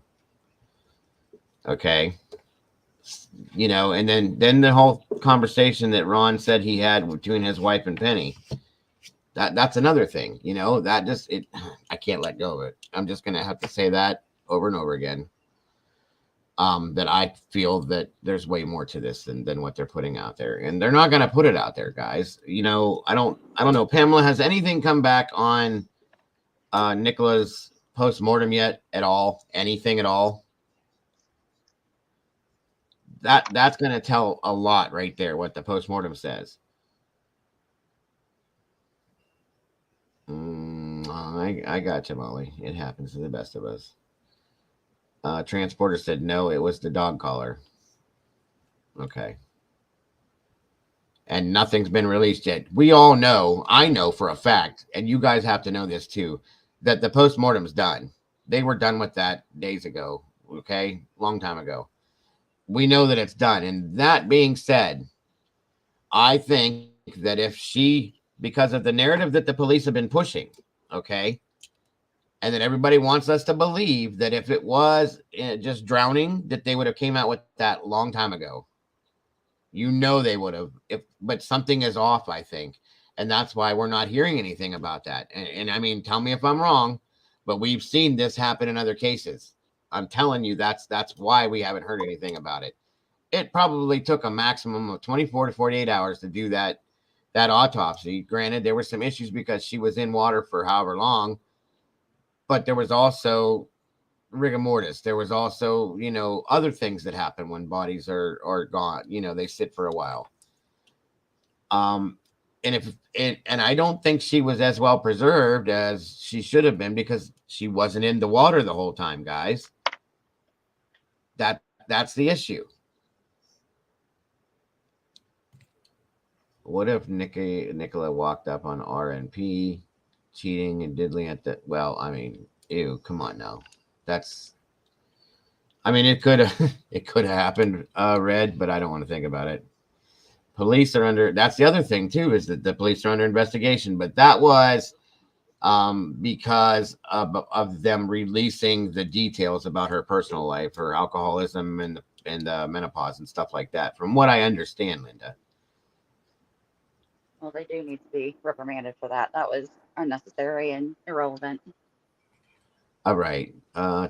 Okay. You know, and then the whole conversation that Ron said he had between his wife and Penny, that's another thing, you know, that just, I can't let go of it. I'm just going to have to say that over and over again. That I feel that there's way more to this than what they're putting out there, and they're not going to put it out there, guys. You know, I don't know. Pamela, has anything come back on Nicola's post-mortem yet at all? Anything at all? That's going to tell a lot right there, what the post-mortem says. I got you, Molly. It happens to the best of us. Transporter said no, it was the dog collar. Okay. And nothing's been released yet. We all know, I know for a fact, and you guys have to know this too, that the post-mortem's done. They were done with that days ago. Okay. Long time ago. We know that it's done. And that being said, I think that if she, because of the narrative that the police have been pushing, okay, and that everybody wants us to believe that if it was just drowning, that they would have came out with that long time ago. You know they would have. But something is off, I think. And that's why we're not hearing anything about that. And I mean, tell me if I'm wrong, but we've seen this happen in other cases. I'm telling you, that's why we haven't heard anything about it. It probably took a maximum of 24 to 48 hours to do that autopsy. Granted, there were some issues because she was in water for however long. But there was also rigor mortis. There was also, you know, other things that happen when bodies are gone. You know, they sit for a while. And I don't think she was as well preserved as she should have been because she wasn't in the water the whole time, guys. That's the issue. What if Nicola walked up on RNP? Cheating and diddling at the, well, I mean, ew, come on now. That's, I mean, it could have it could have happened, Red, but I don't want to think about it. Police are under. That's the other thing too, is that the police are under investigation. But that was because of them releasing the details about her personal life, her alcoholism, and menopause and stuff like that. From what I understand, Linda. Well, they do need to be reprimanded for that. That was unnecessary and irrelevant. All right.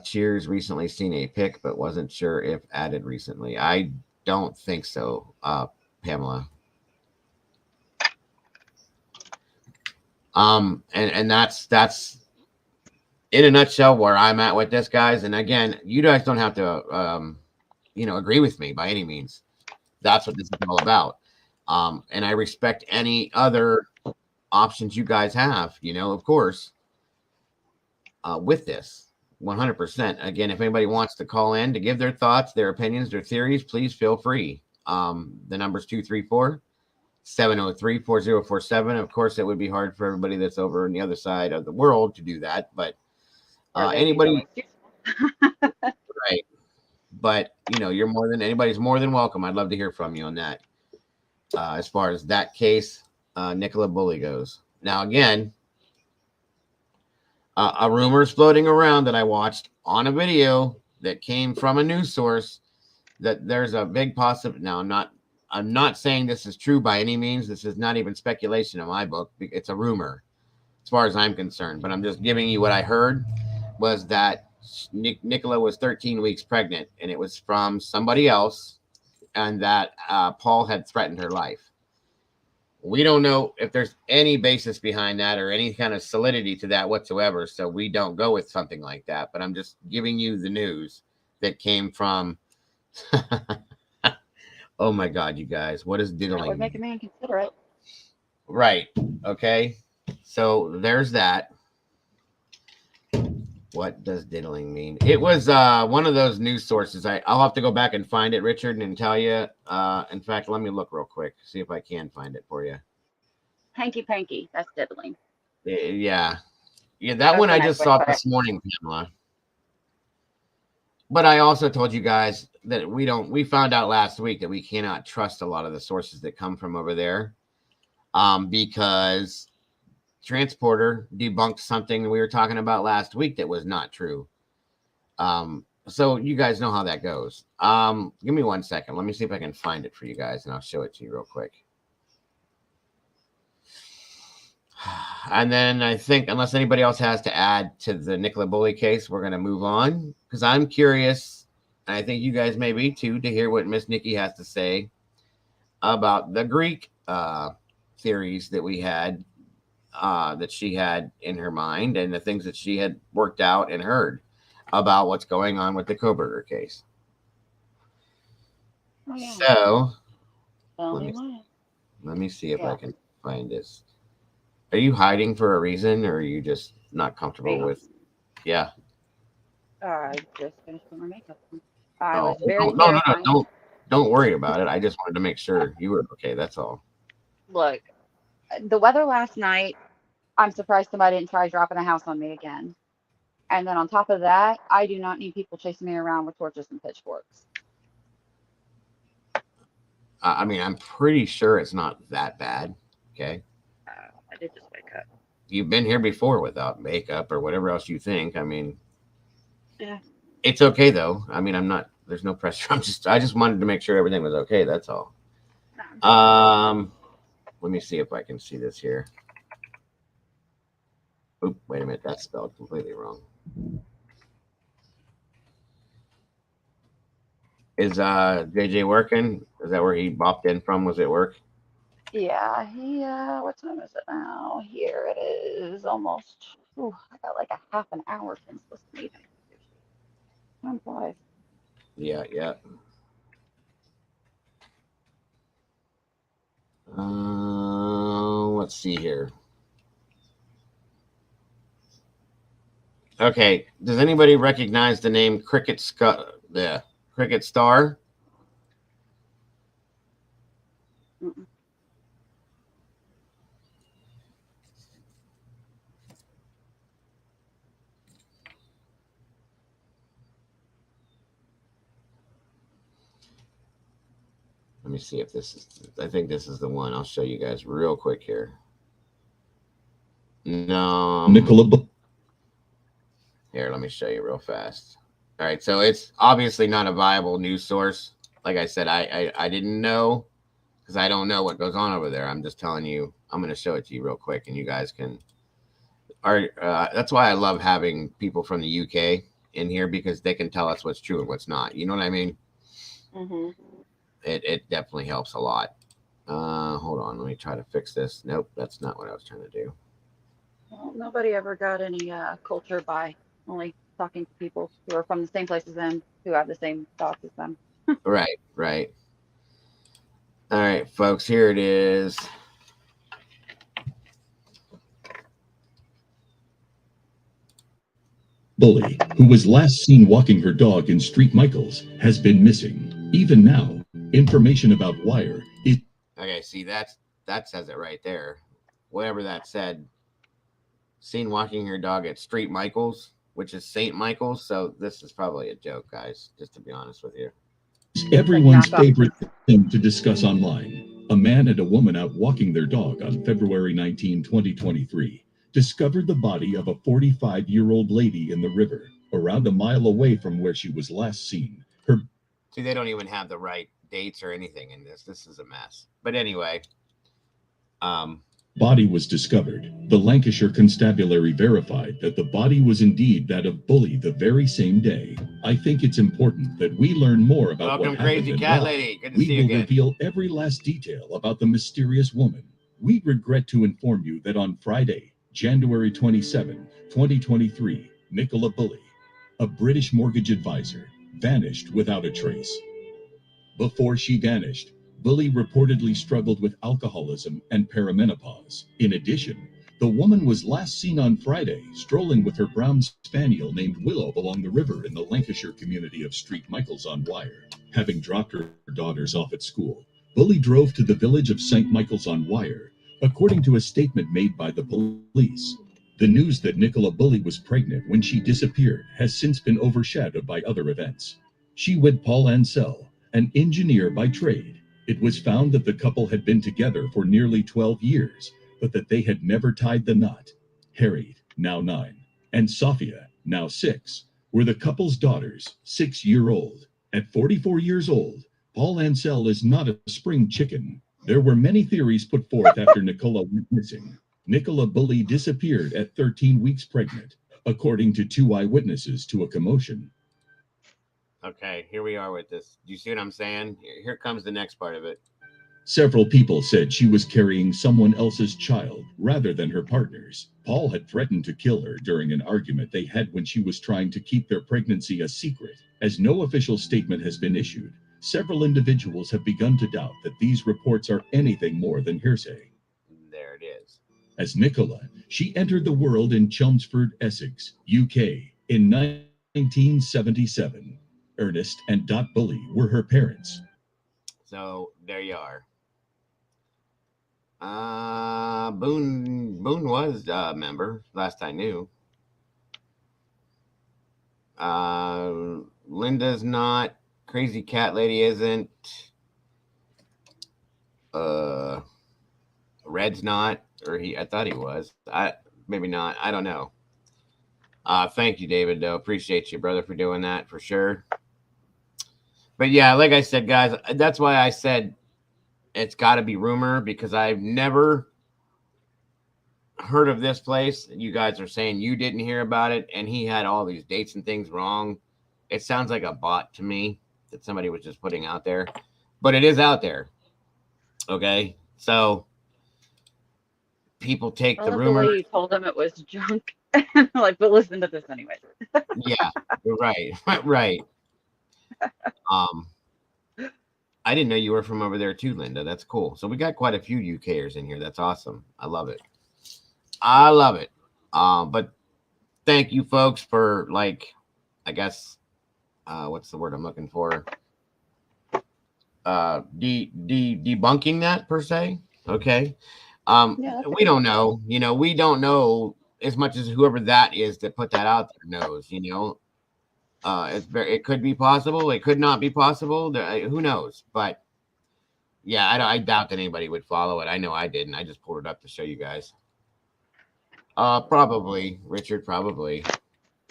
Cheers recently seen a pic, but wasn't sure if added recently. I don't think so, Pamela. And that's in a nutshell where I'm at with this, guys. And again, you guys don't have to agree with me by any means. That's what this is all about. And I respect any other options you guys have, of course, with this 100%. Again, if anybody wants to call in to give their thoughts, their opinions, their theories, please feel free. The number's 234-703-4047. Of course, it would be hard for everybody that's over on the other side of the world to do that, but anybody, right? But anybody's more than welcome. I'd love to hear from you on that. As far as that case, Nicola Bulley goes. Now, again, a rumor is floating around that I watched on a video that came from a news source that there's a big possibility. Now, I'm not saying this is true by any means. This is not even speculation in my book. It's a rumor as far as I'm concerned, but I'm just giving you what I heard was that Nicola was 13 weeks pregnant and it was from somebody else, and that Paul had threatened her life. We don't know if there's any basis behind that or any kind of solidity to that whatsoever, so we don't go with something like that. But I'm just giving you the news that came from oh my God, you guys, what is diddling? That would make a man consider it. Right. Okay. So there's that. What does diddling mean? It was one of those news sources. I'll have to go back and find it, Richard, and tell you. In fact, let me look real quick, see if I can find it for you. Hanky panky, that's diddling. Yeah. That one I just saw this morning, Pamela. But I also told you guys that we found out last week that we cannot trust a lot of the sources that come from over there, because Transporter debunked something we were talking about last week that was not true. So you guys know how that goes. Give me 1 second. Let me see if I can find it for you guys, and I'll show it to you real quick. And then I think, unless anybody else has to add to the Nicola Bulley case, we're going to move on, because I'm curious, and I think you guys may be too, to hear what Miss Nikki has to say about the Greek theories that we had, that she had in her mind, and the things that she had worked out and heard about what's going on with the Kohberger case. Oh, yeah. So let me see if I can find this. Are you hiding for a reason, or are you just not comfortable with? Yeah. I just finished my makeup. I was very terrified. Don't worry about it. I just wanted to make sure you were okay. That's all. Look, the weather last night, I'm surprised somebody didn't try dropping a house on me again. And then on top of that, I do not need people chasing me around with torches and pitchforks. I mean, I'm pretty sure it's not that bad. Okay. I did just wake up. You've been here before without makeup or whatever else you think. I mean, yeah, it's okay though. I mean, there's no pressure. I just wanted to make sure everything was okay. That's all. Let me see if I can see this here. Oop, wait a minute. That's spelled completely wrong. Is JJ working? Is that where he bopped in from? Was it work? Yeah, what time is it now? Here it is, almost. I got like a half an hour since this meeting. Time flies. Yeah. Let's see here. Okay, does anybody recognize the name Cricket Star? Mm-mm. me see if this is. I think this is the one. I'll show you guys real quick here. No. Nicola. Here, let me show you real fast. All right, so it's obviously not a viable news source. Like I said, I didn't know because I don't know what goes on over there. I'm just telling you. I'm going to show it to you real quick, and you guys can. That's why I love having people from the UK in here because they can tell us what's true and what's not. You know what I mean? Mm-hmm. It definitely helps a lot. Hold on, let me try to fix this. Nope, that's not what I was trying to do. Well, nobody ever got any culture by only talking to people who are from the same place as them, who have the same thoughts as them. Right, right. All right, folks, here it is. Bulley, who was last seen walking her dog in Street Michaels, has been missing. Even now, information about Wire is... Okay, see, that says it right there. Whatever that said, seen walking her dog at Street Michaels, which is St. Michael's, so this is probably a joke, guys, just to be honest with you. Everyone's favorite thing to discuss online. A man and a woman out walking their dog on February 19, 2023. Discovered the body of a 45-year-old lady in the river, around a mile away from where she was last seen. See, they don't even have the right dates or anything in this. This is a mess. But anyway, body was discovered. The Lancashire Constabulary verified that the body was indeed that of Bulley the very same day. I think it's important that we learn more about what happened Crazy and Cat why. Lady. Good to We see you will again. reveal every last detail about the mysterious woman. We regret to inform you that on Friday, January 27, 2023, Nicola Bulley, a British mortgage advisor, vanished without a trace. Before she vanished, Bulley reportedly struggled with alcoholism and perimenopause. In addition, the woman was last seen on Friday strolling with her brown spaniel named Willow along the river in the Lancashire community of Street Michaels on Wire. Having dropped her daughters off at school, Bulley drove to the village of St. Michael's on Wire, according to a statement made by the police. The news that Nicola Bulley was pregnant when she disappeared has since been overshadowed by other events. She wed Paul Ansell, an engineer by trade. It was found that the couple had been together for nearly 12 years, but that they had never tied the knot. Harriet, now 9, and Sophia, now 6, were the couple's daughters, 6-year-old. At 44 years old, Paul Ansell is not a spring chicken. There were many theories put forth after Nicola went missing. Nicola Bulley disappeared at 13 weeks pregnant, according to 2 eyewitnesses to a commotion. Okay, here we are with this. Do you see what I'm saying? Here comes the next part of it. Several people said she was carrying someone else's child rather than her partner's. Paul had threatened to kill her during an argument they had when she was trying to keep their pregnancy a secret. As no official statement has been issued, several individuals have begun to doubt that these reports are anything more than hearsay. There it is. As Nicola, she entered the world in Chelmsford, Essex, UK, in 1977. Ernest and Dot Bulley were her parents. So there you are. Boone was a member last I knew. Linda's not. Crazy Cat Lady isn't. Red's not, or I thought he was. Maybe not. I don't know. Thank you, David, though. Appreciate you, brother, for doing that for sure. But yeah, like I said, guys, that's why I said it's got to be rumor, because I've never heard of this place. You guys are saying you didn't hear about it, and he had all these dates and things wrong. It sounds like a bot to me that somebody was just putting out there, but it is out there. Okay, so people take the rumor. The way you told them it was junk. Like, but listen to this anyway. Yeah, right, right. I didn't know you were from over there too, Linda. That's cool. So we got quite a few UKers in here. That's awesome. I love it. I love it. But thank you, folks, for, like, I guess, what's the word I'm looking for? Debunking that per se. Okay. We don't know. You know, we don't know as much as whoever that is that put that out there knows. You know, it could be possible. It could not be possible. Who knows? But Yeah, I doubt that anybody would follow it. I know I didn't. I just pulled it up to show you guys. Probably, Richard, probably.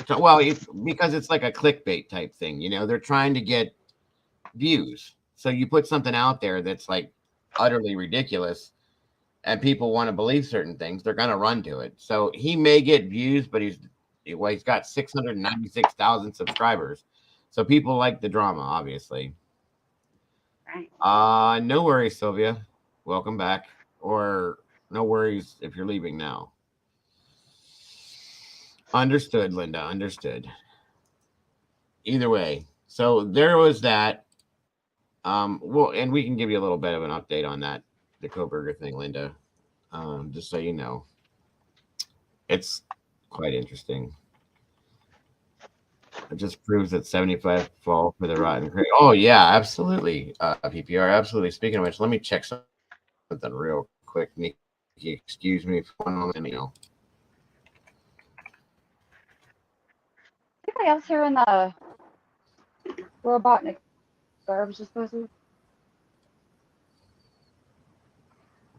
Well, because it's like a clickbait type thing, you know, they're trying to get views. So you put something out there that's like utterly ridiculous and people want to believe certain things, they're going to run to it. So he may get views, but he's got 696,000 subscribers. So people like the drama, obviously. No worries, Sylvia. Welcome back. Or no worries if you're leaving now. Understood, Linda. Understood. Either way. So there was that. Well, and we can give you a little bit of an update on that, the Kohberger thing, Linda. Just so you know. It's quite interesting. It just proves that 75 fall for the rotten crate. Oh, yeah, absolutely. PPR, absolutely. Speaking of which, let me check something real quick. Nikki, excuse me for 1 moment. Anybody else here in the Robotnik garbage disposal?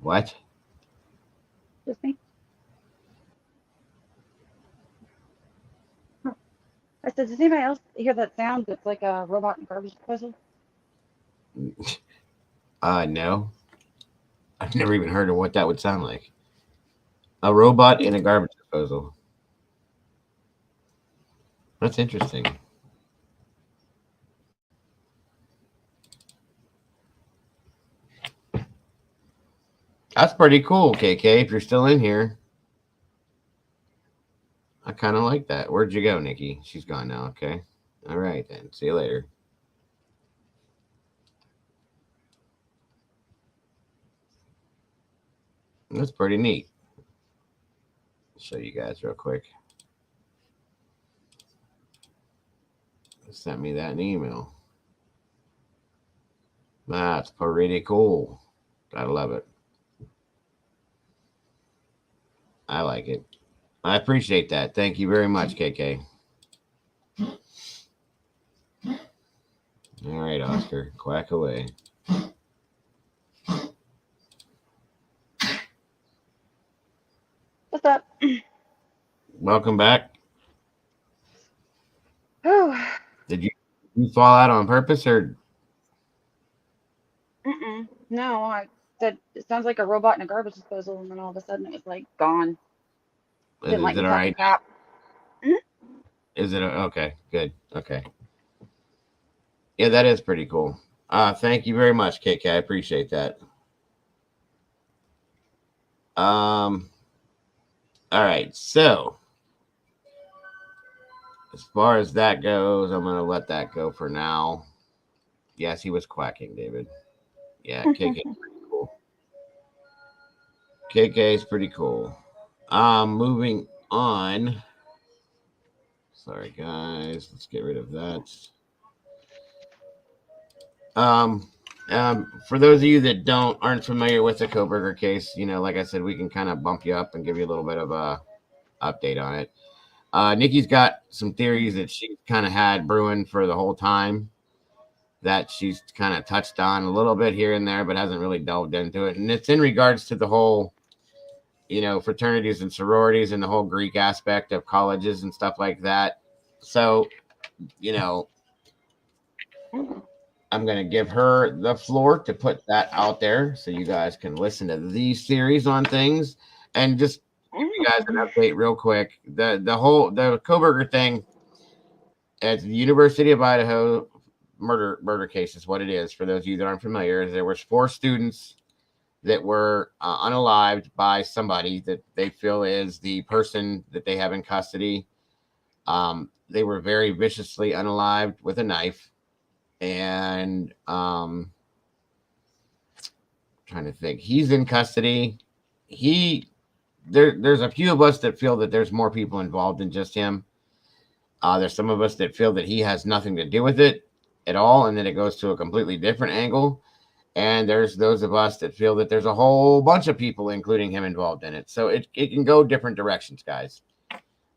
What? Just me? Huh. I said, does anybody else hear that sound that's like a robot in garbage disposal? No. I've never even heard of what that would sound like. A robot in a garbage disposal. That's interesting. That's pretty cool, KK, if you're still in here. I kind of like that. Where'd you go, Nikki? She's gone now, okay. All right, then. See you later. That's pretty neat. I'll show you guys real quick. They sent me that in email. That's pretty cool. Gotta love it. I like it. I appreciate that. Thank you very much, KK. All right, Oscar. Quack away. What's up? Welcome back. Oh. Did you fall out on purpose or? No, I said it sounds like a robot in a garbage disposal, and then all of a sudden it was like gone. Didn't like Is it me all talking right? crap. Is it okay? Good. Okay. Yeah, that is pretty cool. Thank you very much, KK. I appreciate that. All right. So as far as that goes, I'm gonna let that go for now. Yes, he was quacking, David. Yeah, KK is pretty cool. KK is pretty cool. Moving on. Sorry, guys. Let's get rid of that. For those of you that aren't familiar with the Kohberger case, you know, like I said, we can kind of bump you up and give you a little bit of a update on it. Nikki's got some theories that she's kind of had brewing for the whole time that she's kind of touched on a little bit here and there, but hasn't really delved into it. And it's in regards to the whole, you know, fraternities and sororities and the whole Greek aspect of colleges and stuff like that. So, you know, I'm going to give her the floor to put that out there so you guys can listen to these theories on things and just give you guys an update real quick. The Kohberger thing at the University of Idaho murder case is what it is. For those of you that aren't familiar, there were 4 students that were unalived by somebody that they feel is the person that they have in custody. They were very viciously unalived with a knife. And trying to think, he's in custody. There's a few of us that feel that there's more people involved than just him. There's some of us that feel that he has nothing to do with it at all, and then it goes to a completely different angle. And there's those of us that feel that there's a whole bunch of people, including him, involved in it. So it can go different directions, guys.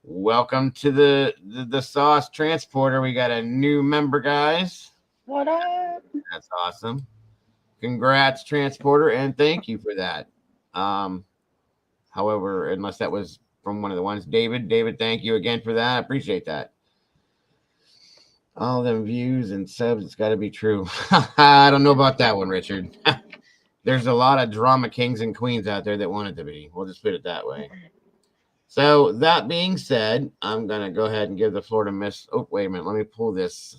Welcome to the sauce transporter. We got a new member, guys. What up? That's awesome. Congrats, transporter, and thank you for that. However, unless that was from one of the ones, David, thank you again for that. I appreciate that. All them views and subs, it's got to be true. I don't know about that one, Richard. There's a lot of drama kings and queens out there that want it to be. We'll just put it that way. So that being said, I'm going to go ahead and give the floor to Miss... Oh, wait a minute. Let me pull this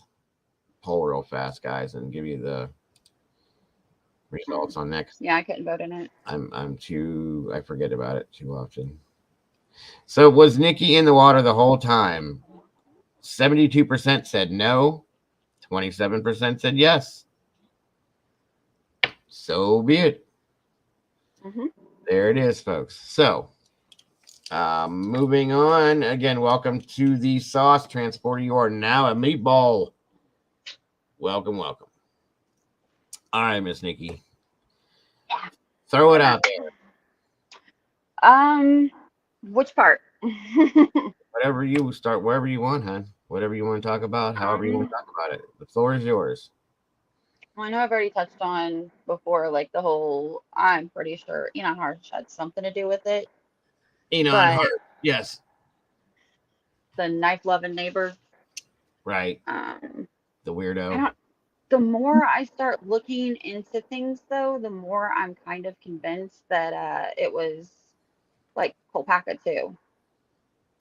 poll real fast, guys, and give you the results on next. Yeah, I couldn't vote in it. I forget about it too often. So was Nikki in the water the whole time? 72% said no. 27% said yes. So be it. There it is, folks. So moving on. Again, welcome to the sauce transporter. You are now a meatball. Welcome. All right, Miss Nikki. Throw it out there. Which part? Whatever you start, wherever you want, hon. Whatever you want to talk about, however you want to talk about it. The floor is yours. Well, I know I've already touched on before, like the whole, I'm pretty sure Enon Harsh had something to do with it. Enon Harsh, yes. The knife-loving neighbor. Right. The weirdo. The more I start looking into things, though, the more I'm kind of convinced that it was like Kolpaka too.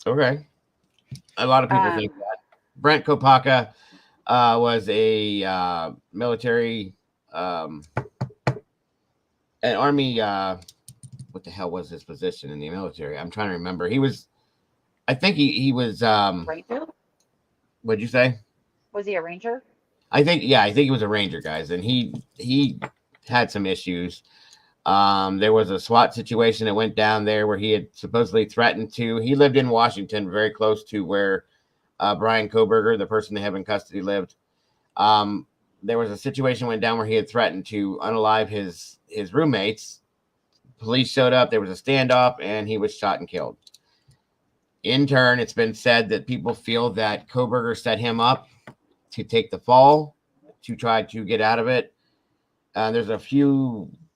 Okay. A lot of people think that. Brent Kopaka was a military, an army. What the hell was his position in the military? I'm trying to remember. He was, I think he was. Ranger? What'd you say? Was he a ranger? I think he was a ranger, guys, and he had some issues. There was a SWAT situation that went down there where he had supposedly threatened to. He lived in Washington, very close to where Bryan Kohberger, the person they have in custody, lived. There was a situation went down where he had threatened to unalive his roommates. Police showed up. There was a standoff, and he was shot and killed. In turn, it's been said that people feel that Kohberger set him up to take the fall, to try to get out of it. There's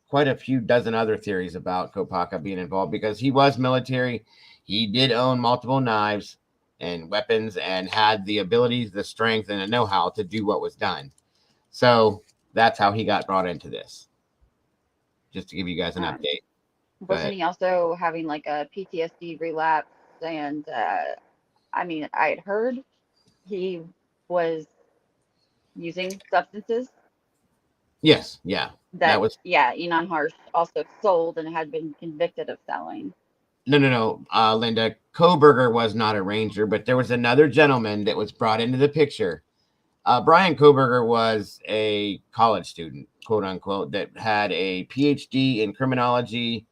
quite a few dozen other theories about Kopaka being involved because he was military. He did own multiple knives and weapons and had the abilities, the strength, and the know-how to do what was done. So that's how he got brought into this. Just to give you guys an update. Wasn't he also having like a PTSD relapse? And I mean, I had heard he was using substances. Yes, yeah. That was Enon Harsh also sold and had been convicted of selling. No, Linda. Kohberger was not a ranger, but there was another gentleman that was brought into the picture. Bryan Kohberger was a college student, quote unquote, that had a PhD in criminology.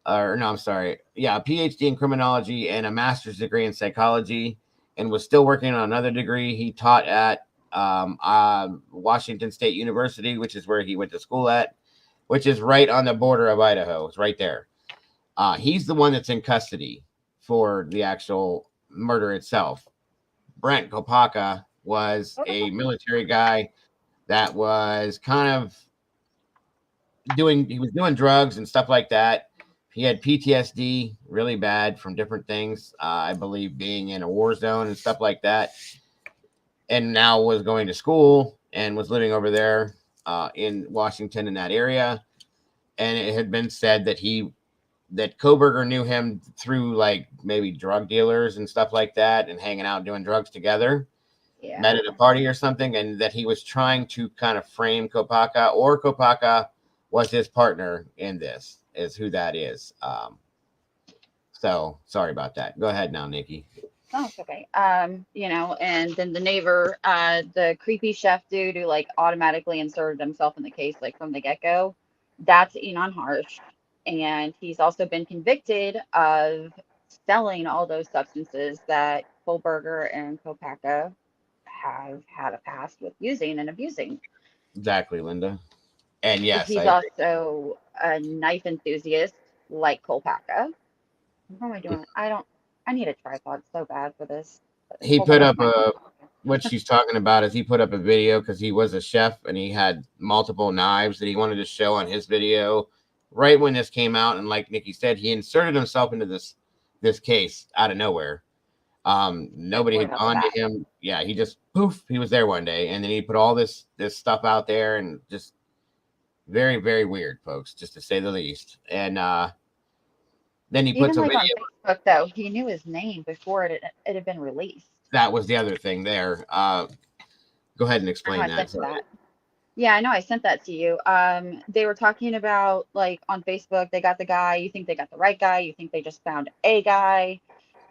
A PhD in criminology and a master's degree in psychology, and was still working on another degree. He taught at Washington State University, which is where he went to school at, which is right on the border of Idaho. It's right there. He's the one that's in custody for the actual murder itself. Brent Kopaka was a military guy that was doing drugs and stuff like that. He had PTSD really bad from different things. I believe being in a war zone and stuff like that. And now was going to school and was living over there in Washington in that area. And it had been said that Kohberger knew him through like maybe drug dealers and stuff like that and hanging out doing drugs together. Yeah. Met at a party or something, and that he was trying to kind of frame Kopaka, or Kopaka was his partner in this, is who that is. So sorry about that. Go ahead now, Nikki. Oh, it's okay. And then the neighbor, the creepy chef dude who like automatically inserted himself in the case like from the get-go, that's Enon Harsh. And he's also been convicted of selling all those substances that Kohberger and Kopaka have had a past with using and abusing. Exactly, Linda. And yes, he's also a knife enthusiast like Kopaka. What am I doing? I need a tripod so bad for this. He put up what she's talking about is he put up a video because he was a chef and he had multiple knives that he wanted to show on his video right when this came out. And like Nikki said, he inserted himself into this case out of nowhere. Nobody had gone to him. Yeah, he just poof, he was there one day, and then he put all this stuff out there, and just very, very weird, folks, just to say the least. And then he puts a video. On Facebook, though, he knew his name before it had been released. That was the other thing there. Go ahead and explain that. Yeah, I know. I sent that to you. They were talking about, like, on Facebook, they got the guy. You think they got the right guy. You think they just found a guy.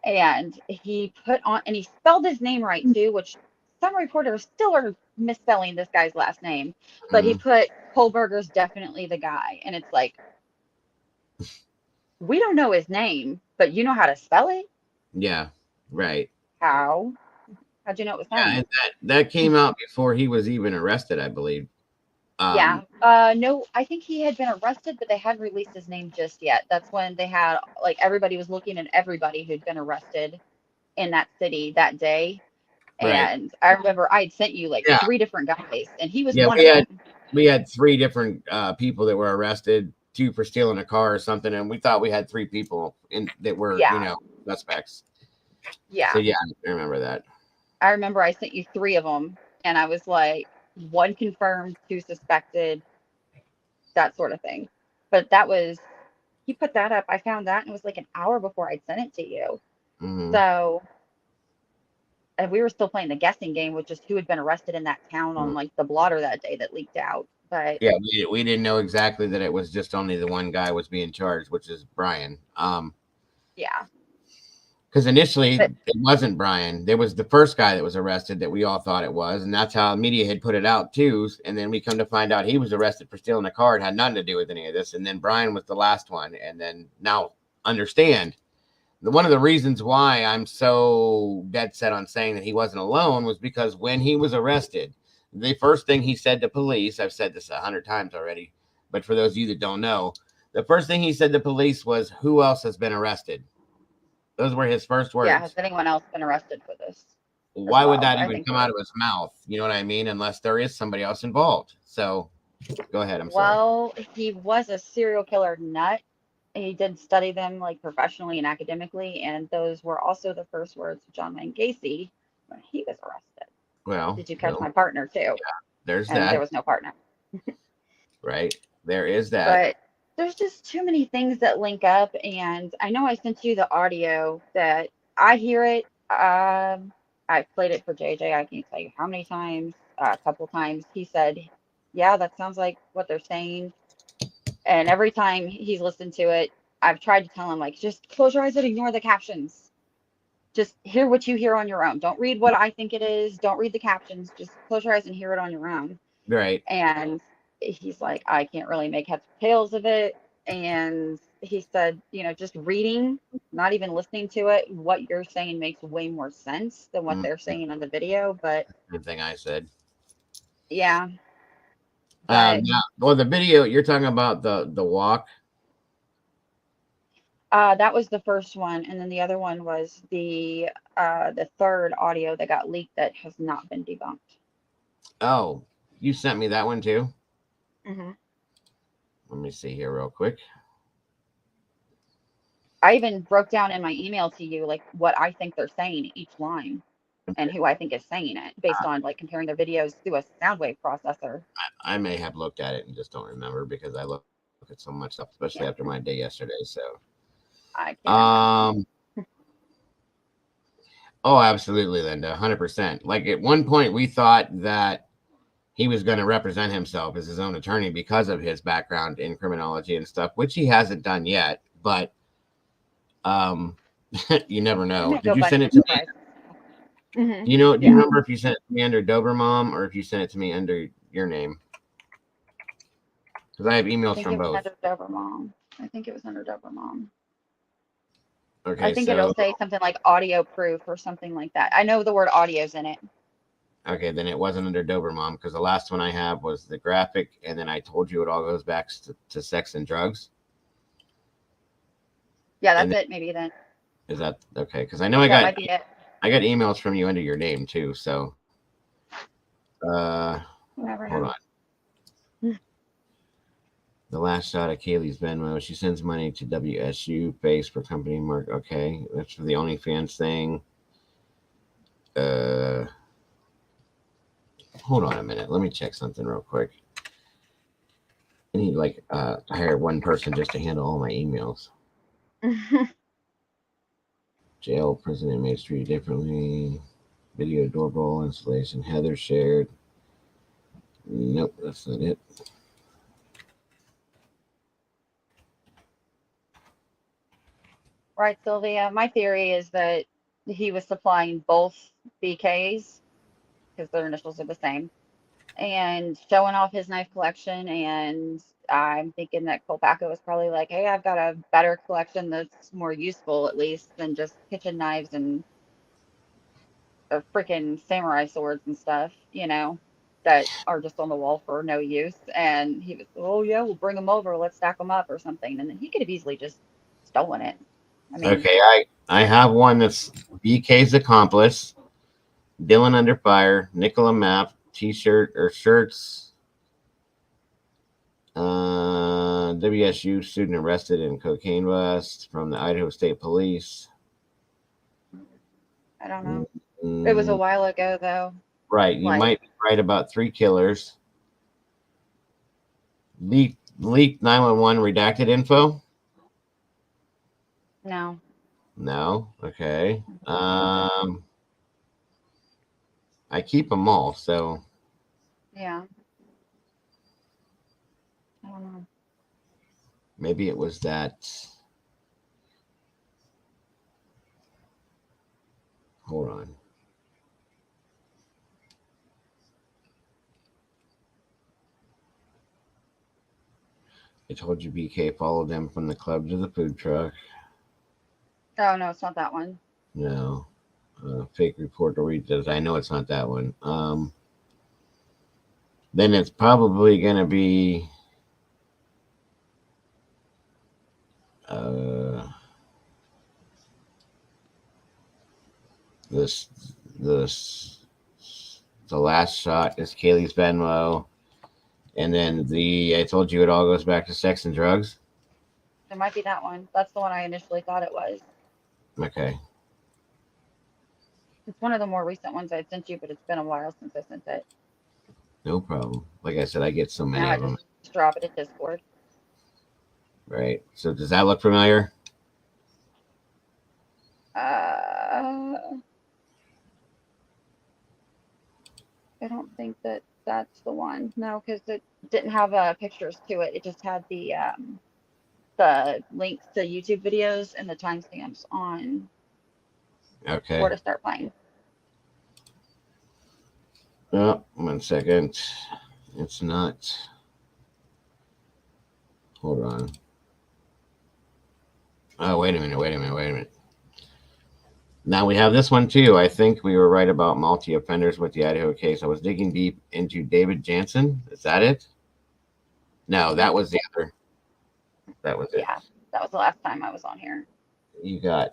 And he put on, and he spelled his name right, too, which some reporters still are misspelling this guy's last name. But he put Kohberger's definitely the guy. And it's like, we don't know his name, but you know how to spell it? Yeah, right. How? How'd you know it was him? Yeah, and that came out before he was even arrested, I believe. No, I think he had been arrested, but they hadn't released his name just yet. That's when they had, like, everybody was looking at everybody who'd been arrested in that city that day. Right. And I remember I had sent you like 3 different guys, and he was one of them. We had 3 different people that were arrested, 2 for stealing a car or something, and we thought we had 3 people that were, suspects. Yeah. So yeah, I remember that. I remember I sent you 3 of them, and I was like, 1 confirmed, 2 suspected, that sort of thing. But that was, he put that up. I found that, and it was like an hour before I'd sent it to you. So, and we were still playing the guessing game with just who had been arrested in that town on like the blotter that day that leaked out. But yeah, we didn't know exactly that it was just only the one guy was being charged, which is Bryan. Yeah. Because initially it wasn't Bryan. There was the first guy that was arrested that we all thought it was, and that's how media had put it out too. And then we come to find out he was arrested for stealing a car. It had nothing to do with any of this. And then Bryan was the last one. And then now understand one of the reasons why I'm so dead set on saying that he wasn't alone was because when he was arrested, the first thing he said to police, I've said this 100 times already, but for those of you that don't know, the first thing he said to police was, "Who else has been arrested?" Those were his first words. Yeah, has anyone else been arrested for this? Why would that even come out of his mouth? You know what I mean? Unless there is somebody else involved. So go ahead. I'm sorry. Well, he was a serial killer nut. He did study them like professionally and academically, and those were also the first words of John Wayne Gacy when he was arrested. Well, did you catch my partner too? Yeah, there's and that. There was no partner. Right. There is that. But there's just too many things that link up, and I know I sent you the audio that I hear it. I played it for JJ. I can't tell you how many times. A couple times. He said, "Yeah, that sounds like what they're saying." And every time he's listened to it, I've tried to tell him, like, just close your eyes and ignore the captions. Just hear what you hear on your own. Don't read what I think it is. Don't read the captions. Just close your eyes and hear it on your own. Right. And he's like, I can't really make heads or tails of it. And he said, just reading, not even listening to it, what you're saying makes way more sense than what they're saying on the video. But good thing I said. Yeah. Well, the video you're talking about the walk. That was the first one, and then the other one was the third audio that got leaked that has not been debunked. Oh, you sent me that one too? Mm-hmm. Let me see here real quick. I even broke down in my email to you like what I think they're saying each line and who I think is saying it based on like comparing their videos through a sound wave processor. I may have looked at it and just don't remember because I look at so much stuff, especially after my day yesterday. So I can't oh, absolutely, Linda, 100%. Like at one point we thought that he was going to represent himself as his own attorney because of his background in criminology and stuff, which he hasn't done yet, but you never know. Did you send it to me? Mm-hmm. Do you remember if you sent it to me under Dobermom or if you sent it to me under your name? Because I have emails from both. Under Dobermom. I think it was under Dobermom. Okay, I think it'll say something like audio proof or something like that. I know the word audio's in it. Okay, then it wasn't under Dobermom because the last one I have was the graphic, and then I told you it all goes back to sex and drugs. Yeah, that's it. Maybe then. Is that okay? Because I know I got emails from you under your name too. So Never hold know. on. The last shot of Kaylee's Venmo. She sends money to WSU base for company mark. Okay, that's for the OnlyFans thing. Hold on a minute. Let me check something real quick. I need like hire one person just to handle all my emails. Jail, prison inmates treated differently. Video doorbell installation. Heather shared. Nope, that's not it. Right, Sylvia. My theory is that he was supplying both BKs because their initials are the same and showing off his knife collection. And I'm thinking that Kohberger was probably like, hey, I've got a better collection that's more useful, at least, than just kitchen knives and freaking samurai swords and stuff, that are just on the wall for no use. And he was, oh, yeah, we'll bring them over. Let's stack them up or something. And then he could have easily just stolen it. I mean, Okay, I have one that's BK's accomplice. Dylan under fire. Nicola map. T-shirt or shirts. WSU student arrested in cocaine bust from the Idaho State Police. I don't know. It was a while ago, though. Right. You might be right about 3 killers. Leaked 911 redacted info? No. No. Okay. I keep them all, so. Yeah. I don't know. Maybe it was that. Hold on. I told you BK followed them from the club to the food truck. Oh, no, it's not that one. No. Fake report to read this. I know it's not that one. Then it's probably going to be the last shot is Kaylee's Venmo. And then I told you it all goes back to sex and drugs. It might be that one. That's the one I initially thought it was. Okay. It's one of the more recent ones I sent you, but it's been a while since I sent it. No problem. Like I said, I get so many Now of them. Just drop it at Discord. Right. So does that look familiar? I don't think that that's the one. No, because it didn't have pictures to it. It just had the links to YouTube videos and the timestamps on where to start playing. Oh, 1 second. It's not. Hold on. Oh, wait a minute. Now we have this one too. I think we were right about multi-offenders with the Idaho case. I was digging deep into David Jansen. Is that it? No, that was the other. That was it. Yeah, that was the last time I was on here. You got.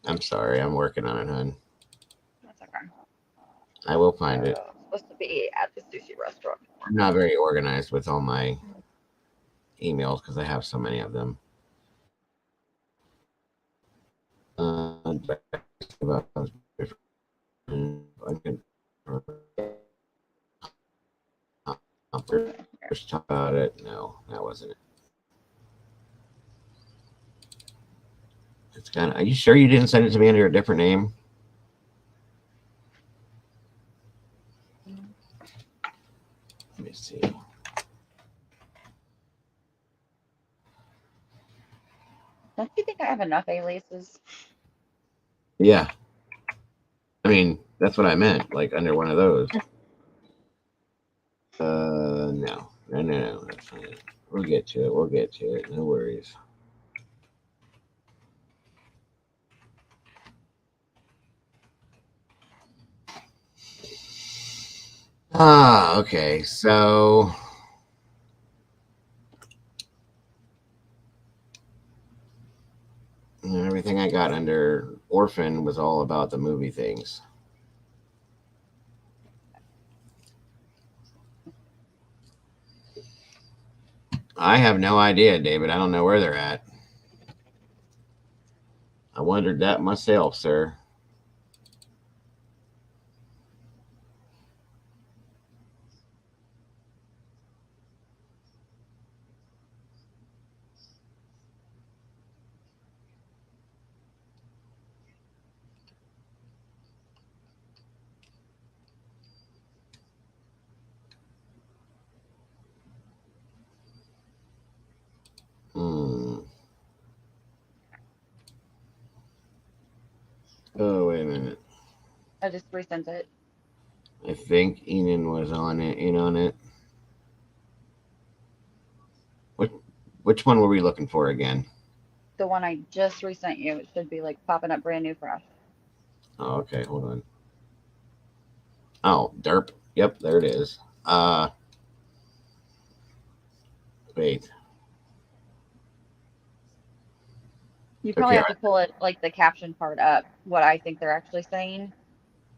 I'm sorry. I'm working on it, hon. That's okay. I will find it. It's supposed to be at the sushi restaurant. I'm not very organized with all my emails because I have so many of them. Talk about it. No, that wasn't it. It's kind of. Are you sure you didn't send it to me under a different name? Let me see. Don't you think I have enough aliases? Yeah. I mean, that's what I meant. Like under one of those. No. That's not it. We'll get to it. No worries. Okay. So everything I got under orphan was all about the movie things. I have no idea, David. I don't know where they're at. I wondered that myself, sir. Oh, wait a minute. I just resent it. I think Enan was on it. In on it. Which one were we looking for again? The one I just resent you. It should be like popping up brand new fresh. Oh, okay. Hold on. Oh, derp. Yep, there it is. Wait. You probably have to pull it like the caption part up. What I think they're actually saying.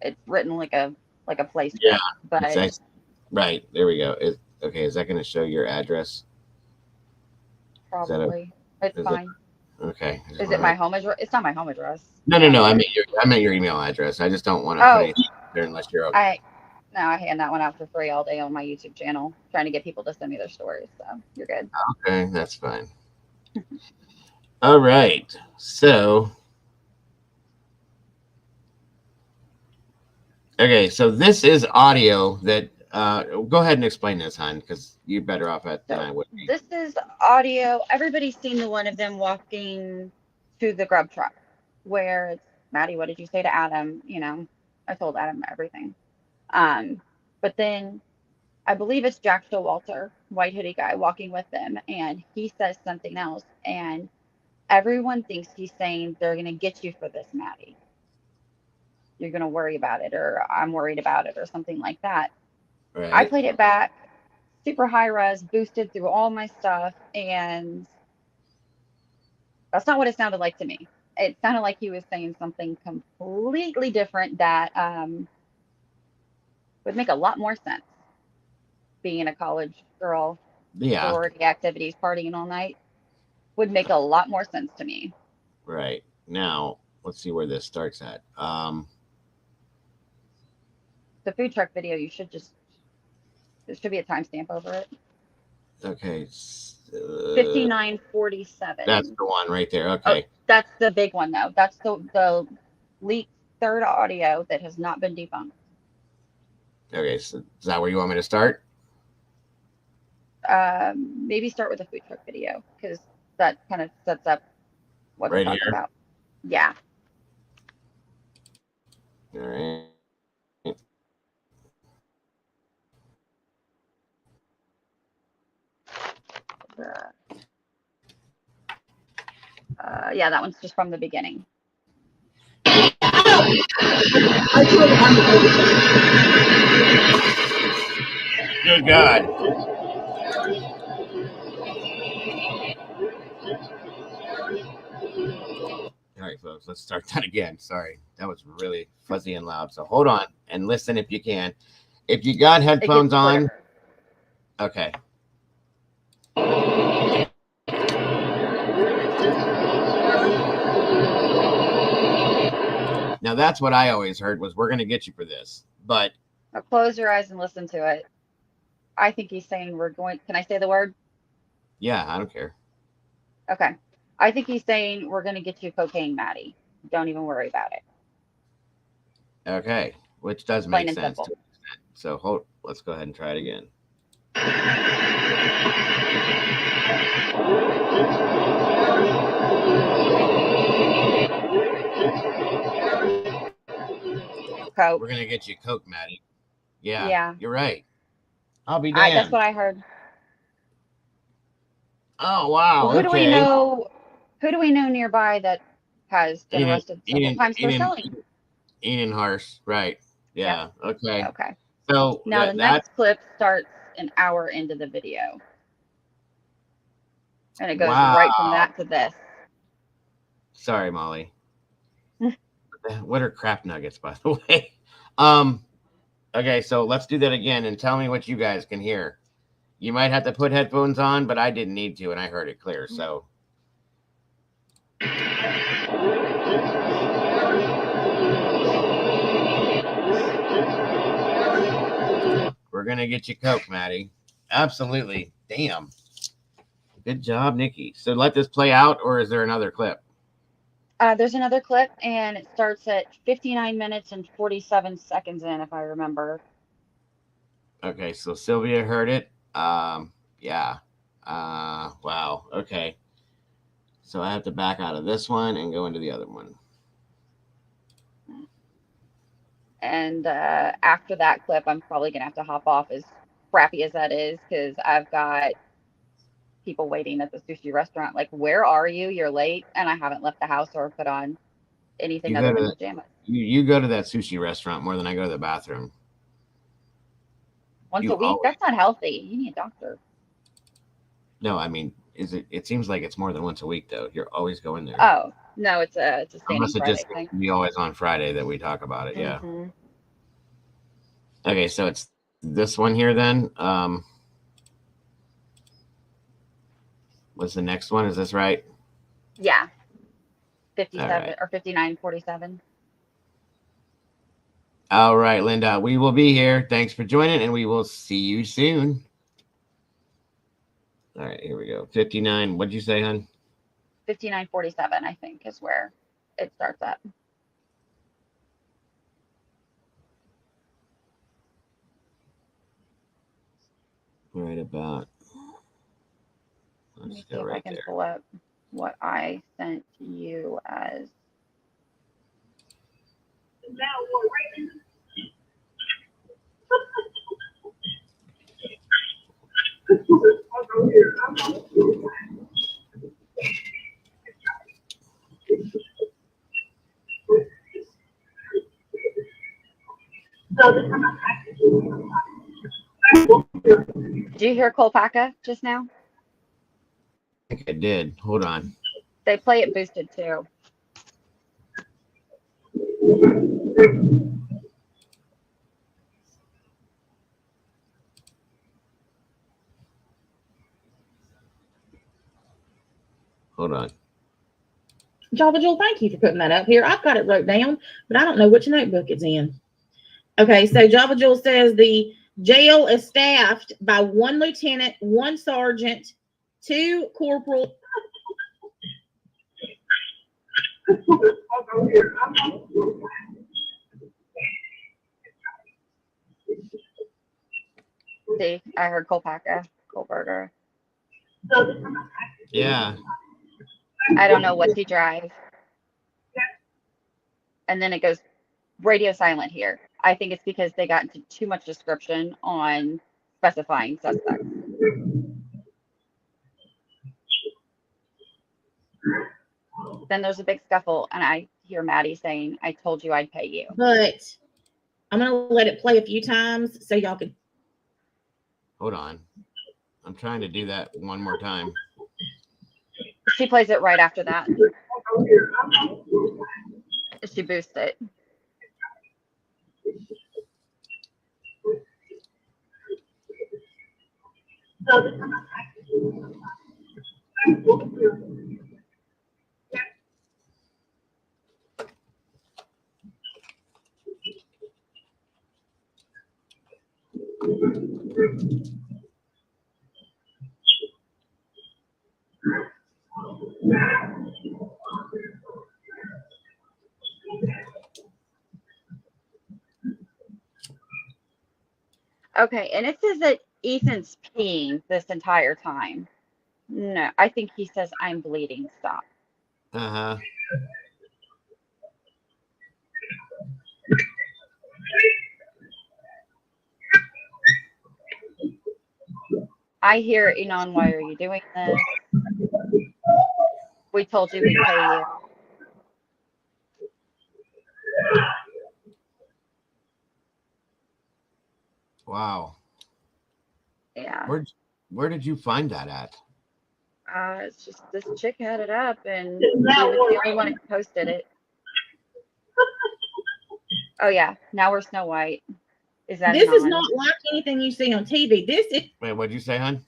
It's written like a play script. Yeah, but right. There we go. Okay, is that going to show your address? probably it's fine. Okay. Is it my home address? It's not my home address. No. I meant your email address. I just don't want to put anything there unless you're okay. I hand that one out for free all day on my YouTube channel, trying to get people to send me their stories. So you're good. Okay, that's fine. All right. So, okay, so this is audio that. Go ahead and explain this, hon, because you're better off at than I would be. This is audio. Everybody's seen the one of them walking to the grub truck, where it's Maddie. What did you say to Adam? You know, I told Adam everything. But then I believe it's Jack Showalter, white hoodie guy, walking with them, and he says something else, and everyone thinks he's saying they're gonna get you for this, Maddie. You're gonna worry about it, or I'm worried about it, or something like that. Right. I played it back, super high res, boosted through all my stuff, and that's not what it sounded like to me. It sounded like he was saying something completely different that would make a lot more sense. Being a college girl, sorority activities, partying all night, would make a lot more sense to me. Right. Now, let's see where this starts at. The food truck video, there should be a timestamp over it. Okay. 59:47. That's the one right there. Okay. Oh, that's the big one, though. That's the leaked third audio that has not been debunked. Okay, so is that where you want me to start? Maybe start with the food truck video, because that kind of sets up what we're talking about. Yeah. All right. Yeah, that one's just from the beginning. Good God. All right, folks, let's start that again. Sorry, that was really fuzzy and loud. So hold on and listen if you can. If you got headphones on, okay. Now that's what I always heard was we're going to get you for this, but now close your eyes and listen to it. I think he's saying we're going. Can I say the word? Yeah, I don't care. Okay. I think he's saying we're going to get you cocaine, Maddie. Don't even worry about it. Okay, which does make sense. So let's go ahead and try it again. Coke. We're gonna get you Coke, Maddie. Yeah. You're right. I'll be That's damned. what I heard. Oh wow. Well, who do we know nearby that has been arrested several times for selling? Enan Harsh, right? Yeah. Okay. Okay. So now the next clip starts an hour into the video, and it goes right from that to this. Sorry, Molly. What are crap nuggets, by the way? Okay, so let's do that again and tell me what you guys can hear. You might have to put headphones on, but I didn't need to, and I heard it clear. So. We're going to get you Coke, Maddie. Absolutely. Damn. Good job, Nikki. So let this play out, or is there another clip? There's another clip, and it starts at 59 minutes and 47 seconds in, if I remember. Okay, so Sylvia heard it. Yeah. Wow. Okay. So I have to back out of this one and go into the other one. And after that clip, I'm probably going to have to hop off, as crappy as that is, because I've got people waiting at the sushi restaurant. Like, where are you? You're late. And I haven't left the house or put on anything other than pajamas. You go to that sushi restaurant more than I go to the bathroom. Once a week? That's not healthy. You need a doctor. No, I mean, it seems like it's more than once a week, though. You're always going there. Oh, no, it's a standing Unless it Friday just thing. be always on Friday that we talk about it, yeah. Mm-hmm. Okay, so it's this one here then. What's the next one? Is this right? Yeah. 57 right. or 59:47. All right, Linda, we will be here. Thanks for joining, and we will see you soon. All right, here we go. 59. What'd you say, hon? 59:47, I think, is where it starts at. Right about. Let me see if I can pull up what I sent you as. Did you hear Kohberger just now? I think I did. Hold on. They play it boosted too. Hold on. Java Jewel, thank you for putting that up here. I've got it wrote down, but I don't know which notebook it's in. Okay, so Java Jewel says the jail is staffed by 1 lieutenant, 1 sergeant, 2 corporal. See, I heard Kohberger. Yeah. I don't know what he drives. And then it goes radio silent here. I think it's because they got into too much description on specifying suspects. Then there's a big scuffle, and I hear Maddie saying, "I told you I'd pay you." But I'm going to let it play a few times so y'all can. Hold on. I'm trying to do that one more time. She plays it right after that. She boosts it. Okay, and it says that Ethan's peeing this entire time. No, I think he says, "I'm bleeding, stop." Uh-huh. I hear, Enon, why are you doing this? We told you we'd pay you. Wow. Yeah. Where did you find that at? It's just this chick had it up, and he was the only one who posted it. Oh yeah, now we're Snow White. Is that this is not like anything you see on TV. This is. Wait, what'd you say, hon?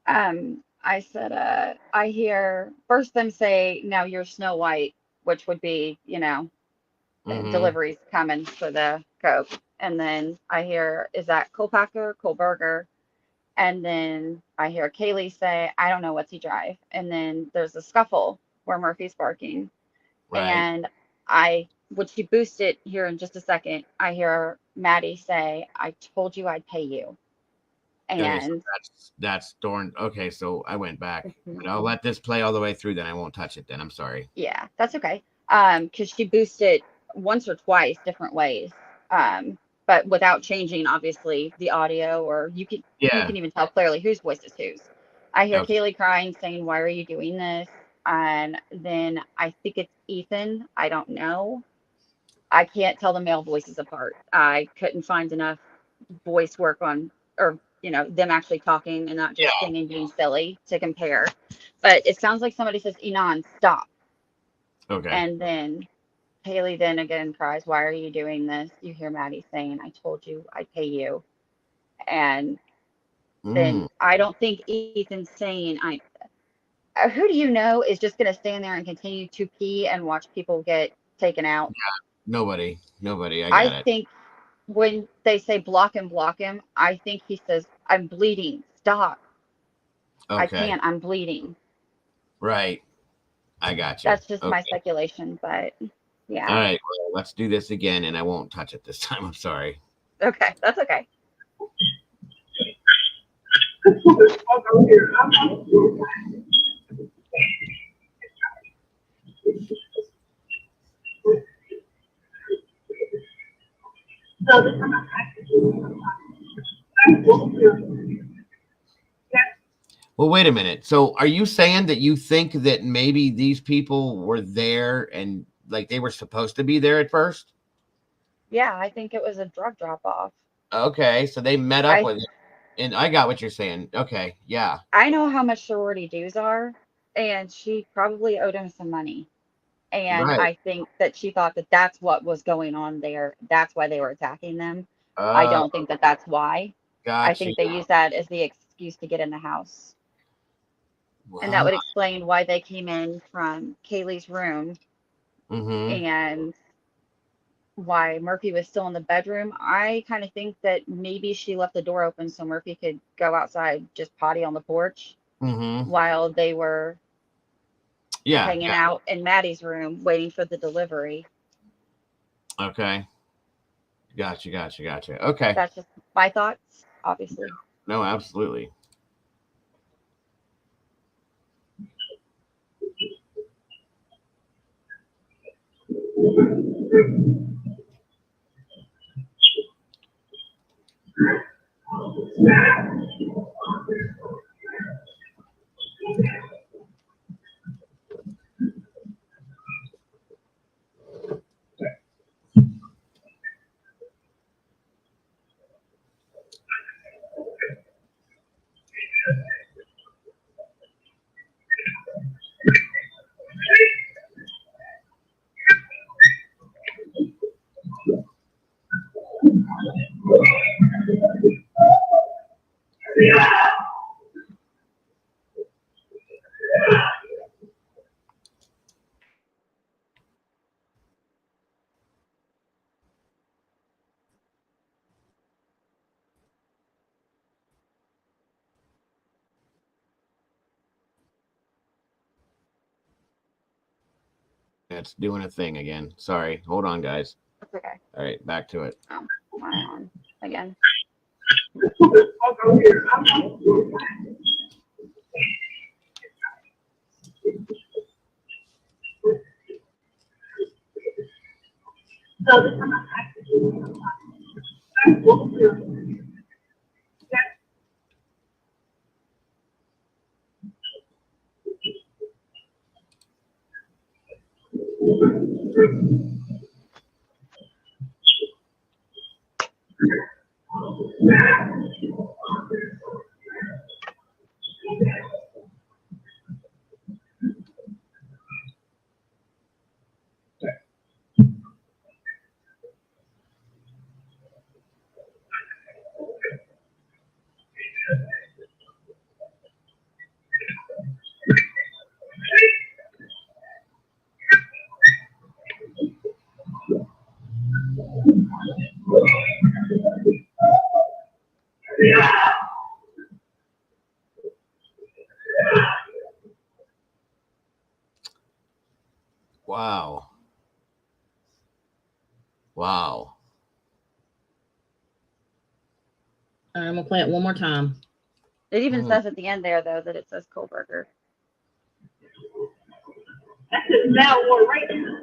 I said, I hear first them say, now you're Snow White, which would be, deliveries coming for the Coke. And then I hear, is that Kohberger? And then I hear Kaylee say, I don't know what's he drive. And then there's a scuffle where Murphy's barking. Right. And when she boosts it here in just a second, I hear Maddie say, I told you I'd pay you. And okay, so that's Dorn. Okay, so I went back. But I'll let this play all the way through, then I won't touch it then. I'm sorry. Yeah, that's okay. Because she boosted once or twice different ways. But without changing obviously the audio, or you can even tell clearly whose voice is whose. I hear Kaylee crying, saying, why are you doing this? And then I think it's Ethan. I don't know. I can't tell the male voices apart. I couldn't find enough voice work on, or them actually talking and not just singing, being silly to compare. But it sounds like somebody says, Enon, stop. Okay. And then Haley then again cries, why are you doing this? You hear Maddie saying, I told you I'd pay you. And then I don't think Ethan's saying, who do you know is just going to stand there and continue to pee and watch people get taken out? Yeah, nobody. I think when they say block him, I think he says, I'm bleeding. Stop. Okay. I can't. I'm bleeding. Right. I got you. That's just my speculation, but yeah. All right. Well, let's do this again, and I won't touch it this time. I'm sorry. Okay. That's okay. Well, wait a minute. So are you saying that you think that maybe these people were there and like they were supposed to be there at first? Yeah, I think it was a drug drop off. Okay, so they met up with it. And I got what you're saying. Okay, yeah. I know how much sorority dues are, and she probably owed him some money. And I think that she thought that that's what was going on there. That's why they were attacking them. I don't think that that's why. Gotcha. I think they used that as the excuse to get in the house. Wow. And that would explain why they came in from Kaylee's room and why Murphy was still in the bedroom. I kind of think that maybe she left the door open so Murphy could go outside, just potty on the porch while they were hanging out in Maddie's room waiting for the delivery. Okay. Gotcha. Okay. That's just my thoughts, obviously. No, absolutely. It's doing a thing again. Sorry. Hold on, guys. That's okay. All right, back to it. Am I on again? Wow. All right, I'm gonna play it one more time. It even says at the end there, though, that it says Kohberger. Now we're right now.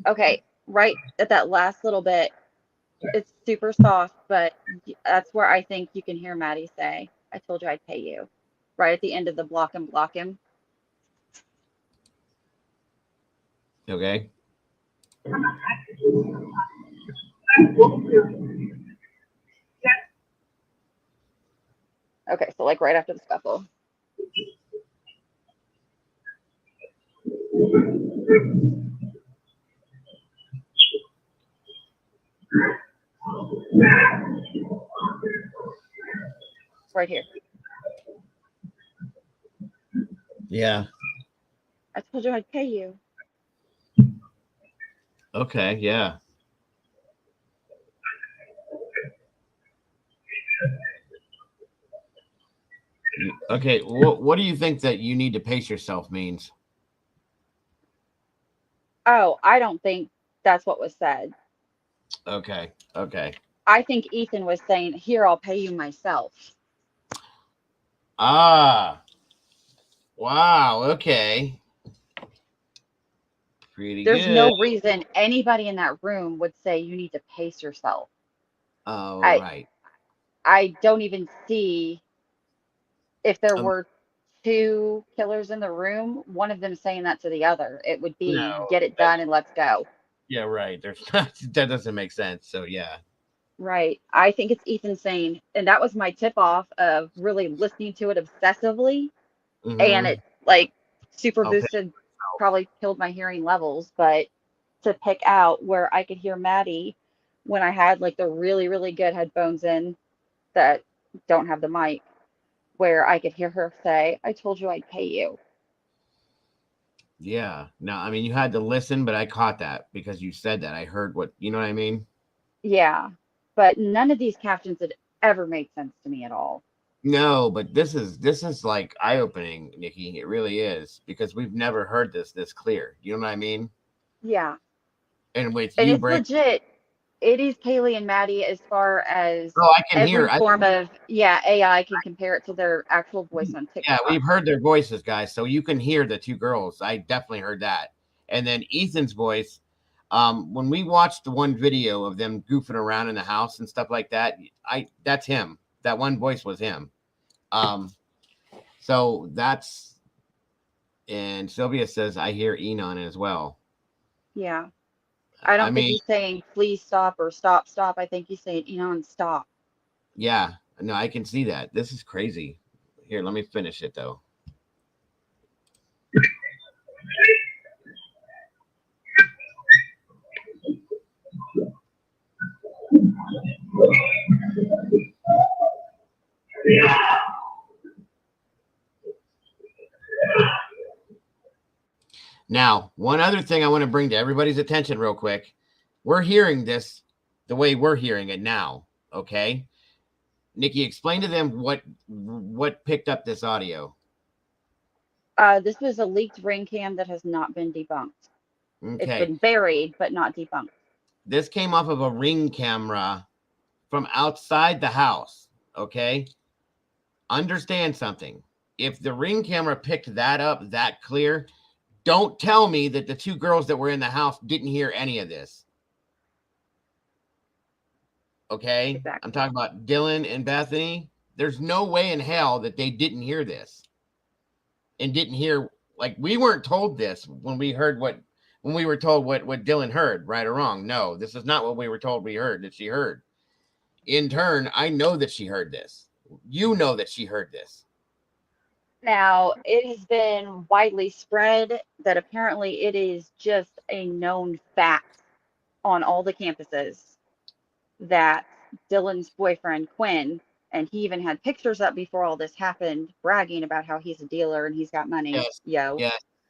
Okay, right at that last little bit, it's super soft, but that's where I think you can hear Maddie say, I told you I'd pay you. Right at the end of the block him. Okay. Okay, so like right after the scuffle. Right here. Yeah. I told you I'd pay you. Okay. Yeah. Okay. What do you think that you need to pace yourself means? Oh, I don't think that's what was said. Okay. Okay. I think Ethan was saying, here, I'll pay you myself. Ah. Wow. Okay. Pretty There's good. no reason anybody in that room would say you need to pace yourself. Oh, right. I don't even see, if there were two killers in the room, one of them saying that to the other. It would be, No, get it done and let's go. Yeah, right. There's not, that doesn't make sense. So yeah. Right. I think it's Ethan saying, and that was my tip off of really listening to it obsessively. And it like super boosted, probably killed my hearing levels, but to pick out where I could hear Maddie when I had like the really, really good headphones in that don't have the mic, where I could hear her say, I told you I'd pay you. Yeah. No, I mean, you had to listen, but I caught that because you said that. I heard what, you know what I mean? Yeah. But none of these captions had ever made sense to me at all. No, but this is like eye-opening, Nikki. It really is, because we've never heard this clear. You know what I mean? Yeah. And with And you, it's Brent, legit. It is Kaylee and Maddie as far as I can every hear. form of AI can compare it to their actual voice on TikTok. Yeah, we've heard their voices, guys. So you can hear the two girls. I definitely heard that. And then Ethan's voice. When we watched the one video of them goofing around in the house and stuff like that, that's him. That one voice was him. So that's, and Sylvia says, I hear Enon as well. Yeah. I don't think he's saying, please stop or stop. I think he's saying, stop. Yeah. No, I can see that. This is crazy. Here, let me finish it, though. Now, one other thing I want to bring to everybody's attention real quick. We're hearing this the way we're hearing it now, okay? Nikki, explain to them what picked up this audio. This was a leaked ring cam that has not been debunked. Okay. It's been buried, but not debunked. This came off of a ring camera from outside the house, okay? Understand something. If the ring camera picked that up that clear, don't tell me that the two girls that were in the house didn't hear any of this. Okay? Exactly. I'm talking about Dylan and Bethany. There's no way in hell that they didn't hear this. And didn't hear, like, we weren't told this when we were told what Dylan heard, right or wrong. No, this is not what we were told we heard, that she heard. In turn, I know that she heard this. you know that she heard this. Now, it has been widely spread that apparently it is just a known fact on all the campuses that Dylan's boyfriend, Quinn, and he even had pictures up before all this happened, bragging about how he's a dealer and he's got money. Yes. Yo.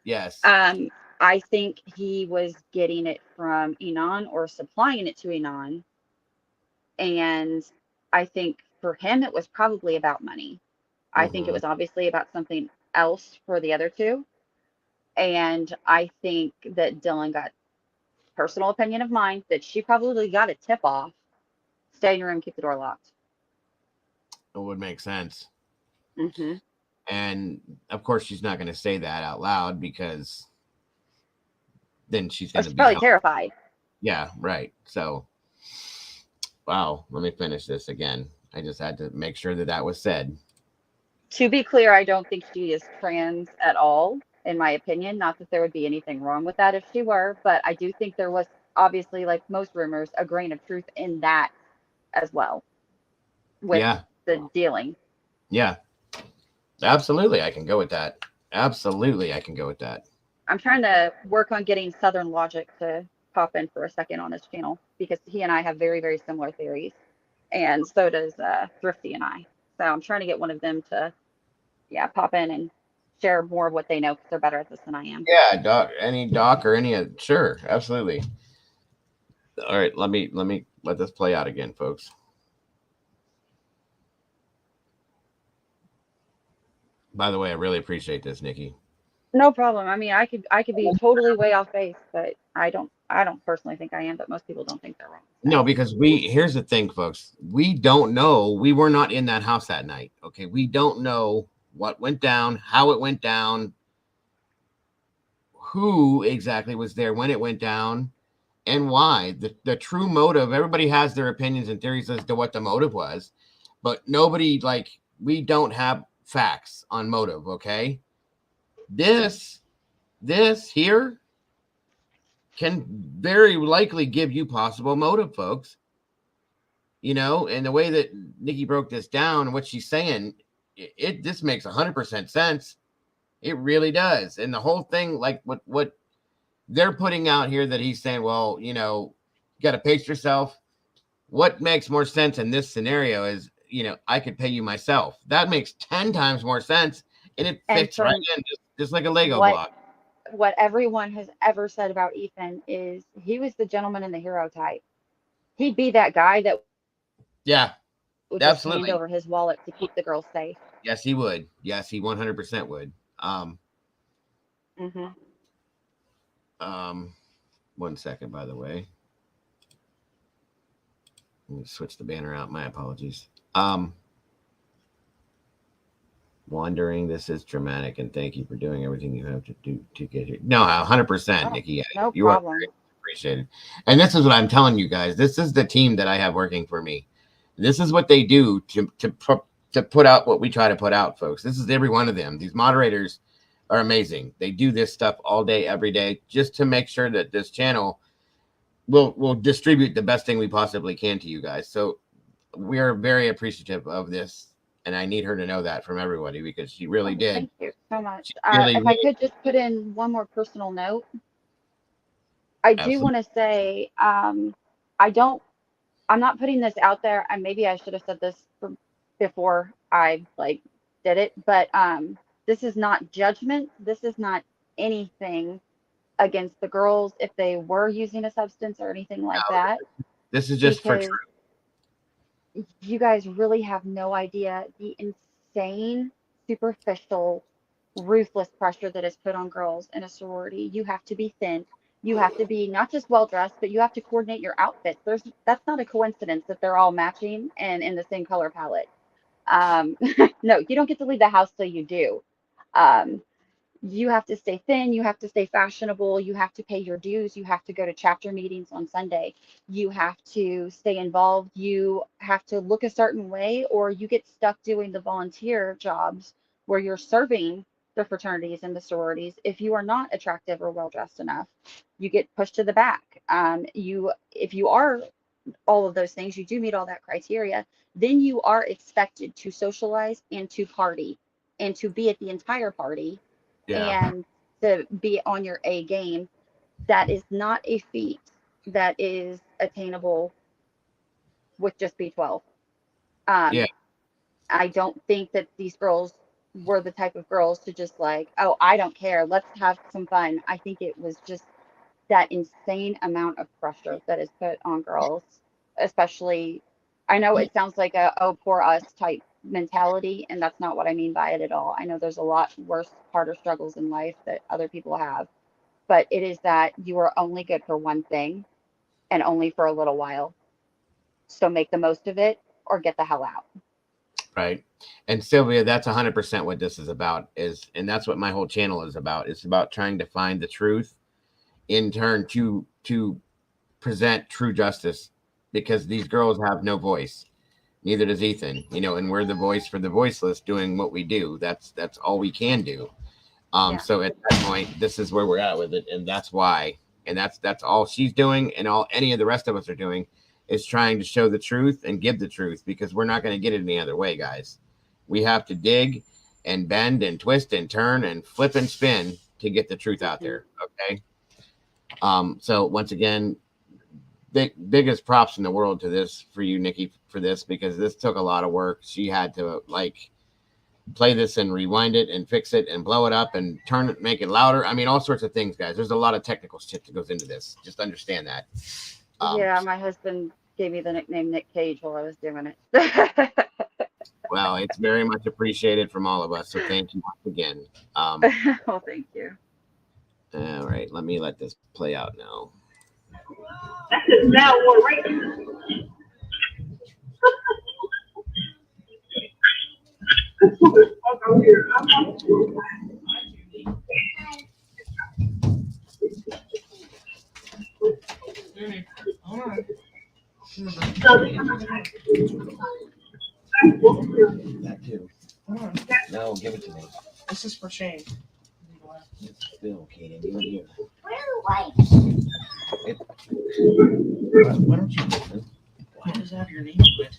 Yes. I think he was getting it from Enon or supplying it to Enon. And I think for him, it was probably about money. I think it was obviously about something else for the other two. And I think that Dylan got, personal opinion of mine, that she probably got a tip off. Stay in your room, keep the door locked. It would make sense. Mm-hmm. And of course, she's not going to say that out loud because then she's going to be probably terrified. Yeah, right. So, wow. Let me finish this again. I just had to make sure that that was said. To be clear, I don't think she is trans at all, in my opinion. Not that there would be anything wrong with that if she were, but I do think there was, obviously, like most rumors, a grain of truth in that as well with the dealing. Yeah, absolutely. I can go with that. Absolutely, I can go with that. I'm trying to work on getting Southern Logic to pop in for a second on his channel because he and I have very, very similar theories. And so does Thrifty and I. So I'm trying to get one of them to, pop in and share more of what they know because they're better at this than I am. Yeah, doc or any, sure, absolutely. All right, let me let this play out again, folks. By the way, I really appreciate this, Nikki. No problem. I mean, I could be totally way off base, but I don't personally think I am, but most people don't think they're wrong. So. No, because here's the thing, folks. We don't know. We were not in that house that night. Okay. We don't know what went down, how it went down, who exactly was there when it went down, and why. The true motive, everybody has their opinions and theories as to what the motive was, but nobody, we don't have facts on motive, okay? This here can very likely give you possible motive, folks. And the way that Nikki broke this down and what she's saying, this makes 100% sense. It really does. And the whole thing, like what they're putting out here, that he's saying, well, you got to pace yourself. What makes more sense in this scenario is, I could pay you myself. That makes 10 times more sense. And it fits right in, just like a Lego block. What everyone has ever said about Ethan is he was the gentleman and the hero type. He'd be that guy that would just hand over his wallet to keep the girls safe. Yes, he would. Yes, he 100% would. One second, by the way. Let me switch the banner out. My apologies. Wandering, this is dramatic, and thank you for doing everything you have to do to get here. No, 100%, Nikki. No you problem. are very appreciated. And this is what I'm telling you guys. This is the team that I have working for me. This is what they do to put out what we try to put out, folks. This is every one of them. These moderators are amazing. They do this stuff all day, every day, just to make sure that this channel will distribute the best thing we possibly can to you guys. So we are very appreciative of this. And I need her to know that from everybody because she really did. Thank you so much. If I could just put in one more personal note, I do want to say I'm not putting this out there, and maybe I should have said this before I did it, but this is not judgment. This is not anything against the girls if they were using a substance or anything like that. This is just for truth. You guys really have no idea the insane, superficial, ruthless pressure that is put on girls in a sorority. You have to be thin. You have to be not just well-dressed, but you have to coordinate your outfits. That's not a coincidence that they're all matching and in the same color palette. No, you don't get to leave the house till you do. You have to stay thin, you have to stay fashionable, you have to pay your dues, you have to go to chapter meetings on Sunday, you have to stay involved, you have to look a certain way, or you get stuck doing the volunteer jobs where you're serving the fraternities and the sororities. If you are not attractive or well-dressed enough, you get pushed to the back. If you are all of those things, you do meet all that criteria, then you are expected to socialize and to party and to be at the entire party and to be on your A game. That is not a feat that is attainable with just B12. I don't think that these girls were the type of girls to just like, oh, I don't care, let's have some fun. I think it was just that insane amount of pressure that is put on girls, especially, I know it sounds like a, oh, poor us type mentality, and that's not what I mean by it at all. I know there's a lot worse, harder struggles in life that other people have, but it is that you are only good for one thing and only for a little while. So make the most of it or get the hell out. Right. And Sylvia, that's 100% what this is about, and that's what my whole channel is about. It's about trying to find the truth, in turn to present true justice, because these girls have no voice. Neither does Ethan, and we're the voice for the voiceless doing what we do. That's all we can do. So at that point, this is where we're at with it. And that's why, and that's all she's doing. And all any of the rest of us are doing is trying to show the truth and give the truth, because we're not going to get it any other way, guys. We have to dig and bend and twist and turn and flip and spin to get the truth out there. Okay. So once again, biggest props in the world to this for you, Nikki, for this, because this took a lot of work. She had to play this and rewind it and fix it and blow it up and turn it, make it louder. I mean, all sorts of things, guys. There's a lot of technical shit that goes into this. Just understand that. Yeah, my husband gave me the nickname Nick Cage while I was doing it. Well, it's very much appreciated from all of us. So thank you once again. Well, thank you. All right, let this play out now. That is now what right. That too. No, give it to me. This is for Shane. It's Bill, Katie. Do it here. Why don't you? Why does it have your name on it?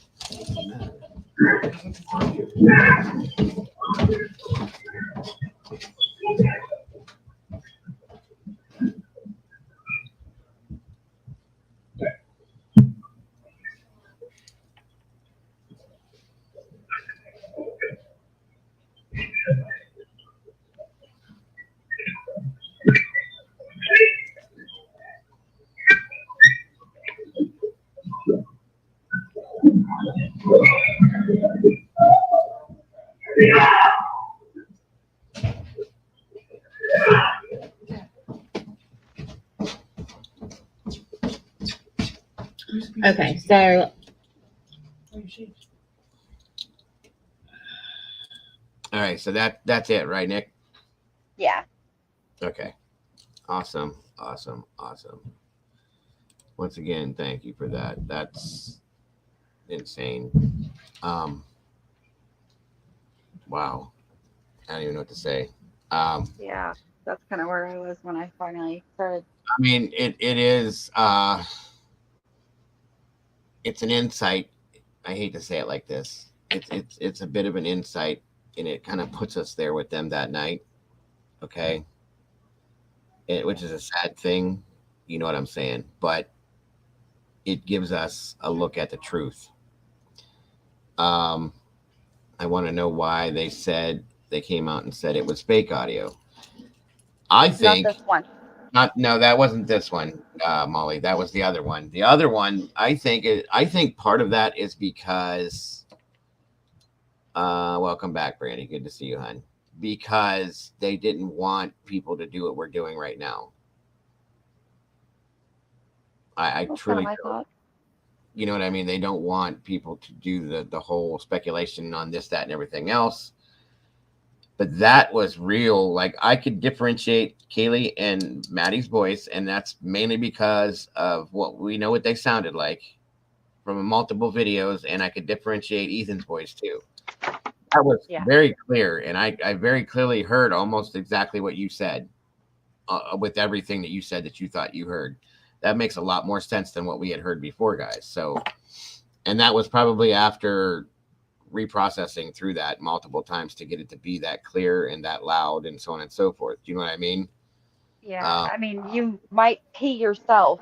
Okay, so All right, so that's it, right, Nick? Yeah. Okay. Awesome. Once again, thank you for that. That's insane. Wow. I don't even know what to say. Yeah, that's kind of where I was when I finally started. I mean, it is it's an insight. I hate to say it like this. It's a bit of an insight, and it kind of puts us there with them that night. Okay. Which is a sad thing, you know what I'm saying? But it gives us a look at the truth. I want to know why they came out and said it was fake audio. I think Not this one. No, that wasn't this one, Molly. That was the other one. The other one, I think part of that is because welcome back, Brandy. Good to see you, hon. Because they didn't want people to do what we're doing right now. I truly feel, you know what I mean? They don't want people to do the whole speculation on this, that, and everything else. But that was real. Like, I could differentiate Kaylee and Maddie's voice, and that's mainly because of what we know what they sounded like from multiple videos, and I could differentiate Ethan's voice too. That was very clear, and I very clearly heard almost exactly what you said with everything that you said that you thought you heard. that makes a lot more sense than what we had heard before, guys. So, and that was probably after reprocessing through that multiple times to get it to be that clear and that loud and so on and so forth. Do you know what I mean? Yeah, I mean, you might pee yourself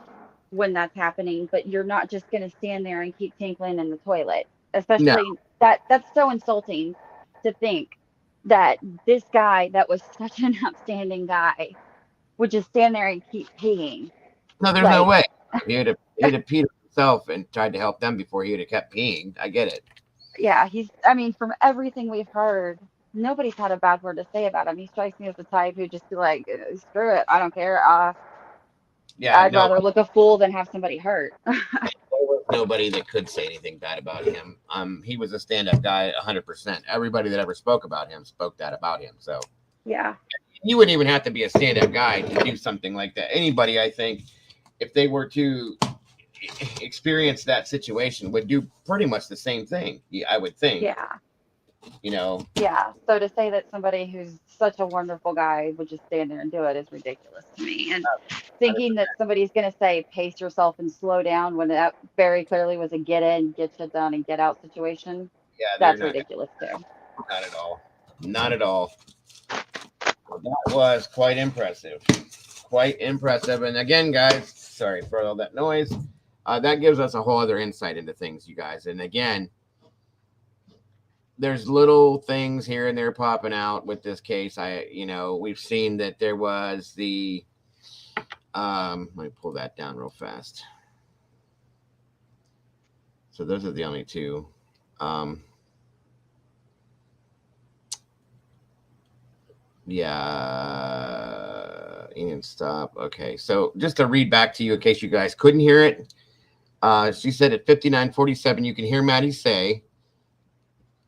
when that's happening, but you're not just going to stand there and keep tinkling in the toilet. Especially that's so insulting to think that this guy that was such an outstanding guy would just stand there and keep peeing. No, there's no way. He'd have peed himself and tried to help them before he would have kept peeing. I get it. Yeah, I mean, from everything we've heard, nobody's had a bad word to say about him. He strikes me as the type who just be like, screw it, I don't care. I'd rather look a fool than have somebody hurt. There was nobody that could say anything bad about him. He was a stand-up guy 100%. Everybody that ever spoke about him spoke that about him. So yeah, you wouldn't even have to be a stand-up guy to do something like that. Anybody, I think, if they were to experience that situation, would do pretty much the same thing, I would think. Yeah. You know? Yeah. So to say that somebody who's such a wonderful guy would just stand there and do it is ridiculous to me. And thinking that somebody's going to say, pace yourself and slow down when that very clearly was a get in, get shit done, and get out situation. Yeah. That's ridiculous too. Not at all. Not at all. Well, that was quite impressive. Quite impressive. And again, guys, sorry for all that noise. That gives us a whole other insight into things, you guys. And again, there's little things here and there popping out with this case. We've seen that there was the, let me pull that down real fast. So those are the only two. Yeah, Ian, stop. Okay, so just to read back to you in case you guys couldn't hear it. She said at 59:47, you can hear Maddie say,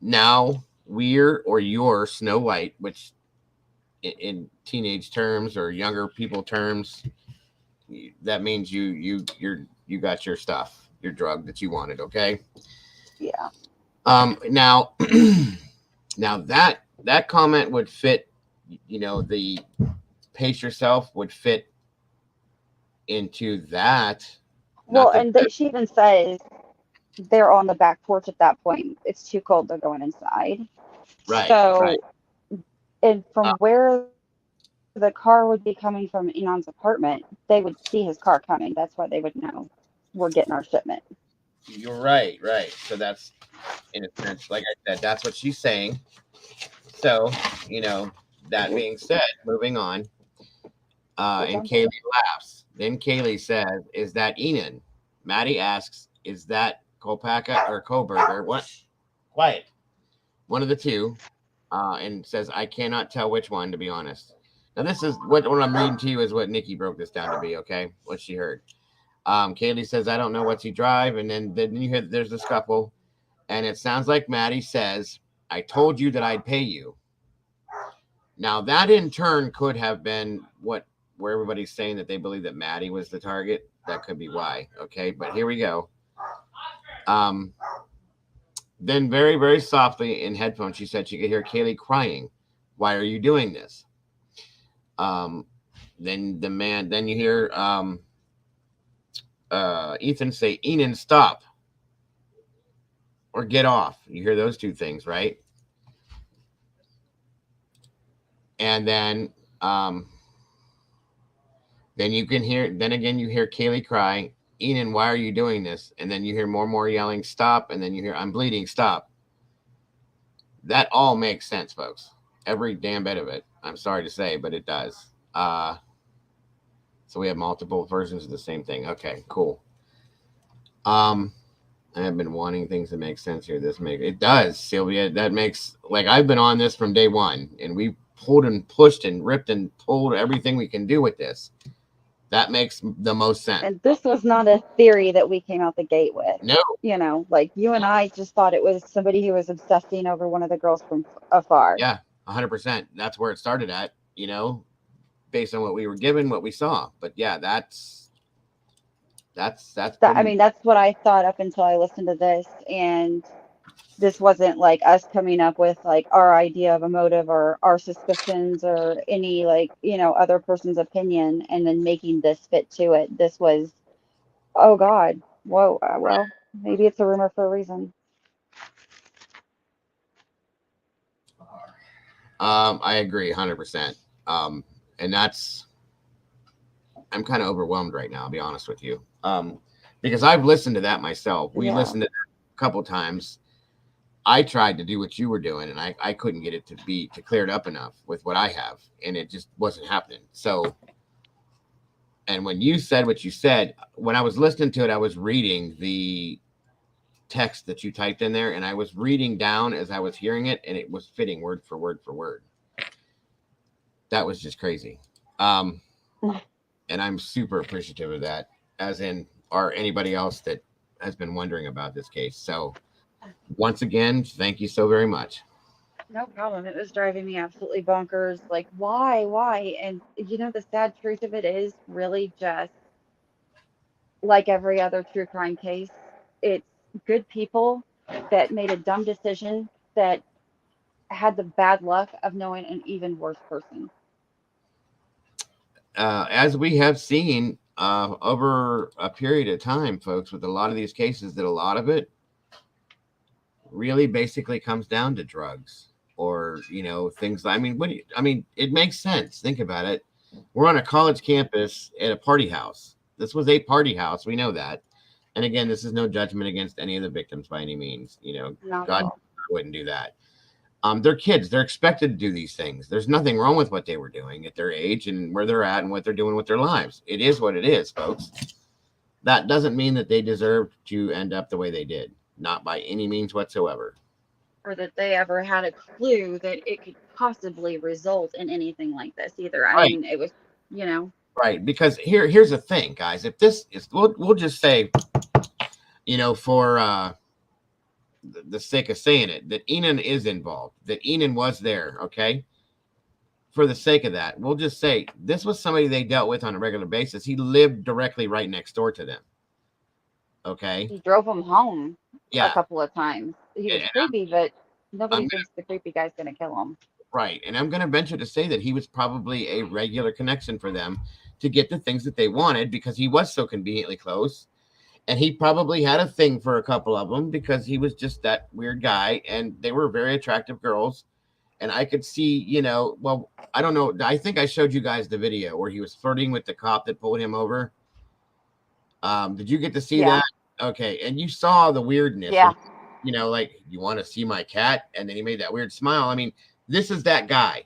now we're or you're Snow White, which in teenage terms or younger people terms, that means you got your stuff, your drug that you wanted. Okay. Yeah. Now that comment would fit, the pace yourself would fit into that. Well, and she even says they're on the back porch at that point. It's too cold. They're going inside. Right. So, right. And from where the car would be coming from Enon's apartment, they would see his car coming. That's why they would know we're getting our shipment. You're right. Right. So that's, in a sense, like I said, that's what she's saying. So, that being said, moving on. And Kaylee laughs. Then Kaylee says, is that Enon? Maddie asks, is that Kohberger or Kohberger? What? Quiet. One of the two. And says, I cannot tell which one, to be honest. Now, this is what I'm reading to you is what Nikki broke this down to be, okay? What she heard. Kaylee says, I don't know what's he drive. And then you hear there's a scuffle. And it sounds like Maddie says, I told you that I'd pay you. Now, that in turn could have been where everybody's saying that they believe that Maddie was the target. That could be why. Okay, but here we go. Then very, very softly in headphones, she said she could hear Kaylee crying. Why are you doing this? Then you hear Ethan say, Enon, stop. Or get off. You hear those two things, right? And then you can hear, then again, you hear Kaylee cry, Enon, why are you doing this? And then you hear more yelling, stop. And then you hear, I'm bleeding, stop. That all makes sense, folks. Every damn bit of it. I'm sorry to say, but it does. So we have multiple versions of the same thing. Okay, cool. I have been wanting things to make sense here. It does, Sylvia. That makes, like, I've been on this from day one, and we pulled and pushed and ripped and pulled everything we can do with this. That makes the most sense. And this was not a theory that we came out the gate with. No. Like you and I just thought it was somebody who was obsessing over one of the girls from afar. Yeah, 100%. That's where it started at, based on what we were given, what we saw. But yeah, that's I mean, that's what I thought up until I listened to this. And this wasn't like us coming up with like our idea of a motive or our suspicions or any other person's opinion and then making this fit to it. This was Oh God. Whoa. Well, maybe it's a rumor for a reason. I agree 100%. And that's, I'm kind of overwhelmed right now, I'll be honest with you. Because I've listened to that myself. We listened to that a couple times. I tried to do what you were doing, and I couldn't get it to clear it up enough with what I have, and it just wasn't happening. So, and when you said what you said, when I was listening to it, I was reading the text that you typed in there, and I was reading down as I was hearing it, and it was fitting word for word for word. That was just crazy. And I'm super appreciative of that, as in, or anybody else that has been wondering about this case. So once again, thank you so very much. No problem. It was driving me absolutely bonkers. Like, why? And the sad truth of it is really just like every other true crime case. It's good people that made a dumb decision that had the bad luck of knowing an even worse person. As we have seen over a period of time, folks, with a lot of these cases, that a lot of it really basically comes down to drugs or, things. I mean, it makes sense. Think about it. We're on a college campus at a party house. This was a party house. We know that. And again, this is no judgment against any of the victims by any means. God wouldn't do that. They're kids. They're expected to do these things. There's nothing wrong with what they were doing at their age and where they're at and what they're doing with their lives. It is what it is, folks. That doesn't mean that they deserve to end up the way they did. Not by any means whatsoever. Or that they ever had a clue that it could possibly result in anything like this either. Right. I mean, it was, Right. Because here's the thing, guys. If this is, we'll just say, for the sake of saying it, that Enon is involved, that Enon was there, okay? For the sake of that, we'll just say this was somebody they dealt with on a regular basis. He lived directly right next door to them. Okay. He drove them home Yeah. a couple of times. He was creepy, but nobody thinks the creepy guy's going to kill him. Right. And I'm going to venture to say that he was probably a regular connection for them to get the things that they wanted because he was so conveniently close. And he probably had a thing for a couple of them because he was just that weird guy. And they were very attractive girls. And I could see, well, I don't know. I think I showed you guys the video where he was flirting with the cop that pulled him over. Did you get to see that? Okay. And you saw the weirdness. Yeah. Like, you want to see my cat? And then he made that weird smile. I mean, this is that guy.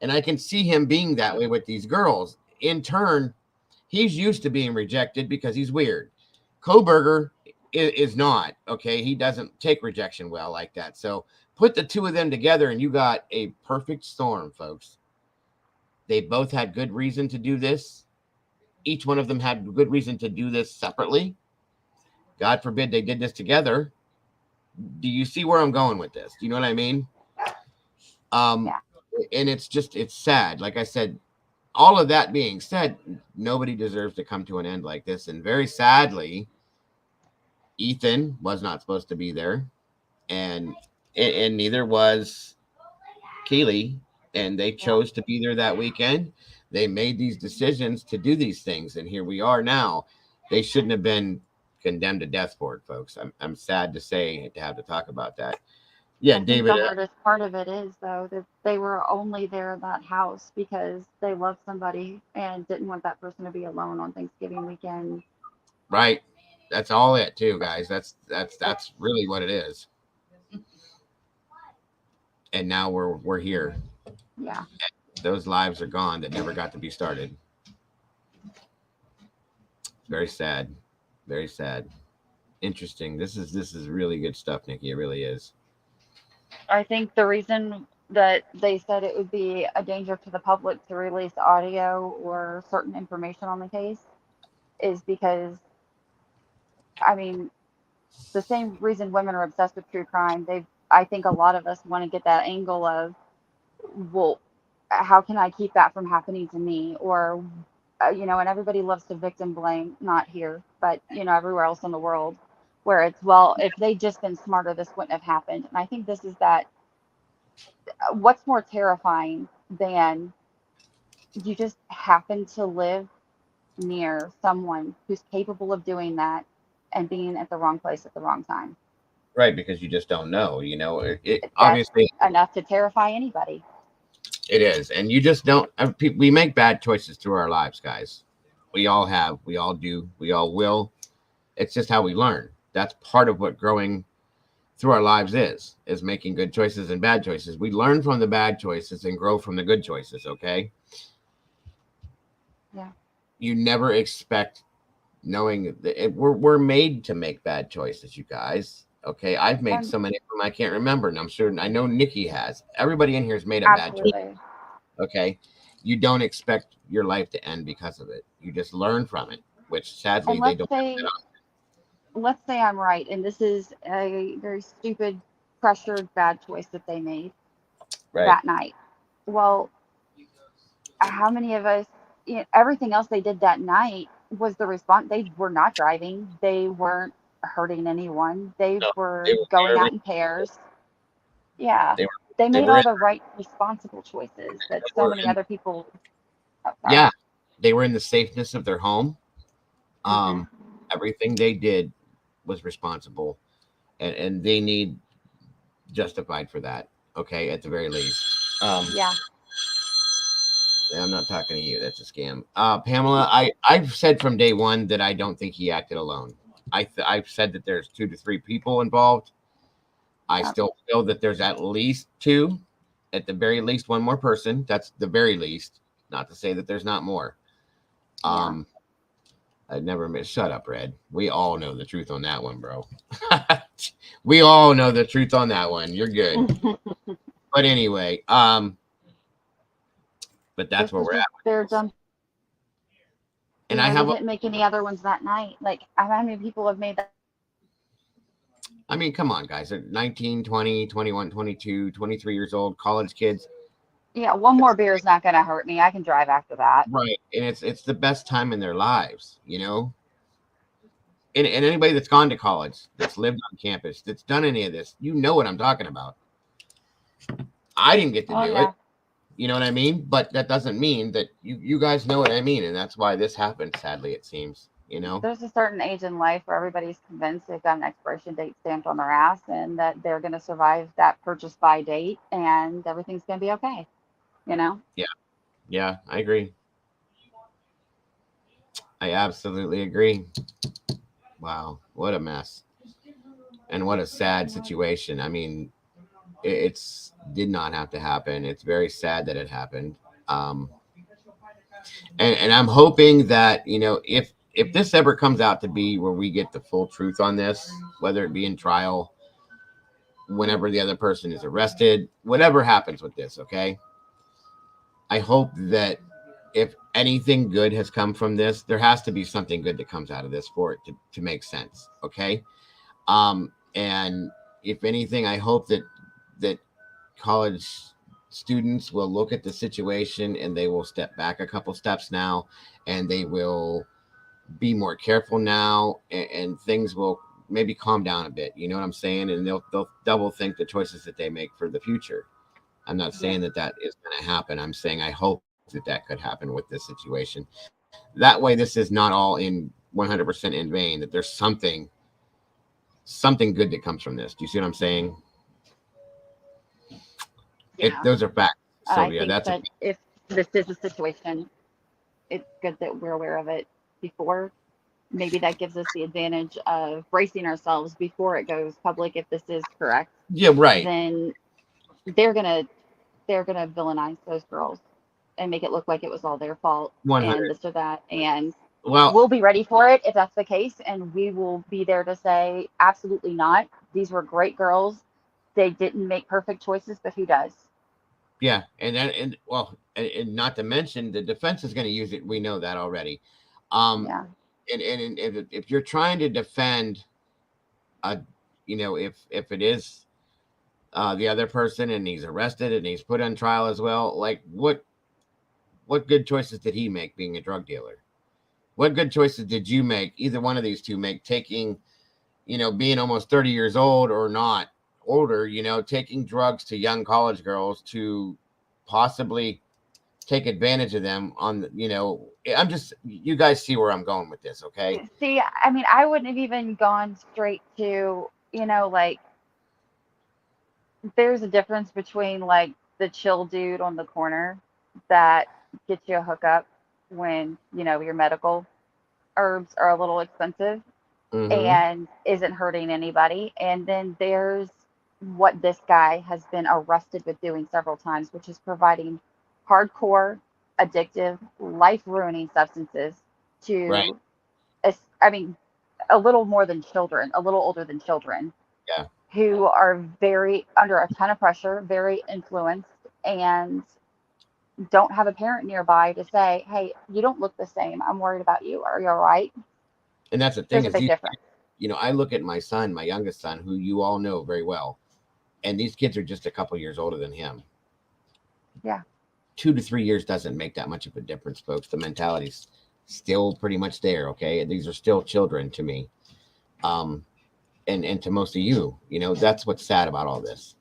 And I can see him being that way with these girls. In turn, he's used to being rejected because he's weird. Kohberger is not, okay? He doesn't take rejection well like that. So put the two of them together and you got a perfect storm, folks. They both had good reason to do this. Each one of them had good reason to do this separately. God forbid they did this together. Do you see where I'm going with this? Do you know what I mean? And it's sad. Like I said, all of that being said, nobody deserves to come to an end like this. And very sadly, Ethan was not supposed to be there. And neither was Keely. And they chose to be there that weekend. They made these decisions to do these things. And here we are now. They shouldn't have been condemned to death for it, folks. I'm sad to say, to have to talk about that. Yeah, David. The hardest part of it is, though, that they were only there in that house because they loved somebody and didn't want that person to be alone on Thanksgiving weekend. Right. That's all it, too, guys. That's really what it is. And now we're here. Yeah. Those lives are gone that never got to be started. Very sad. Very sad. Interesting. This is really good stuff, Nikki. It really is. I think the reason that they said it would be a danger to the public to release audio or certain information on the case is because, I mean, the same reason women are obsessed with true crime. I think a lot of us want to get that angle of, well, how can I keep that from happening to me? Or, and everybody loves to victim blame, not here, but, everywhere else in the world, where it's, well, if they'd just been smarter, this wouldn't have happened. And I think this is that, what's more terrifying than you just happen to live near someone who's capable of doing that and being at the wrong place at the wrong time. Right, because you just don't know, you know. It That's obviously enough to terrify anybody. it is, and you just don't. We make bad choices through our lives, guys. We all have, we all do, we all will. It's just how we learn. That's part of what growing through our lives is making good choices and bad choices. We learn from the bad choices and grow from the good choices. Okay. Yeah. You never expect, knowing that we're made to make bad choices, you guys. Okay, I've made so many of them I can't remember, and I'm sure I know Nikki has. Everybody in here has made a bad choice. Okay, you don't expect your life to end because of it. You just learn from it, which sadly And they don't. let's say I'm right, and this is a very stupid, pressured, bad choice that they made that night. Well, how many of us, everything else they did that night was the response. They were not driving. They weren't hurting anyone. They were going out in pairs. Yeah. They made all the right, responsible choices that so many other people. Yeah, they were in the safeness of their home. Everything they did was responsible, and they need justified for that. Okay, at the very least. Yeah. I'm not talking to you. That's a scam. Pamela, I've said from day one that I don't think he acted alone. I've said that there's 2 to 3 people involved. I still feel that there's at least 2, at the very least 1 more person. That's the very least. Not to say that there's not more. I never miss. Shut up, Red. We all know the truth on that one, bro. We all know the truth on that one. You're good. But anyway, but that's where we're at. They're done. And I didn't make any other ones that night. Like, how many people have made that? I mean, come on, guys. They're 19, 20, 21, 22, 23 years old, college kids. Yeah, 1 more beer is not going to hurt me. I can drive after that. Right. And it's the best time in their lives, you know? And anybody that's gone to college, that's lived on campus, that's done any of this, you know what I'm talking about. I didn't get to do it. You know what I mean? But that doesn't mean that you guys know what I mean. And that's why this happened, sadly, it seems, you know? There's a certain age in life where everybody's convinced they've got an expiration date stamped on their ass and that they're going to survive that purchase by date and everything's going to be okay, you know? Yeah. Yeah, I agree. I absolutely agree. Wow, what a mess. And what a sad situation. I mean, it's did not have to happen. It's very sad that it happened. And I'm hoping that, you know, if this ever comes out to be where we get the full truth on this, whether it be in trial, whenever the other person is arrested, whatever happens with this, okay? I hope that if anything good has come from this, there has to be something good that comes out of this for it to make sense, okay? And if anything, I hope that college students will look at the situation and they will step back a couple steps now, and they will be more careful now, and things will maybe calm down a bit. You know what I'm saying? And they'll double think the choices that they make for the future. I'm not saying that is going to happen. I'm saying I hope that could happen with this situation. That way, this is not all in 100% in vain. That there's something good that comes from this. Do you see what I'm saying? Those are facts, Sylvia. I think if this is a situation, it's good that we're aware of it before. Maybe that gives us the advantage of bracing ourselves before it goes public. If this is correct, yeah, right. Then they're gonna villainize those girls and make it look like it was all their fault 100. and this or that. And well, we'll be ready for it if that's the case, and we will be there to say absolutely not. These were great girls. They didn't make perfect choices, but who does? Yeah, and not to mention the defense is going to use it. We know that already. Yeah. And if you're trying to defend, you know, if it is the other person and he's arrested and he's put on trial as well, like what good choices did he make being a drug dealer? What good choices did you make? Either one of these two make, taking, you know, being almost 30 years old or not older, you know, taking drugs to young college girls, to possibly take advantage of them on the, I'm just, you guys see where I'm going with this, okay? See, I mean, I wouldn't have even gone straight to, like, there's a difference between like the chill dude on the corner that gets you a hookup when, your medical herbs are a little expensive and isn't hurting anybody. And then there's what this guy has been arrested with doing several times, which is providing hardcore, addictive, life-ruining substances to, I mean, a little more than children, a little older than children. Yeah. Who are very under a ton of pressure, very influenced, and don't have a parent nearby to say, "Hey, you don't look the same. I'm worried about you. Are you all right?" And that's the thing, There's a big difference. I look at my son, my youngest son, who you all know very well, and these kids are just a couple years older than him. Yeah. 2 to 3 years doesn't make that much of a difference, folks. The mentality's still pretty much there. Okay, these are still children to me. And to most of you, that's what's sad about all this.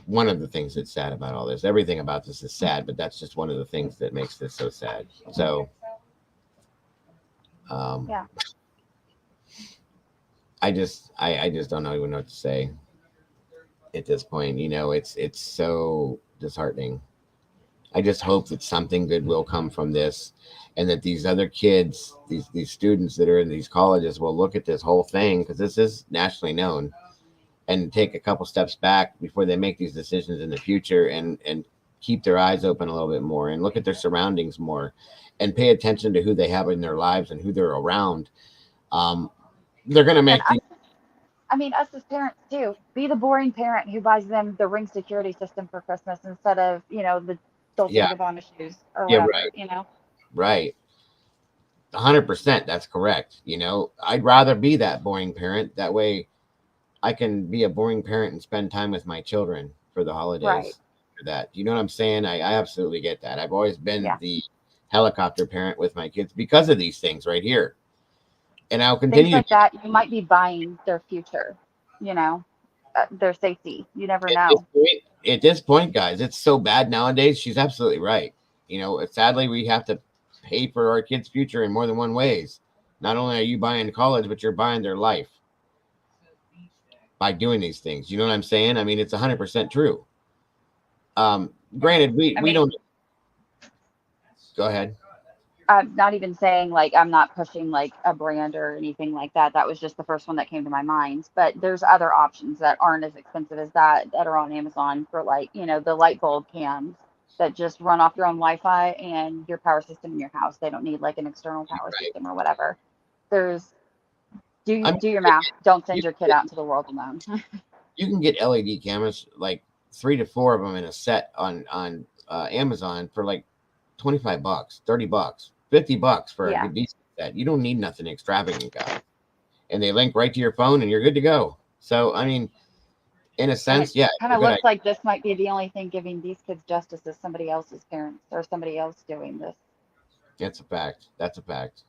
One of the things that's sad about all this, everything about this is sad, but that's just one of the things that makes this so sad. So, yeah. I just don't even know what to say at this point. It's so disheartening. I just hope that something good will come from this, and that these other kids, these students that are in these colleges will look at this whole thing, because this is nationally known, and take a couple steps back before they make these decisions in the future, and keep their eyes open a little bit more, and look at their surroundings more, and pay attention to who they have in their lives and who they're around. They're going to make... us as parents too, be the boring parent who buys them the Ring security system for Christmas instead of, the Dolce & Gabbana shoes or whatever, Right. 100%. That's correct. I'd rather be that boring parent. That way I can be a boring parent and spend time with my children for the holidays. For that. You know what I'm saying? I absolutely get that. I've always been the helicopter parent with my kids because of these things right here. And I'll continue. Things like that, you might be buying their future, their safety. You never know. At this point, guys, it's so bad nowadays. She's absolutely right. Sadly, we have to pay for our kids' future in more than one ways. Not only are you buying college, but you're buying their life by doing these things. You know what I'm saying? I mean, it's 100% true. Granted, we don't. Go ahead. I'm not even saying like I'm not pushing like a brand or anything like that. That was just the first one that came to my mind. But there's other options that aren't as expensive as that are on Amazon for like, the light bulb cams that just run off your own Wi-Fi and your power system in your house. They don't need like an external power system or whatever. Do your math. Don't send your kid out into the world alone. You can get LED cameras, like 3 to 4 of them in a set on Amazon for like $25, $30, $50 for a good decent set. You don't need nothing extravagant, guys. And they link right to your phone and you're good to go. So, I mean, in a sense, it kind of looks like this might be the only thing giving these kids justice is somebody else's parents or somebody else doing this. That's a fact. That's a fact.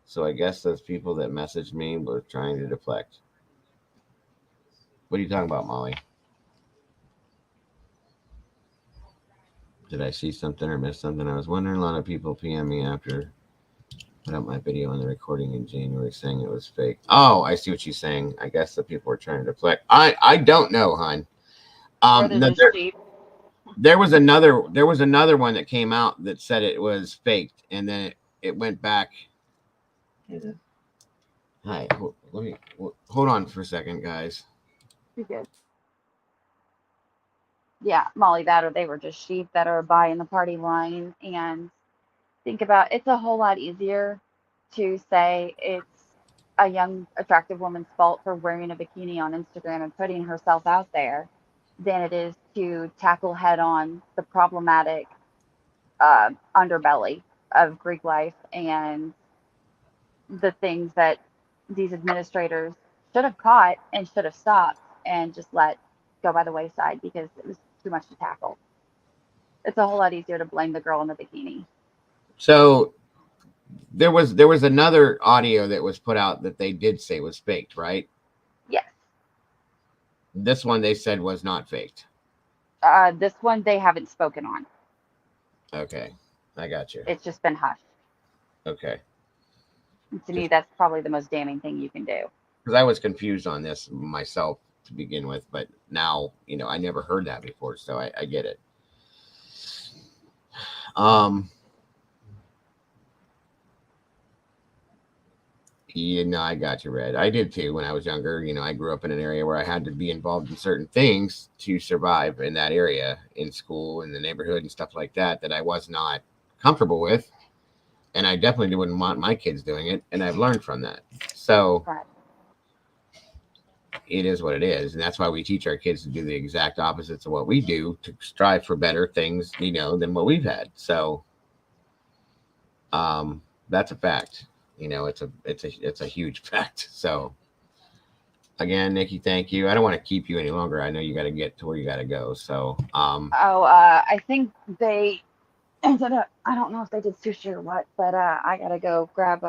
So I guess those people that messaged me were trying to deflect. What are you talking about, Molly? Did I see something or miss something? I was wondering. A lot of people PM me after put up my video on the recording in January saying it was fake. Oh, I see what she's saying. I guess the people were trying to deflect. I don't know, hon. No, there was another one that came out that said it was faked, and then it went back. Hi, let me hold on for a second, guys. You're good. Yeah, Molly, that or they were just sheep that are buying the party line. And think about it's a whole lot easier to say it's a young, attractive woman's fault for wearing a bikini on Instagram and putting herself out there than it is to tackle head on the problematic underbelly of Greek life and the things that these administrators should have caught and should have stopped and just let go by the wayside because it was too much to tackle. It's a whole lot easier to blame the girl in the bikini. So there was another audio that was put out that they did say was faked, right? Yes. This one they said was not faked. This one they haven't spoken on. Okay, I got you. It's just been hushed. Okay. To me, that's probably the most damning thing you can do. Because I was confused on this myself to begin with, but now, you know, I never heard that before, so I get it. You know, I got you, Red. I did too when I was younger. You know, I grew up in an area where I had to be involved in certain things to survive in that area, in school, in the neighborhood, and stuff like that, that I was not comfortable with. And I definitely wouldn't want my kids doing it. And I've learned from that. So it is what it is. And that's why we teach our kids to do the exact opposites of what we do, to strive for better things, you know, than what we've had. So that's a fact. You know, it's a huge fact. So again, Nikki, thank you. I don't want to keep you any longer. I know you got to get to where you got to go. So I think they ended up, I don't know if they did sushi or what, but I gotta go grab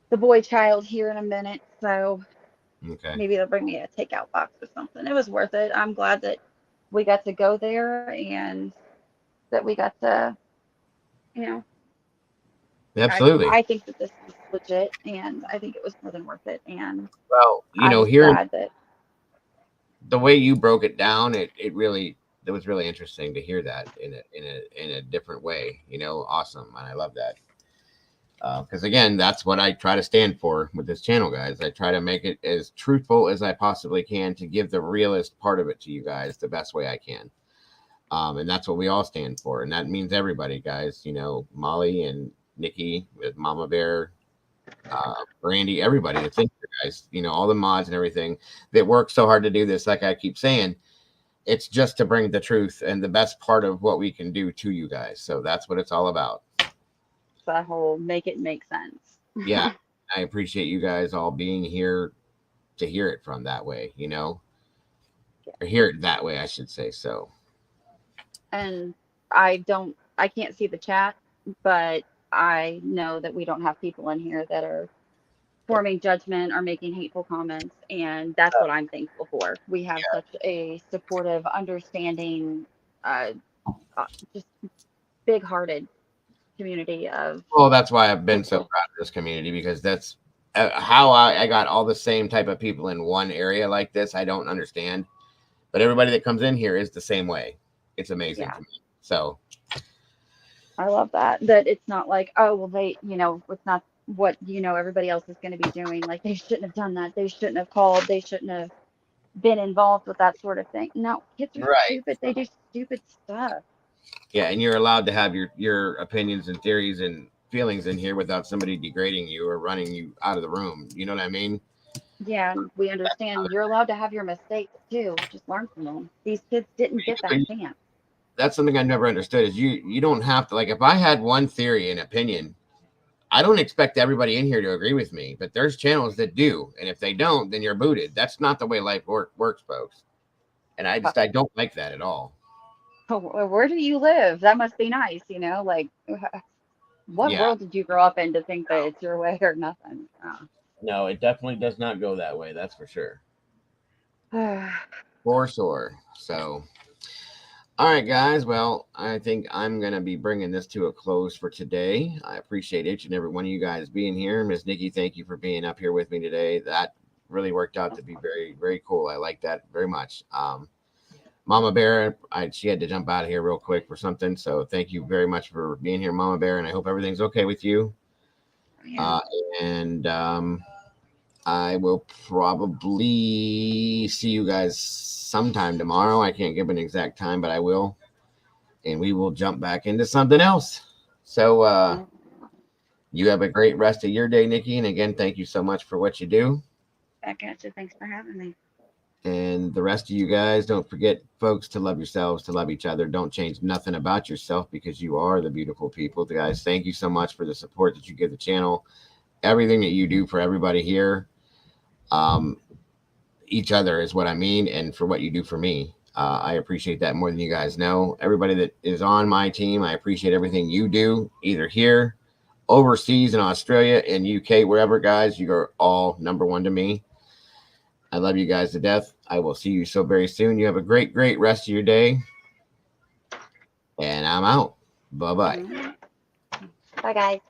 the boy child here in a minute. So okay, maybe they'll bring me a takeout box or something. It was worth it. I'm glad that we got to go there and that we got to, you know. Absolutely. I think that this is legit, and I think it was more than worth it. And well, you know, I'm here glad that the way you broke it down, it was really interesting to hear that in a different way. You know, awesome, and I love that. Because again, that's what I try to stand for with this channel, guys. I try to make it as truthful as I possibly can to give the realest part of it to you guys the best way I can. And that's what we all stand for, and that means everybody, guys. You know, Molly and Nikki with Mama Bear, Brandy, everybody that's in here, guys, you know, all the mods and everything that work so hard to do this. Like I keep saying, it's just to bring the truth and the best part of what we can do to you guys. So that's what it's all about. that whole make it make sense. Yeah, I appreciate you guys all being here to hear it from that way, you know, or hear it that way, I should say. So, and I can't see the chat, but I know that we don't have people in here that are forming judgment or making hateful comments, and that's what I'm thankful for. We have such a supportive, understanding, just big-hearted community of. Well, that's why I've been so proud of this community, because that's how I got all the same type of people in one area like this. I don't understand, but everybody that comes in here is the same way. It's amazing to me. So I love that it's not like, oh, well, they, you know, it's not what, you know, everybody else is going to be doing. Like, they shouldn't have done that. They shouldn't have called. They shouldn't have been involved with that sort of thing. No, kids are stupid. They do stupid stuff. Yeah, and you're allowed to have your opinions and theories and feelings in here without somebody degrading you or running you out of the room. You know what I mean? Yeah, we understand. You're allowed to have your mistakes too. Just learn from them. These kids didn't get that chance. That's something I never understood, is you don't have to, like, if I had one theory and opinion, I don't expect everybody in here to agree with me, but there's channels that do. And if they don't, then you're booted. That's not the way life works, folks. And I don't like that at all. Where do you live? That must be nice, you know, like, what world did you grow up in to think that it's your way or nothing? No, it definitely does not go that way. That's for sure. For sure. So, all right, guys. Well, I think I'm going to be bringing this to a close for today. I appreciate each and every one of you guys being here. Miss Nikki, thank you for being up here with me today. That really worked out to be very, very cool. I like that very much. Mama Bear, she had to jump out of here real quick for something. So thank you very much for being here, Mama Bear. And I hope everything's okay with you. And I will probably see you guys sometime tomorrow. I can't give an exact time, but I will. And we will jump back into something else. So you have a great rest of your day, Nikki. And again, thank you so much for what you do. I gotcha. Thanks for having me. And the rest of you guys, don't forget, folks, to love yourselves, to love each other. Don't change nothing about yourself, because you are the beautiful people. Guys, thank you so much for the support that you give the channel. Everything that you do for everybody here. Each other is what I mean, and for what you do for me. I appreciate that more than you guys know. Everybody that is on my team, I appreciate everything you do, either here, overseas, in Australia, in UK, wherever, guys. You are all number one to me. I love you guys to death. I will see you so very soon. You have a great, great rest of your day. And I'm out. Bye-bye. Bye, guys.